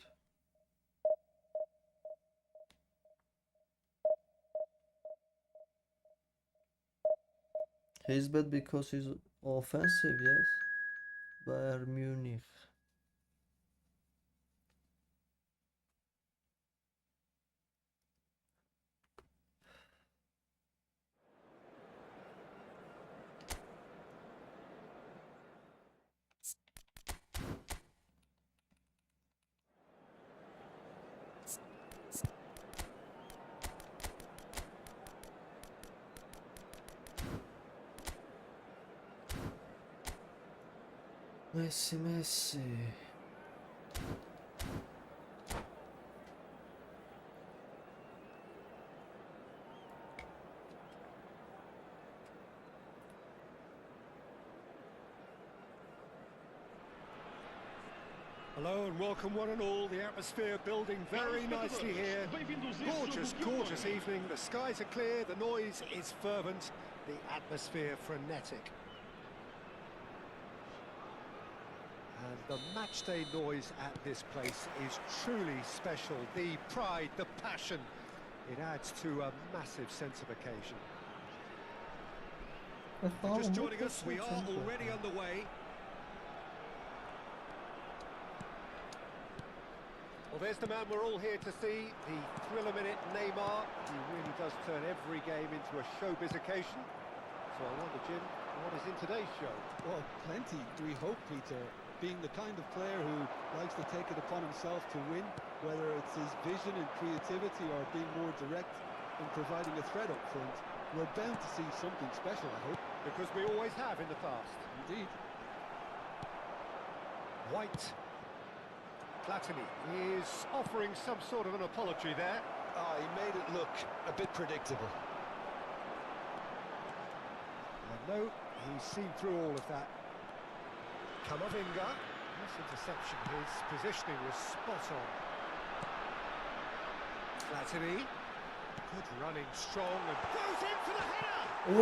He's bad because he's offensive, yes. Bayern Munich. Messi. Hello and welcome one and all. The atmosphere building very nicely here. Gorgeous, gorgeous evening. The skies are clear, the noise is fervent, the atmosphere frenetic. And the matchday noise at this place is truly special. The pride, the passion, it adds to a massive sense of occasion. Just joining us, we are already underway. Well, there's the man we're all here to see, the thriller-minute Neymar. He really does turn every game into a showbiz occasion. So I wonder, Jim, what is in today's show? Well, plenty, we hope, Peter. Being the kind of player who likes to take it upon himself to win, whether it's his vision and creativity or being more direct in providing a threat up front, we're bound to see something special, I hope. Because we always have in the past. Indeed. White. Platini is offering some sort of an apology there. He made it look a bit predictable. And no, he's seen through all of that. Kamavinga, nice interception, his positioning was spot on. Platini, good running, strong, and goes in for the header!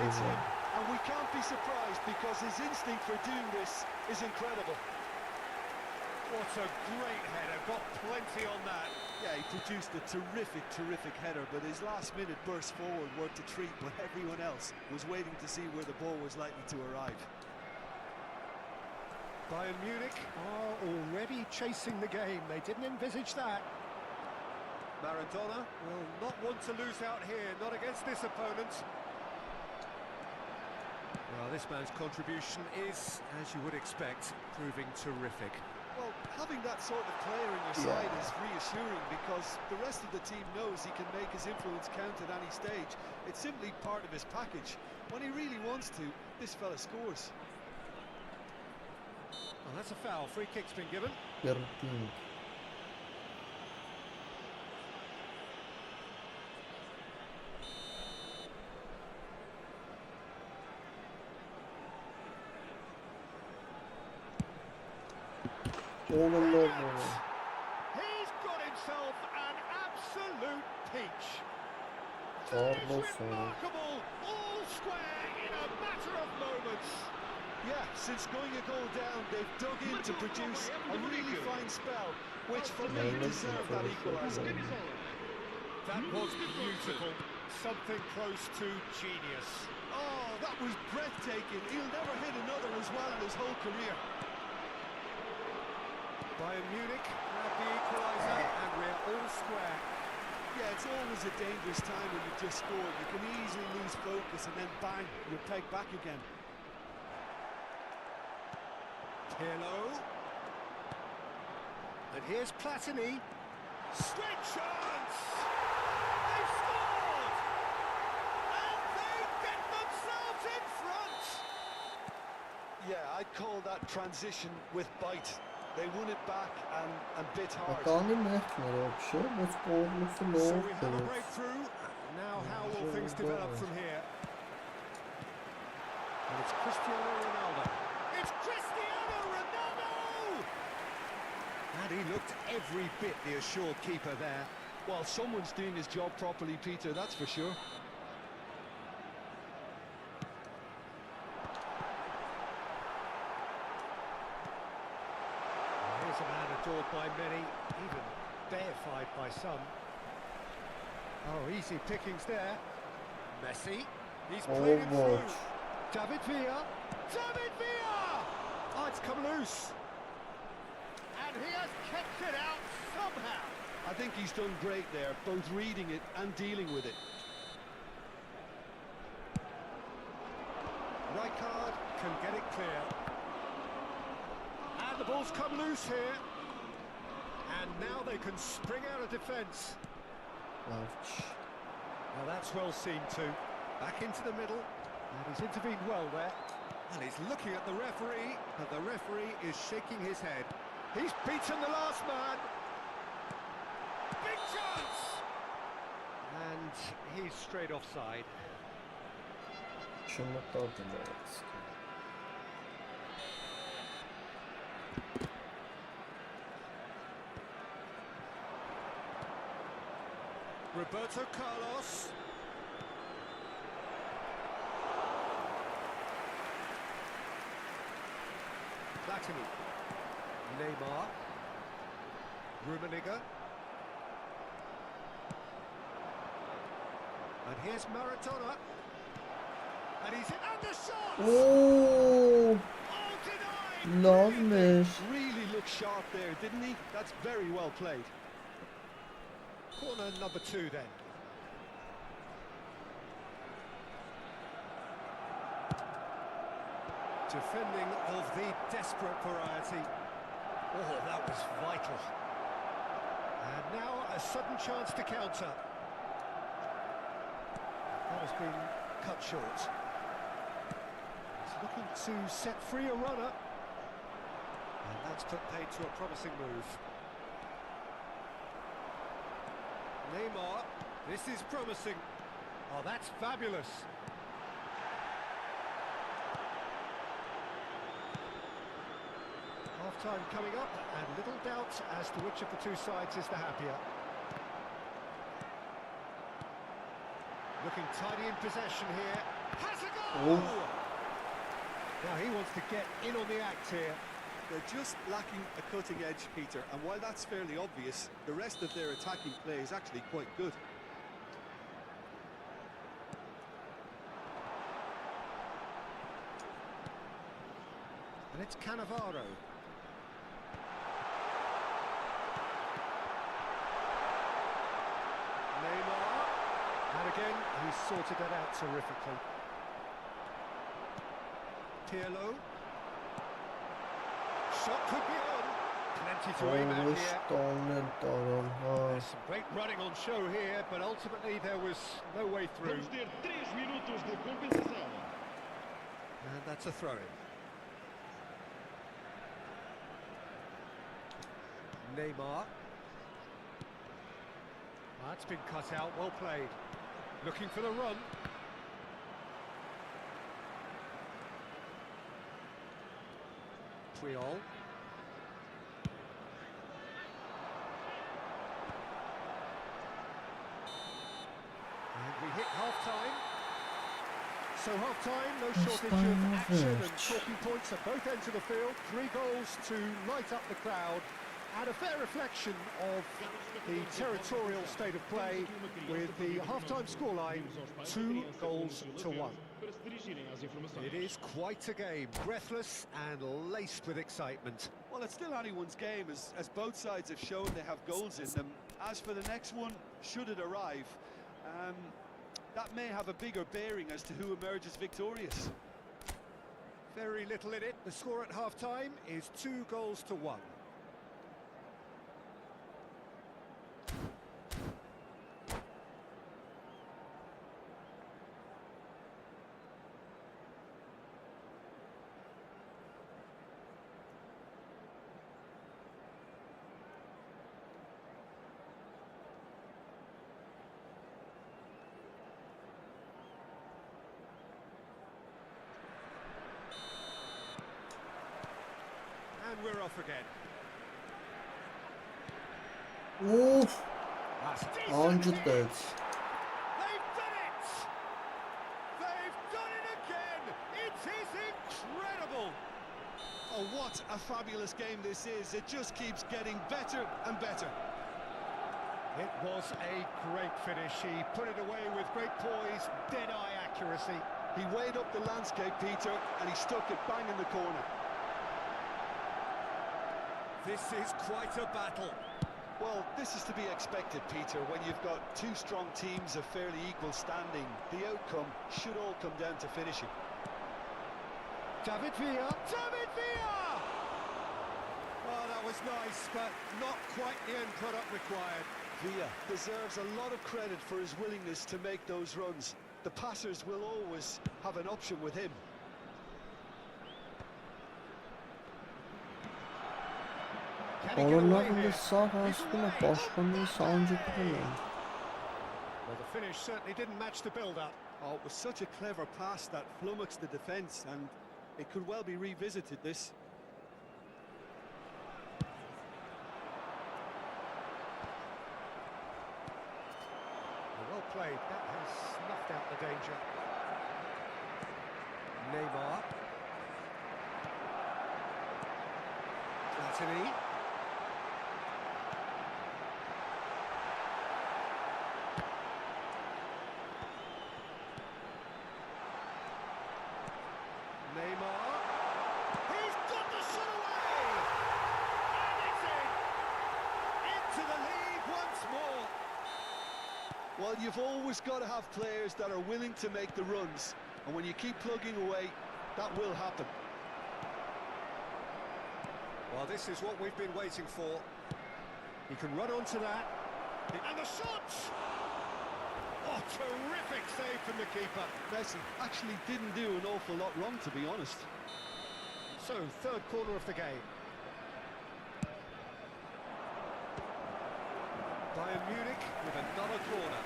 It's him, and we can't be surprised because his instinct for doing this is incredible. What a great header, got plenty on that. Yeah, he produced a terrific header, but his last-minute burst forward worked a treat, but everyone else was waiting to see where the ball was likely to arrive. Bayern Munich are already chasing the game. They didn't envisage that. Maradona will not want to lose out here, not against this opponent. Well, this man's contribution is, as you would expect, proving terrific. Well, having that sort of player in your side is reassuring because the rest of the team knows he can make his influence count at any stage. It's simply part of his package. When he really wants to, this fella scores. Well, that's a foul. Free kick's been given. He's got himself an absolute peach. That is remarkable, all square in a matter of moments. Yeah, since going a goal down, they've dug in to produce a really fine spell, which for me deserved that equaliser. That was beautiful, something close to genius. Oh, that was breathtaking. He'll never hit another as well in his whole career. Bayern Munich have the equaliser and we're all square. Yeah, it's always a dangerous time when you've just scored. You can easily lose focus and then bang, you're pegged back again. Pirlo. And here's Platini. Sweet chance! They've scored! And they get themselves in front! Yeah, I'd call that transition with bite. They won it back and bit hard. So we have a breakthrough. Now how will things develop from here? And it's Cristiano Ronaldo. It's Cristiano Ronaldo! And he looked every bit the assured keeper there. Well, someone's doing his job properly, Peter, that's for sure. Here's a man adored by many, even deified by some. Oh, easy pickings there. Messi, he's played it through. David Villa! David Villa! Oh, it's come loose. And he has kept it out somehow. I think he's done great there, both reading it and dealing with it. Rijkaard can get it clear. And the ball's come loose here. And now they can spring out of defence. Ouch. Now that's well seen too. Back into the middle. And he's intervened well there. And he's looking at the referee. But the referee is shaking his head. He's beaten the last man. Big chance! And he's straight offside. Roberto Carlos. Platini. Neymar. Rummenigge. And here's Maradona. And he's in, and the shot! Oo, Oh, denied! lazmış. Really looked sharp there, didn't he? That's very well played. Corner number 2 then. Defending of the desperate variety. Oh, that was vital. And now a sudden chance to counter. That has been cut short. He's looking to set free a runner. And that's put paid to a promising move. Neymar, this is promising. Oh, that's fabulous. Half-time coming up, and little doubt as to which of the two sides is the happier. Looking tidy in possession here. Has a goal! Oh. Now he wants to get in on the act here. They're just lacking a cutting edge, Peter, and while that's fairly obvious, the rest of their attacking play is actually quite good. And it's Cannavaro. Neymar. And again, he's sorted that out terrifically. Pirlo. Shot could be on. Plenty to aim at Olmuş here. Donald Doron. There's some great running on show here, but ultimately there was no way through. Vamos ter 3 minutos de compensação. And that's a throw-in. Neymar. That's been cut out, well played. Looking for the run. Puyol. And we hit half-time. So half-time, no shortage of action and talking points at both ends of the field. 3 goals to light up the crowd. And a fair reflection of the territorial state of play with the half-time scoreline 2 goals to 1. Para se dirigirem às informações. It is quite a game, breathless and laced with excitement. Well, it's still anyone's game, as both sides have shown they have goals in them. As for the next one, should it arrive, that may have a bigger bearing as to who emerges victorious. Very little in it. The score at half-time is 2 goals to 1. And we're off again. Uf, That's decent. ancıttı. They've done it! They've done it again! It is incredible! Oh, what a fabulous game this is. It just keeps getting better and better. It was a great finish. He put it away with great poise, dead-eye accuracy. He weighed up the landscape, Peter, and he stuck it bang in the corner. This is quite a battle. Well, this is to be expected, Peter, when you've got 2 strong teams of fairly equal standing. The outcome should all come down to finishing. David Villa. David Villa! Oh, that was nice, but not quite the end product required. Villa deserves a lot of credit for his willingness to make those runs. The passers will always have an option with him. Can he get away Oralarında here? sağ aslında başkanlığı sancıklı. Well, the finish certainly didn't match the build-up. Oh, it was such a clever pass that flummoxed the defence, and it could well be revisited, this. played. That has snuffed out the danger. Neymar. Platini. Neymar. He's got the shot away! And it's in! Into the lead once more. Well, you've always got to have players that are willing to make the runs. And when you keep plugging away, that will happen. Well, this is what we've been waiting for. He can run onto that. And the shot! Oh, terrific save from the keeper. Messi actually didn't do an awful lot wrong, to be honest. So, third corner of the game. Bayern Munich with another corner.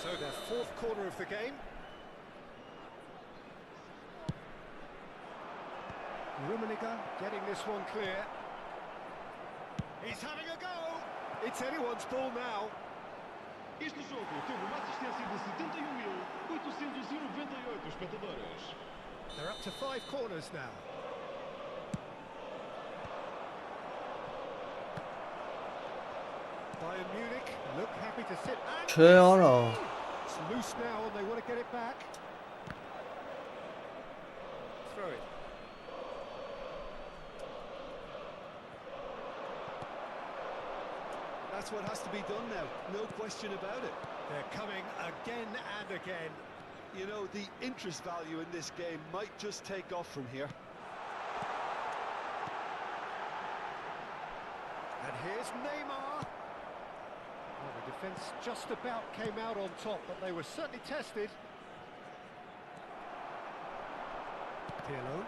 So their fourth corner of the game. Rummenigge getting this one clear. He's having a go. It's anyone's ball now. Este jogo teve uma assistência de 71.898 espectadores. They're up to 5 corners now. Bayern Munich look happy to sit. Չէ արա։ It's loose now and they want to get it back. Throw it. That's what has to be done now, no question about it. They're coming again and again. You know, the interest value in this game might just take off from here. And here's Neymar. Well, the defence just about came out on top, but they were certainly tested. Pirlo.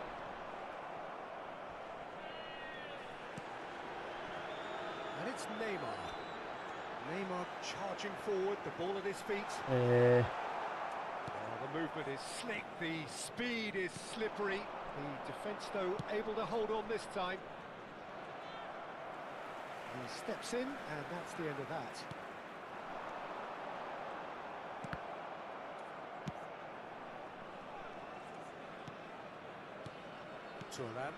And it's Neymar. Neymar charging forward, the ball at his feet. Oh, the movement is slick, the speed is slippery. The defence, though, able to hold on this time. He steps in, and that's the end of that. Turan.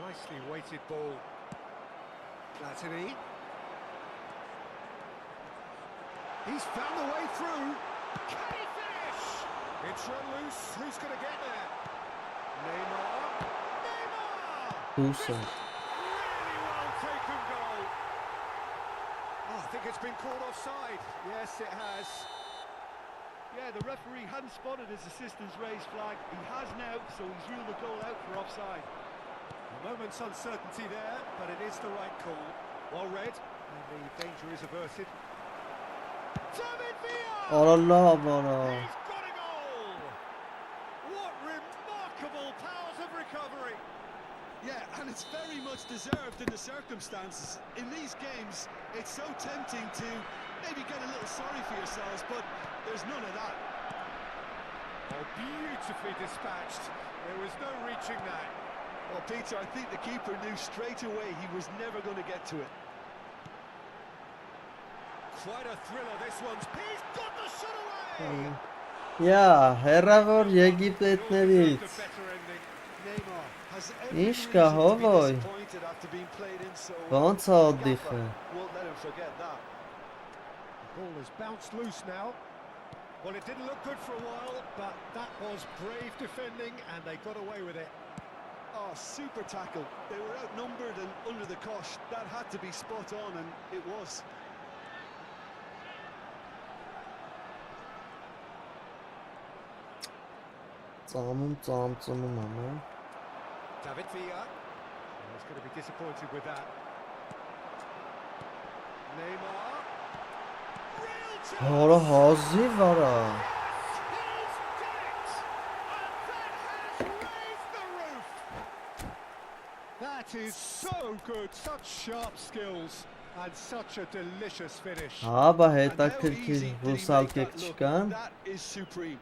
Nicely weighted ball. Platini. He's found the way through. Can he finish? It's run loose. Who's going to get there? Neymar. Neymar! Դուսը։ Really well taken goal. Oh, I think it's been called offside. Yes, it has. Yeah, the referee hadn't spotted his assistant's raised flag. He has now, so he's ruled the goal out for offside. A moment's uncertainty there, but it is the right call. Well read, and the danger is averted. David Villa! Արալլահ արա։ He's got a goal! What remarkable powers of recovery! Yeah, and it's very much deserved in the circumstances. In these games, it's so tempting to maybe get a little sorry for yourselves, but there's none of that. Oh, beautifully dispatched. There was no reaching that. Well, Peter, I think the keeper knew straight away he was never going to get to it. Quite a thriller, this one's. He's got the shot away! Յա, հերավոր Deserved Եգիպտեցներից։ a better ending. Neymar has Ինչ every կա, reason to be հովոյ։ disappointed after being played in so Ոնց է well. օդիխը։ Won't let him forget that. The ball has bounced loose now. Well, it didn't look good for a while, but that was brave defending, and they got away with it. Oh, super tackle. They were outnumbered and under the cosh. That had to be spot on, and it was. Ծամում ամա։ David Villa. Oh, he's going to be disappointed with that. Neymar. Real chance! Հորա հազիվ արա։ He's done it! And that has raised the roof! That is so good, such sharp skills, and such a delicious finish. Աբա And how հետաքրքիր easy did he ռուսալ make կեք that look? չկան։ That is supreme.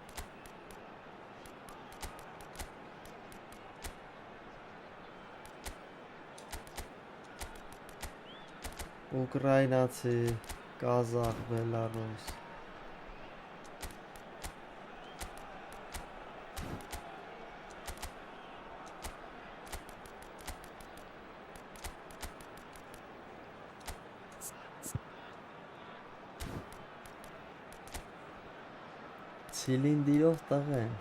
Ուկրաինացի, Կազախ, Բելարուս։ Ցիլինդրով տղեն։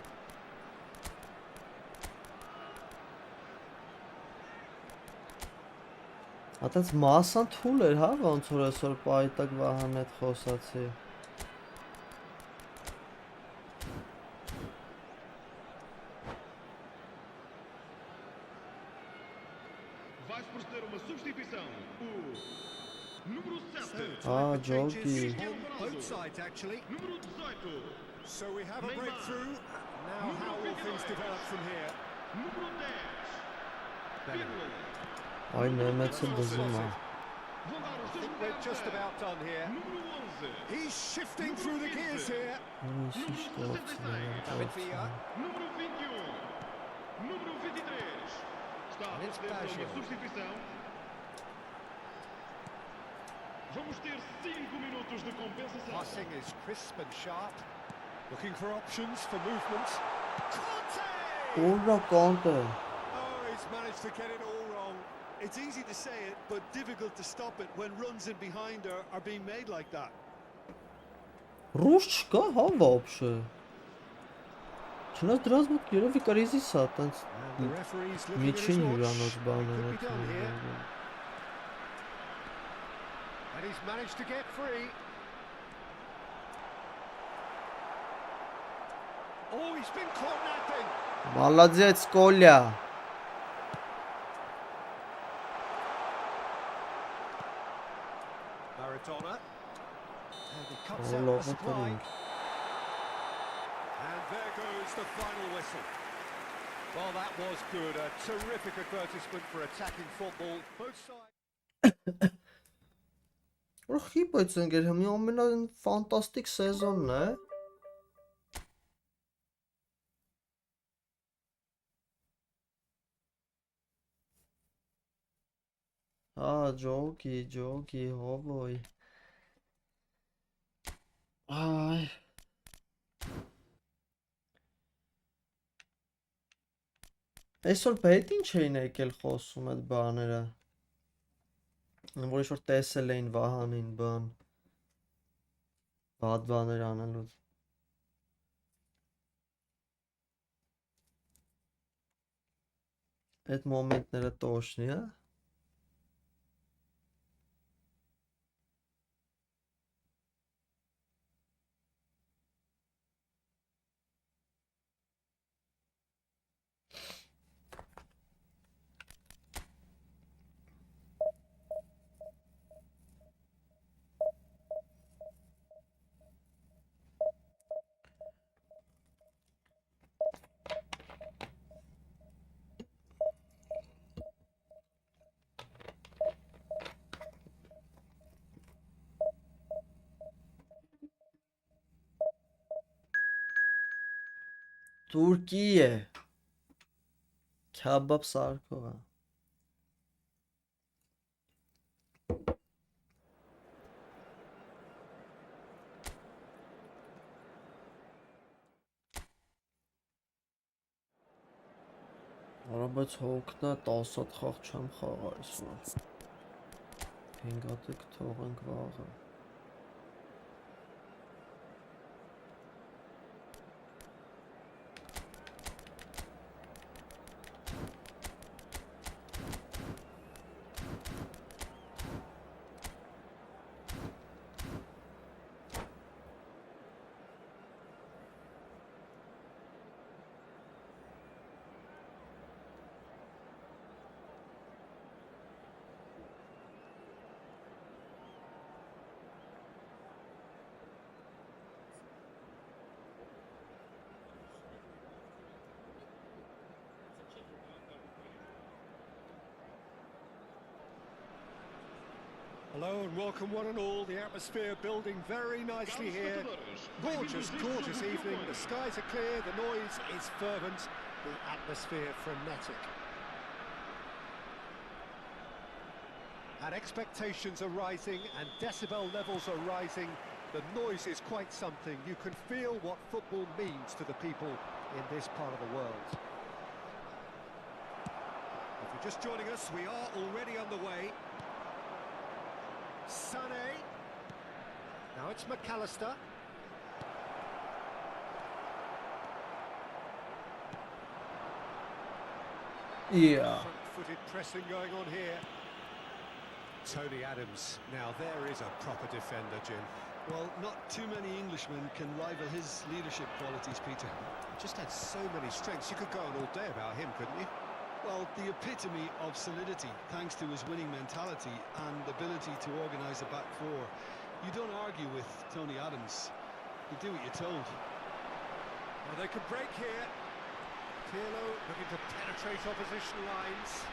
Ատենց մասան թուլ էր, հա, ոնց որ այսօր պայտակ Վահան հետ խոսացի։ Vai proceder uma substituição. O número 7. Ah, Changes Jogi. on both sides, actually. Número 18. So we have a Neymar. breakthrough. Now, how will things develop from here? Número 10. Bellingham. Այ նեմեցը դզում է։ Vou dar os I seus think we're just about done here. Número 11. He's shifting through the gears here. Ուրիշ David Villa. Número 21. Número 23. Está a And it's proceder para Bashir. uma substituição. Vamos ter 5 minutos de compensação. Passing is crisp and sharp. Looking for options for movement. Conte! Ուրա կանտը։ Oh, he's managed to get it all wrong. It's easy to say it, but difficult to stop it when runs in behind are being made like that. Ռուս չկա, հա, вообще։ Չնայած դրանց մոտ երևի կարիզի սա, տենց And the referee's looking at his միջին watch. հյուրանոց What բաներ could be done here? է։ And he's managed to get free. Oh, he's been caught napping. Молодец, Коля։ Maradona. And he cuts All out the over supply. the And there goes the final whistle. Well, that was good. A terrific advertisement for attacking football. Both sides. Որ խիպ այդ ընկեր հիմի ամենա ֆանտաստիկ սեզոնն է։ Հա, ջոկի, հովոյ։ Այ։ Այսօր պետ ինչ էին եկել խոսում այդ բաները։ Որ ինչ-որ տեսել էին Վահանին բան։ Վատ բաներ անելուց։ Այդ մոմենտները տոշնի, հա։ Թուրքիա Քաբաբ սարքող է։ Արա բայց հոգնա 10 հատ խաղ չեմ խաղա այսօր։ 5 հատ կթողենք վաղը։ Hello and welcome one and all. The atmosphere building very nicely here. Gorgeous, gorgeous evening. The skies are clear, the noise is fervent, the atmosphere frenetic. And expectations are rising and decibel levels are rising. The noise is quite something. You can feel what football means to the people in this part of the world. If you're just joining us, we are already on the way. Sané. Now it's McAllister. Yeah. Front-footed pressing going on here. Tony Adams. Now there is a proper defender, Jim. Well, not too many Englishmen can rival his leadership qualities, Peter. Just had so many strengths. You could go on all day about him, couldn't you? Well, the epitome of solidity, thanks to his winning mentality and ability to organise a back four. You don't argue with Tony Adams. You do what you're told. Well, they could break here. Pirlo looking to penetrate opposition lines.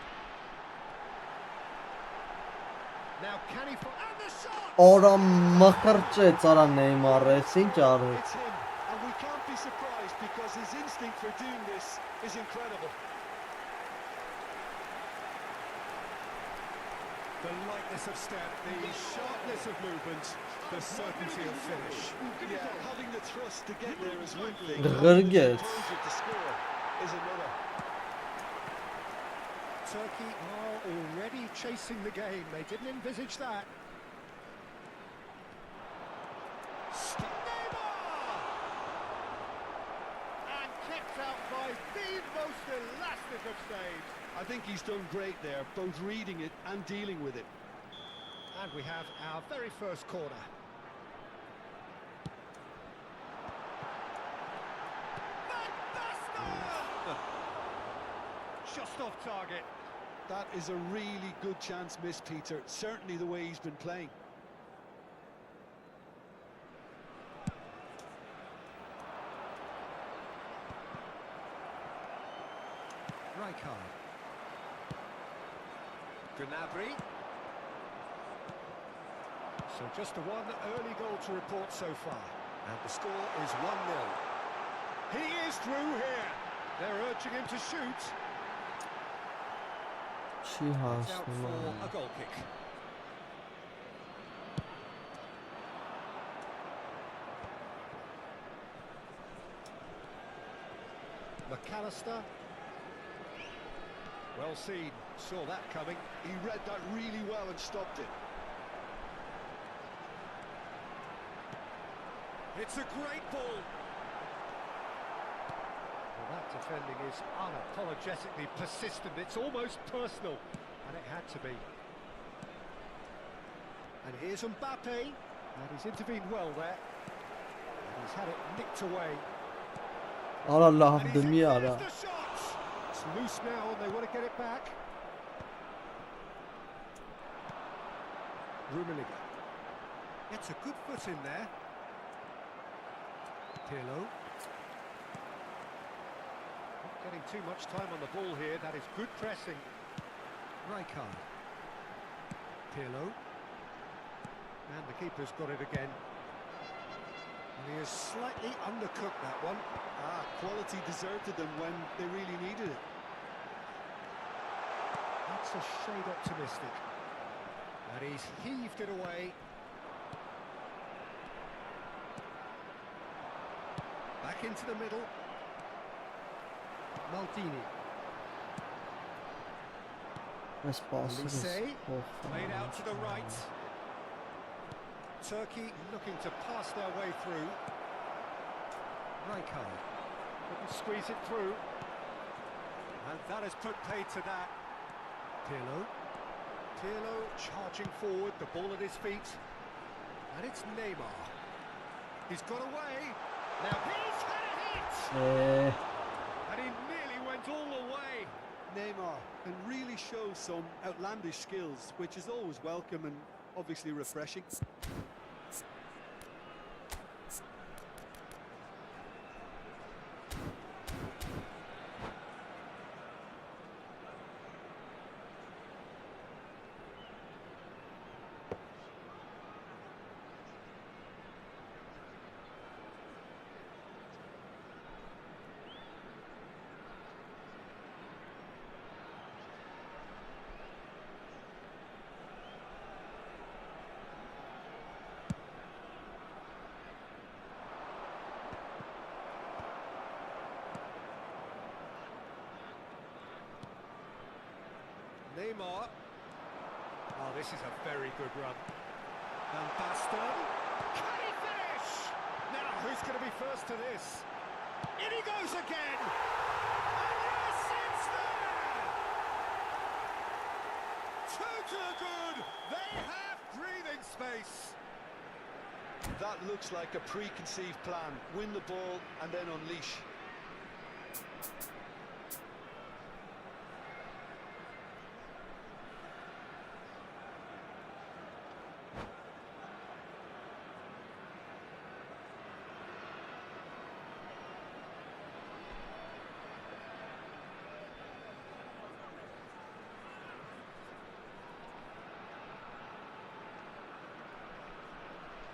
Now can he... And the shot! Ora մխրճեց արա Նեյմարը, ինչ արեց։ It's him, and we can't be surprised because his instinct for doing this is incredible. The lightness of step, the sharpness of movement, the certainty of finish. Yeah, having the trust to get there is one thing. Գրգեց։ To score is another. Turkey are already chasing the game. They didn't envisage that. Neymar! And kept out by the most elastic of saves. I think he's done great there, both reading it and dealing with it. And we have our very first corner. Just off target. That is a really good chance missed, Peter. Certainly the way he's been playing. Rijkaard. Gnabry. So just the one early goal to report so far. And the score is 1-0. He is through here. They're urging him to shoot. Չի It's out հասնում։ for a goal kick. McAllister. Well seen, saw that coming. He read that really well and stopped it. It's a great ball. Well, that defending is unapologetically persistent. It's almost personal, and it had to be. And here's Mbappe, and he's intervened well there. And he's had it nicked away. Արա լավ And he's դմի արա։ the shot. It's loose now, and they want to get it back. Rummenigge. Gets a good foot in there. Pirlo. Not getting too much time on the ball here. That is good pressing. Rijkaard. Pirlo. And the keeper's got it again. And he has slightly undercooked that one. Quality deserted them when they really needed it. That's a shade optimistic. And he's heaved it away. Back into the middle. Maldini. Այս պասը։ Lise. Played out to the right. Turkey looking to pass their way through. Rijkaard couldn't squeeze it through. And that has put paid to that. Pirlo. Pirlo charging forward, the ball at his feet. And it's Neymar. He's got away. Now he's had a hit! And he nearly went all the way. Neymar can really show some outlandish skills, which is always welcome and obviously refreshing. Neymar. Oh, this is a very good run. Van Basten. Can he finish? Now, who's going to be first to this? In he goes again! And yes, it's there! Too good! They have breathing space! That looks like a preconceived plan. Win the ball and then unleash.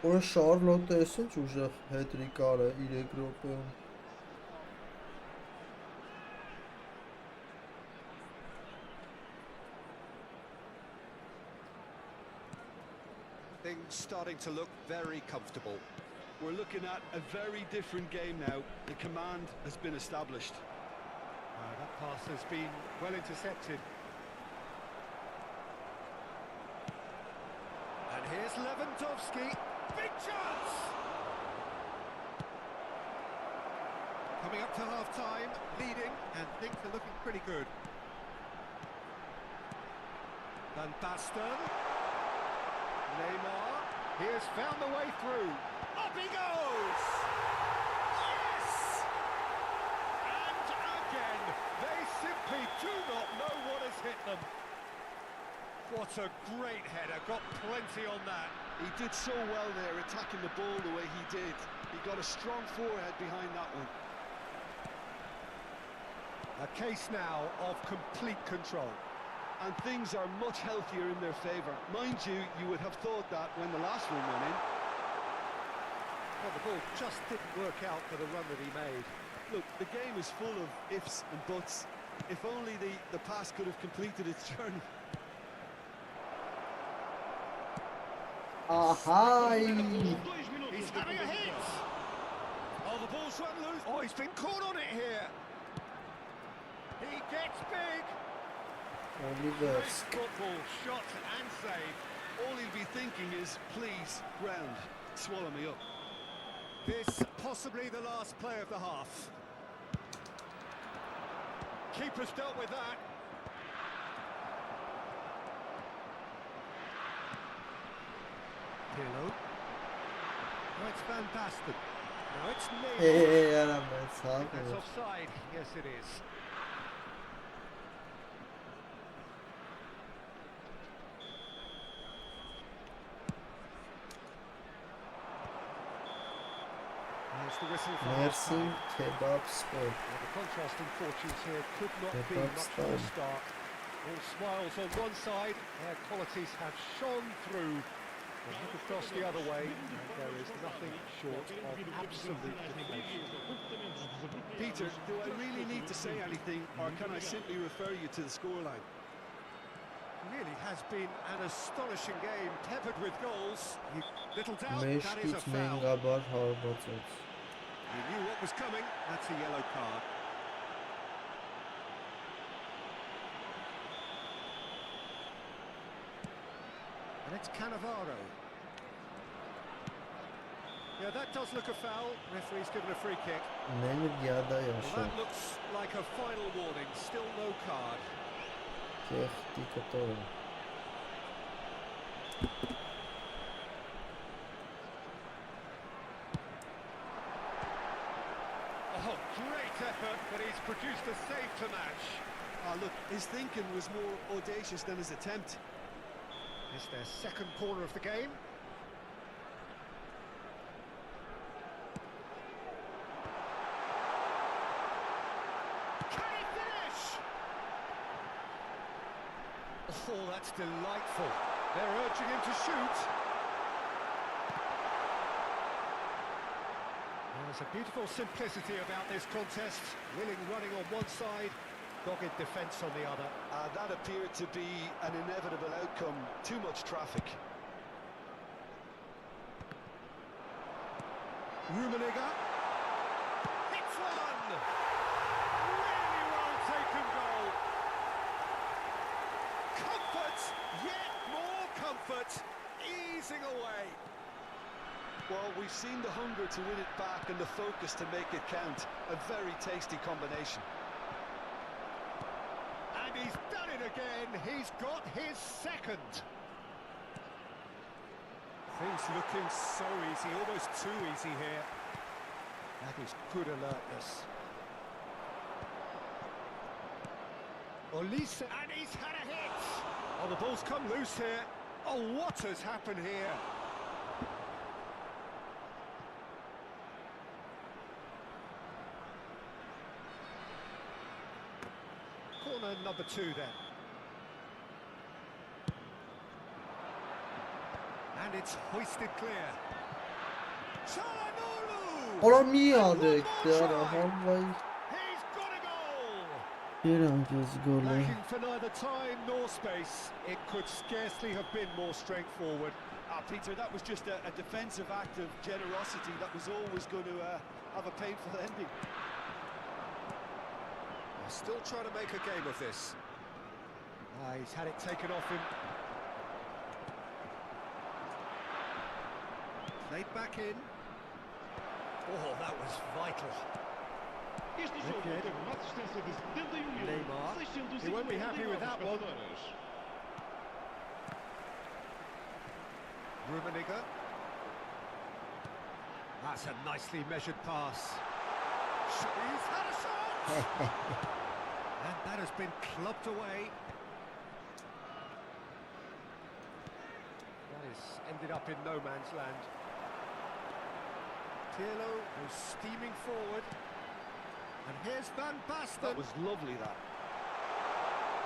Որ Շարլոտը էս ինչ ուժեղ հետրիկ արա 3 րոպեում։ Things starting to look very comfortable. We're looking at a very different game now. The command has been established. That pass has been well intercepted. And here's Lewandowski. Big chance! Coming up to half-time, leading, and things are looking pretty good. Van Basten. Neymar. He has found the way through. Up he goes! Yes! And again, they simply do not know what has hit them. What a great header, got plenty on that. He did so well there, attacking the ball the way he did. He got a strong forehead behind that one. A case now of complete control. And things are much healthier in their favour. Mind you, you would have thought that when the last one went in. Well, the ball just didn't work out for the run that he made. Look, the game is full of ifs and buts. If only the pass could have completed its journey. Ահայ։ He's having a hit! Oh, the ball's run loose. Oh, he's been caught on it here. He gets big. Օլիվերս։ Football, shot and save. All he'll be thinking is, please, ground, swallow me up. This possibly the last play of the half. Keeper's dealt with that. Pirlo. Now it's Van Basten. Now it's Neymar. Yaram ես հա։ That's offside. Yes, it is. There's the whistle for Մերսի half-time. քեբաբ սպորտ։ Well, the contrasting fortunes here could not be Kebab much more style. stark. All smiles on one side, their qualities have shone through. But look across the other way, and there is nothing short of absolute deflation. Peter, do I really need to say anything, or can I simply refer you to the scoreline? Really has been an astonishing game, peppered with goals. Little doubt, that is a Մեջքից foul. մենգաբար հարվածեց։ He knew what was coming, that's a yellow card. And it's Cannavaro. Yeah, that does look a foul. Referee's given a free kick. Նենը գյադա Well, яշա։ that looks like a final warning. Still no card. Կեղտի կտորը։ Oh, great effort, but he's produced a save to match. Look, his thinking was more audacious than his attempt. It's their second corner of the game. Can he finish? Oh, that's delightful. They're urging him to shoot. There's a beautiful simplicity about this contest. Willing running on one side, dogged defence on the other. That appeared to be an inevitable outcome. Too much traffic. Rummenigge. Hits one! Really well taken goal. comfort, easing away. Well, we've seen the hunger to win it back and the focus to make it count. A very tasty combination. And he's done it again. He's got his second. Things looking so easy, almost too easy here. That is good alertness. Olise, and he's had a hit. Oh, the ball's come loose here. Oh, what has happened here? Corner number 2 then. And it's hoisted clear. Çalhanoğlu! Ola niye And one aldık more ya? try. Havayı He's got a goal! yereneceğiz golü. Lacking for neither time nor space. It could scarcely have been more straightforward. Peter, that was just a defensive act of generosity that was always going to have a painful ending. They're still trying to make a game of this. He's had it taken off him. Played back in. Oh, that was vital. Este jogo teve uma assistência de 71.650 Neymar. He won't be happy with that one. espectadores. Rummenigge. That's a nicely measured pass. He's had a shot! And that has been clubbed away. That has ended up in no man's land. Pirlo goes steaming forward. And here's Van Basten. That was lovely, that.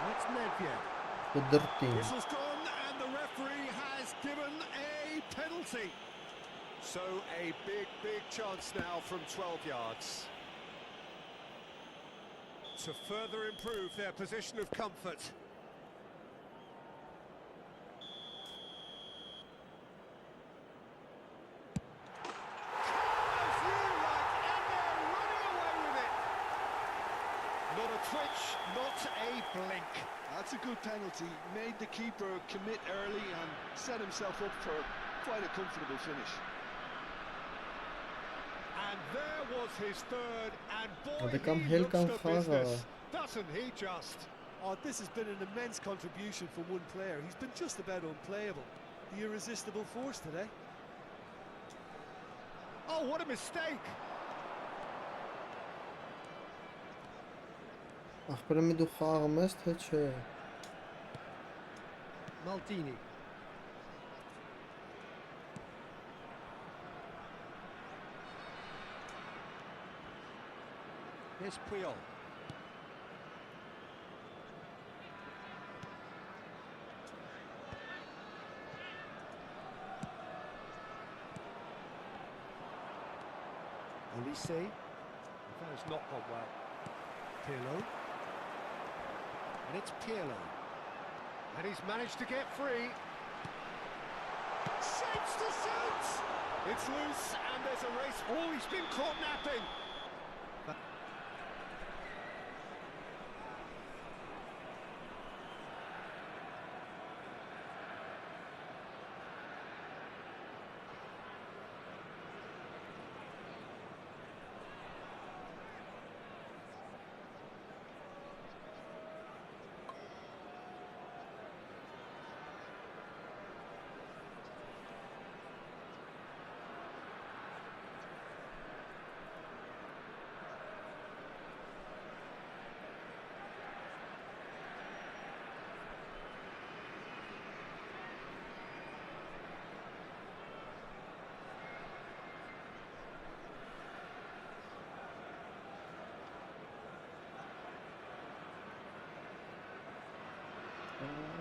And it's Nedved. Kıdırtayım. Whistle's gone and the referee has given a penalty. So a big chance now from 12 yards. To further improve their position of comfort. Not a twitch, not a blink. That's a good penalty. Made the keeper commit early and set himself up for quite a comfortable finish. And there was his third, and boy, Hadi kam he hel looks kam the gaga. business. Doesn't he just? Oh, this has been an immense contribution from one player. He's been just about unplayable. The irresistible force today. Oh, what a mistake! Ախպերը մի դու խաղում ես, թե չէ։ Maldini. Here's Puyol. Olise. That has not gone well. Pirlo. And it's Pirlo. And he's managed to get free. Shapes to shoot! It's loose and there's a race. Oh, he's been caught napping.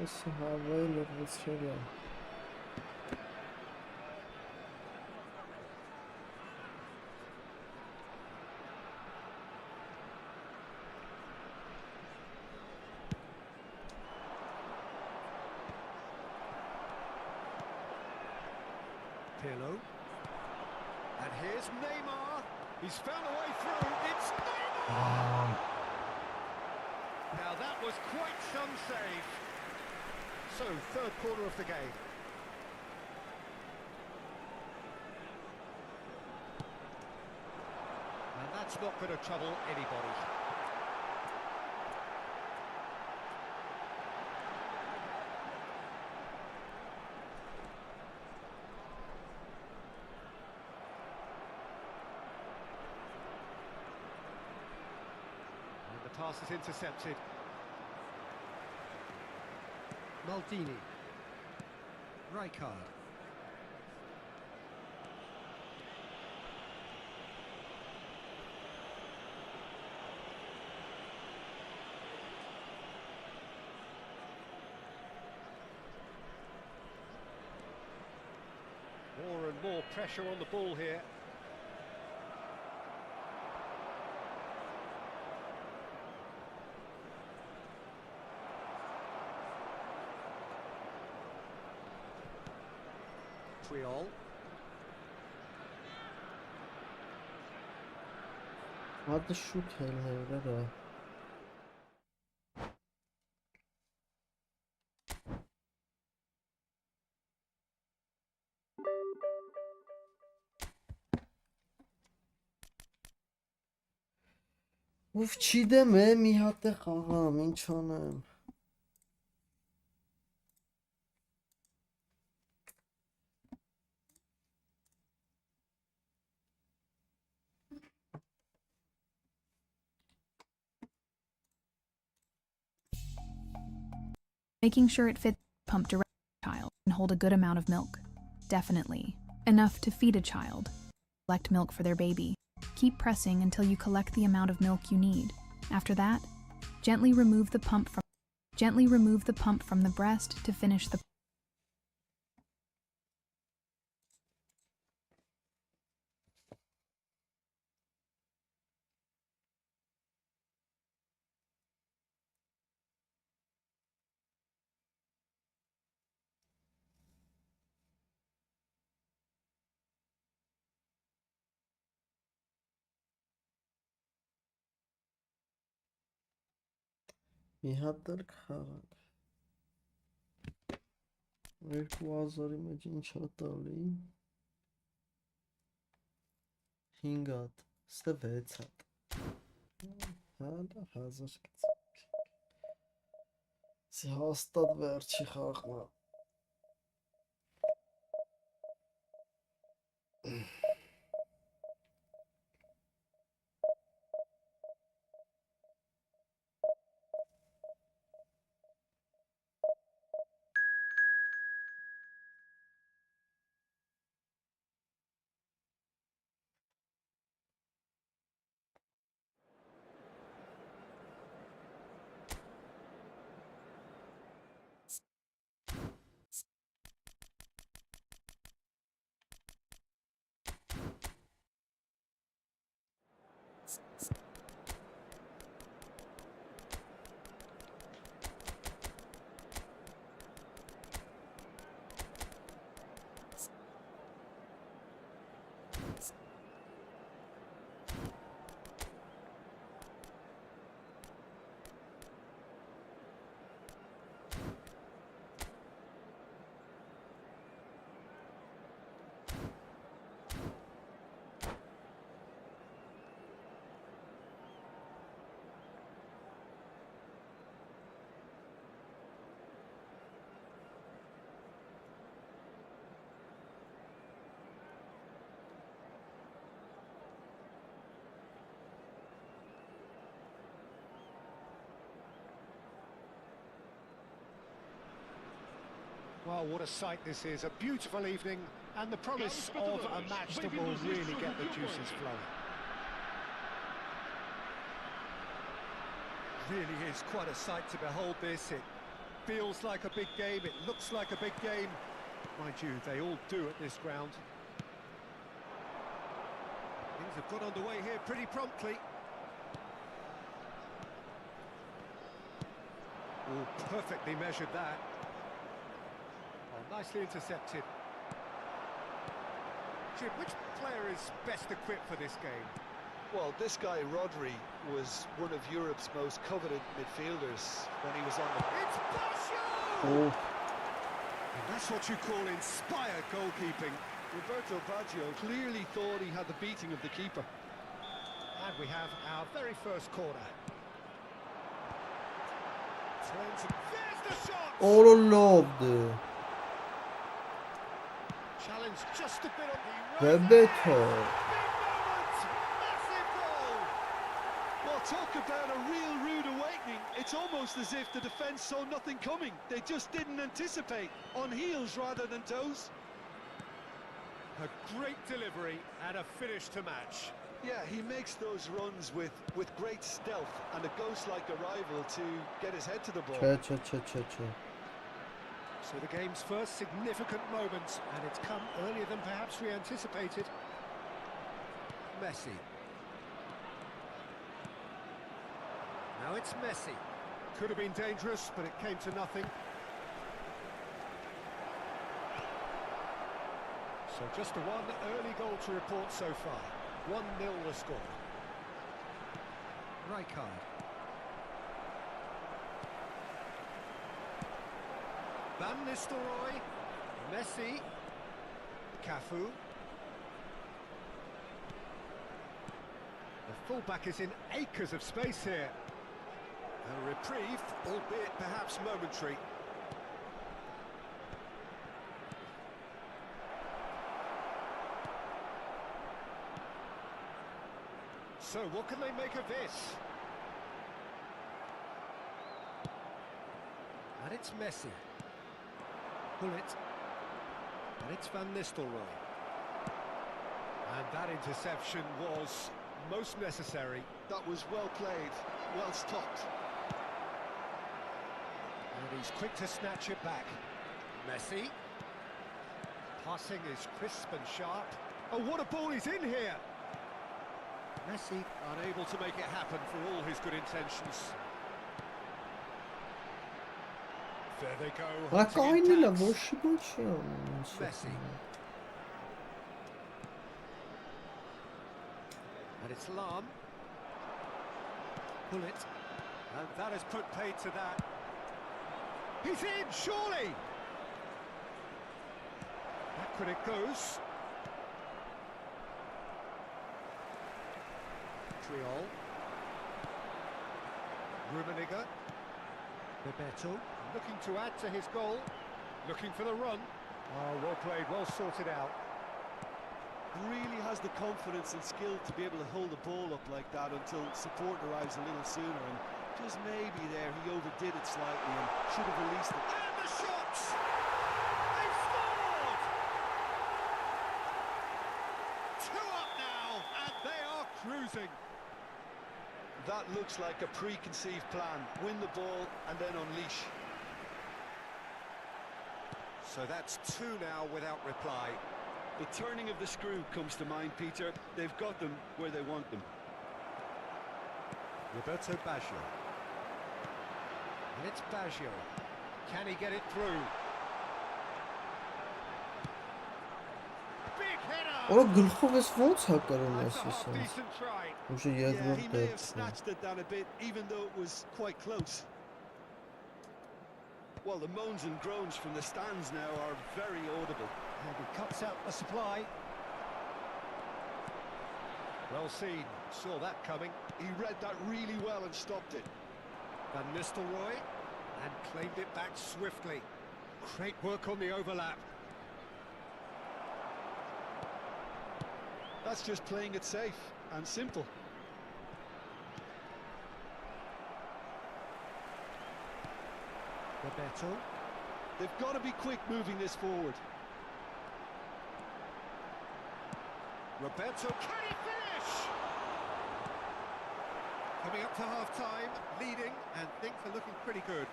Այս հավայի լրացրել է։ Pirlo. And here's Neymar. He's found a way through. It's Neymar! Now that was quite some save. So, third quarter of the game. That's not going to trouble anybody. And the pass is intercepted. Maldini. Rijkaard. More and more pressure on the ball here. Triol. Hadi şut hele. Uf չիդեմ է մի հատ է խաղամ, ինչ անեմ։ Making sure it fits pump directly to the child and hold a good amount of milk. Definitely. Enough to feed a child. Collect milk for their baby. Keep pressing until you collect the amount of milk you need. After that, gently remove the pump from the breast to finish the Մի հատ էլ խաղանք։ 2000-ի մեջ ինչ է տալի։ 5 հատ, ստե 6 հատ։ Հա, դա 1000 գցենք։ Սի հաստատ վերջի խաղն է։ Well, what a sight this is. A beautiful evening and the promise of a match that will really get the juices flowing. Really is quite a sight to behold this. It feels like a big game, it looks like a big game. Mind you, they all do at this ground. Things have got underway here pretty promptly. Oh, perfectly measured that. Oh, nicely intercepted. Jim, which player is best equipped for this game? Well, this guy, Rodri, was one of Europe's most coveted midfielders when he was on the... It's Baggio! Oh, And that's what you call inspired goalkeeping. Roberto Baggio clearly thought he had the beating of the keeper. And we have our very first corner. Turns and there's the shot! Օրոլովդը Challenge just a bit on the Ռեբեթո Big moment! Massive goal! Well, talk about a real rude awakening. It's almost as if the defence saw nothing coming. They just didn't anticipate. On heels rather than toes. A great delivery and a finish to match. Yeah, he makes those runs with great stealth and a ghost-like arrival to get his head to the ball. Չէ So the game's first significant moment, and it's come earlier than perhaps we anticipated. Messi. Now it's Messi. Could have been dangerous, but it came to nothing. So just a one early goal to report so far. 1-0 the score. Rijkaard. Van Nistelrooy. Messi. Cafu. The fullback is in acres of space here. A reprieve, albeit perhaps momentary. So what can they make of this? And it's Messi. Pull it. And it's Van Nistelrooy. And that interception was most necessary. That was well played, well stopped. And he's quick to snatch it back. Messi. Passing is crisp and sharp. Oh, what a ball he's in here! Messi unable to make it happen for all his good intentions. There they go. hunting in Ակայնիլը tacks. ոչի Messi. And it's Lam. Pull it. And that has put paid to that. He's in, surely! Backward it goes. Triol. Rummenigge. Bebeto. Looking to add to his goal. Looking for the run. Oh, well played, well sorted out. Really has the confidence and skill to be able to hold the ball up like that until support arrives a little sooner, and just maybe there he overdid it slightly and should have released it. And the shots! They've scored! 2 up now, and they are cruising. That looks like a preconceived plan. Win the ball and then unleash. So that's 2 now without reply. The turning of the screw comes to mind, Peter. They've got them where they want them. Roberto Baggio. And it's Baggio. Can he get it through? Big header! Օր գլխով ես ոնց է կրում That's ես a half ասես decent try. Ուժը Yeah, he երկրորդ may have դեպքում snatched it down a bit, even though it was quite close. Well, the moans and groans from the stands now are very audible. And he cuts out the supply. Well seen, saw that coming. He read that really well and stopped it. Van Nistelrooy, and claimed it back swiftly. Great work on the overlap. That's just playing it safe and simple. Roberto. They've got to be quick moving this forward. Roberto, can he finish? Coming up to half-time, leading, and things are looking pretty good.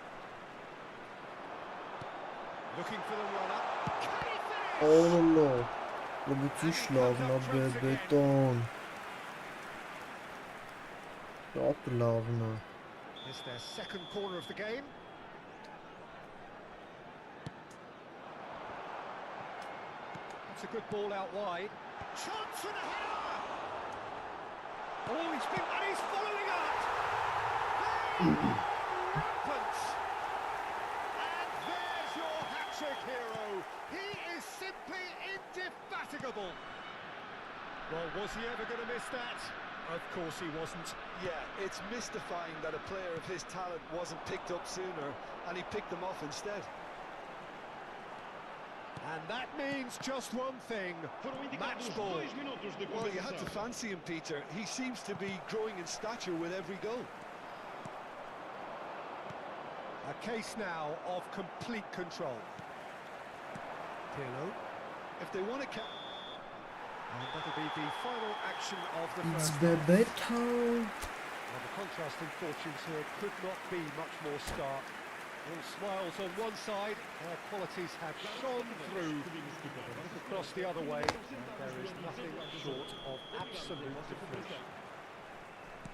Looking for the runner. Can he finish? Օլո լուծիշ լավն է բետոն Շատ լավն է It's their second corner of the game. It's a good ball out wide. Chance and a header! Oh, he's following up! Rampant! And there's your hat-trick hero. He is simply indefatigable. Well, was he ever going to miss that? Of course he wasn't. Yeah, it's mystifying that a player of his talent wasn't picked up sooner, and he picked them off instead. And that means just one thing. Foram indicados Match ball. 2 minutos de Well, you had to compensação. fancy him, Peter. He seems to be growing in stature with every goal. A case now of complete control. Pirlo. If they want to... And that'll be the final action of the It's first. Bebeto. And the contrasting fortunes here could not be much more stark. All smiles on one side, their qualities have shone through. Look across the other way, and there is nothing short of absolute definition.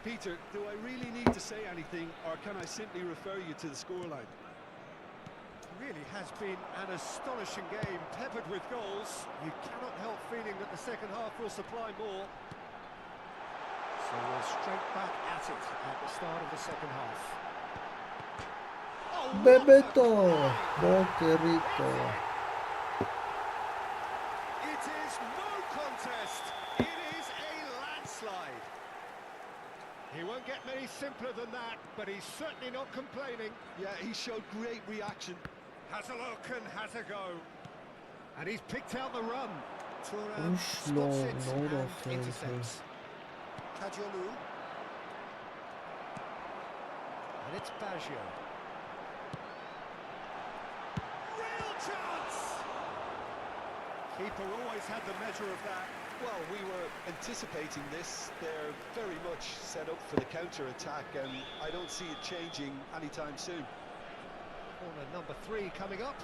Peter, do I really need to say anything, or can I simply refer you to the scoreline? It really has been an astonishing game, peppered with goals. You cannot help feeling that the second half will supply more. So we're straight back at it at the start of the second half. Oh, what a Bebeto. play! Boquerito. It is no contest. It is a landslide. He won't get many simpler than that, but he's certainly not complaining. Yeah, he showed great reaction. Has a look and has a go. And he's picked out the run. Thuram Ush, no, spots it no and offense. intercepts. Kajolu. And it's Baggio. Real chance! Keeper always had the measure of that. Well, we were anticipating this. They're very much set up for the counter-attack, and I don't see it changing anytime soon. Corner number 3 coming up.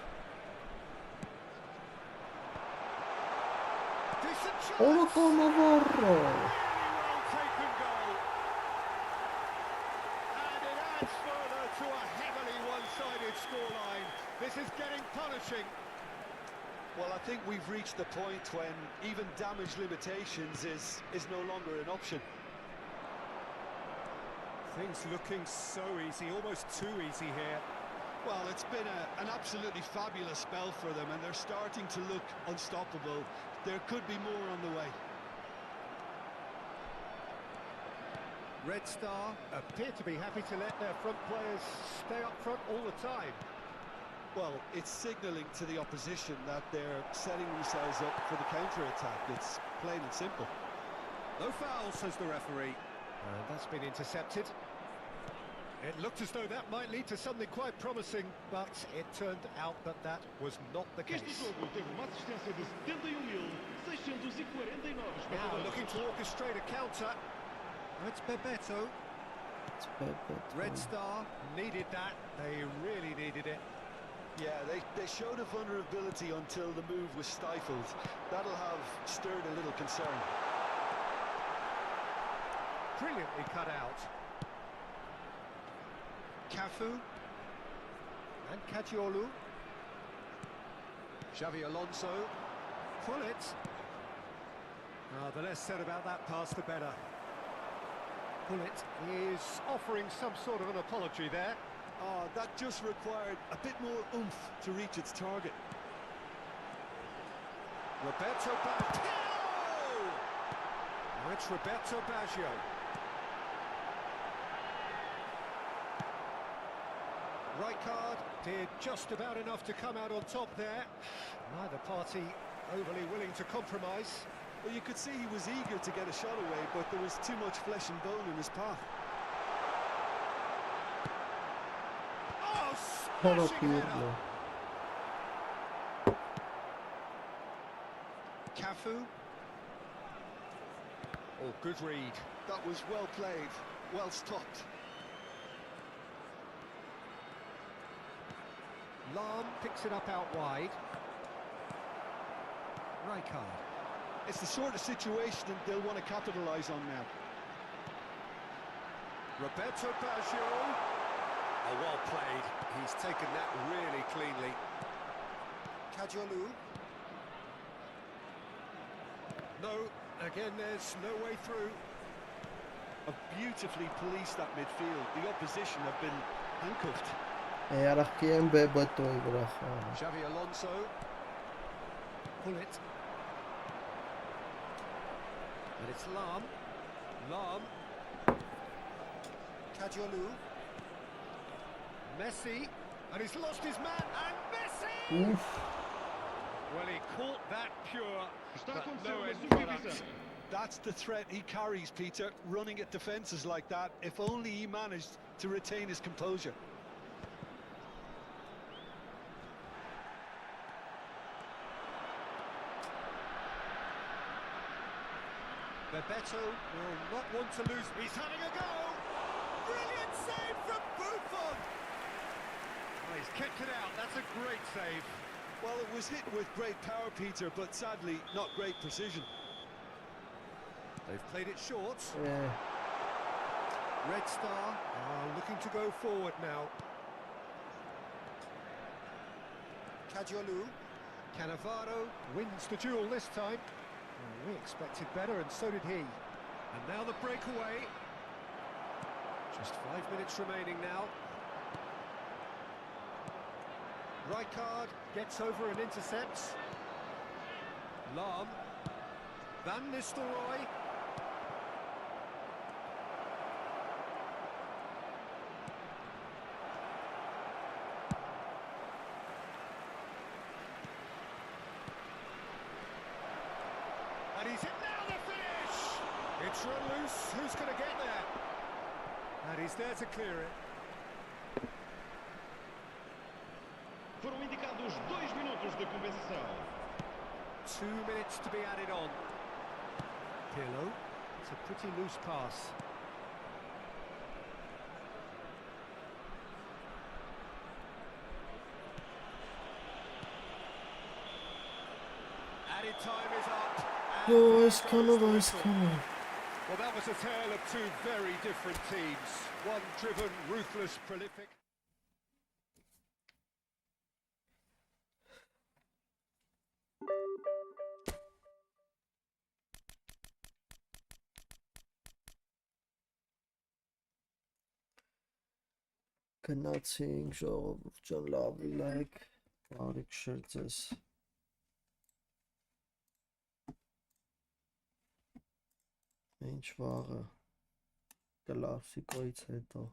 Decent chance! Orto Navarro. Really well taken goal. And it adds further to a heavily one-sided scoreline. This is getting punishing. Well, I think we've reached the point when even damage limitations is no longer an option. Things looking so easy, almost too easy here. Well, it's been an absolutely fabulous spell for them, and they're starting to look unstoppable. There could be more on the way. Red Star appear to be happy to let their front players stay up front all the time. Well, it's signalling to the opposition that they're setting themselves up for the counter-attack. It's plain and simple. No foul, says the referee. And that's been intercepted. It looked as though that might lead to something quite promising, but it turned out that that was not the Este case. jogo teve uma assistência de 71.649 Now espectadores. looking to orchestrate a counter. It's Bebeto. It's Bebeto. Red Star needed that. They really needed it. Yeah, they showed a vulnerability until the move was stifled. That'll have stirred a little concern. Brilliantly cut out. Cafu. And Kajolu. Xavi Alonso. Pull it. The less said about that pass, the better. Pullet is offering some sort of an apology there. That just required a bit more oomph to reach its target. Roberto Baggio! Now it's Roberto Baggio. Rijkaard did just about enough to come out on top there. Neither party overly willing to compromise. Well, you could see he was eager to get a shot away, but there was too much flesh and bone in his path. Oh, Hello, smashing header. Pirlo. Cafu. Oh, good read. That was well played, well stopped. Lahm picks it up out wide. Rijkaard. It's the sort of situation that they'll want to capitalise on now. Roberto Baggio. Oh, well played. He's taken that really cleanly. Kajolu. No, again, there's no way through. Have beautifully policed that midfield. The opposition have been handcuffed. Երախքի եմ Bebeto-ի վրա խաղը։ Xavi Alonso. Pull it. And it's Lam. Lam. Kajolu. Messi. And he's lost his man. And Messi! Oof. Well, he caught that pure, Está a but acontecer no uma end subdivisão. product. That's the threat he carries, Peter, running at defences like that. If only he managed to retain his composure. Bebeto will not want to lose. He's having a go! Brilliant save from Buffon! Oh, he's kept it out. That's a great save. Well, it was hit with great power, Peter, but sadly, not great precision. They've played it short. Yeah. Red Star are looking to go forward now. Kajolu. Cannavaro wins the duel this time. Well, we expected better, and so did he. And now the breakaway. Just 5 minutes remaining now. Rijkaard gets over and intercepts. Lam. Van Nistelrooy. And he's in now, the finish! It's run loose, who's going to get there? And he's there to clear it. Foram indicados 2 minutos de compensação. 2 minutes to be added on. Pirlo, it's a pretty loose pass. Added time is up. and Oh, there it's goes coming, the it's whistle. coming. Well, that was a tale of two very different teams. One driven, ruthless, prolific. Գնացինք ժողովուրդ ջան, լավ լայք, բարիք շրջես։ Ինչ վաղը կլասիկոից հետո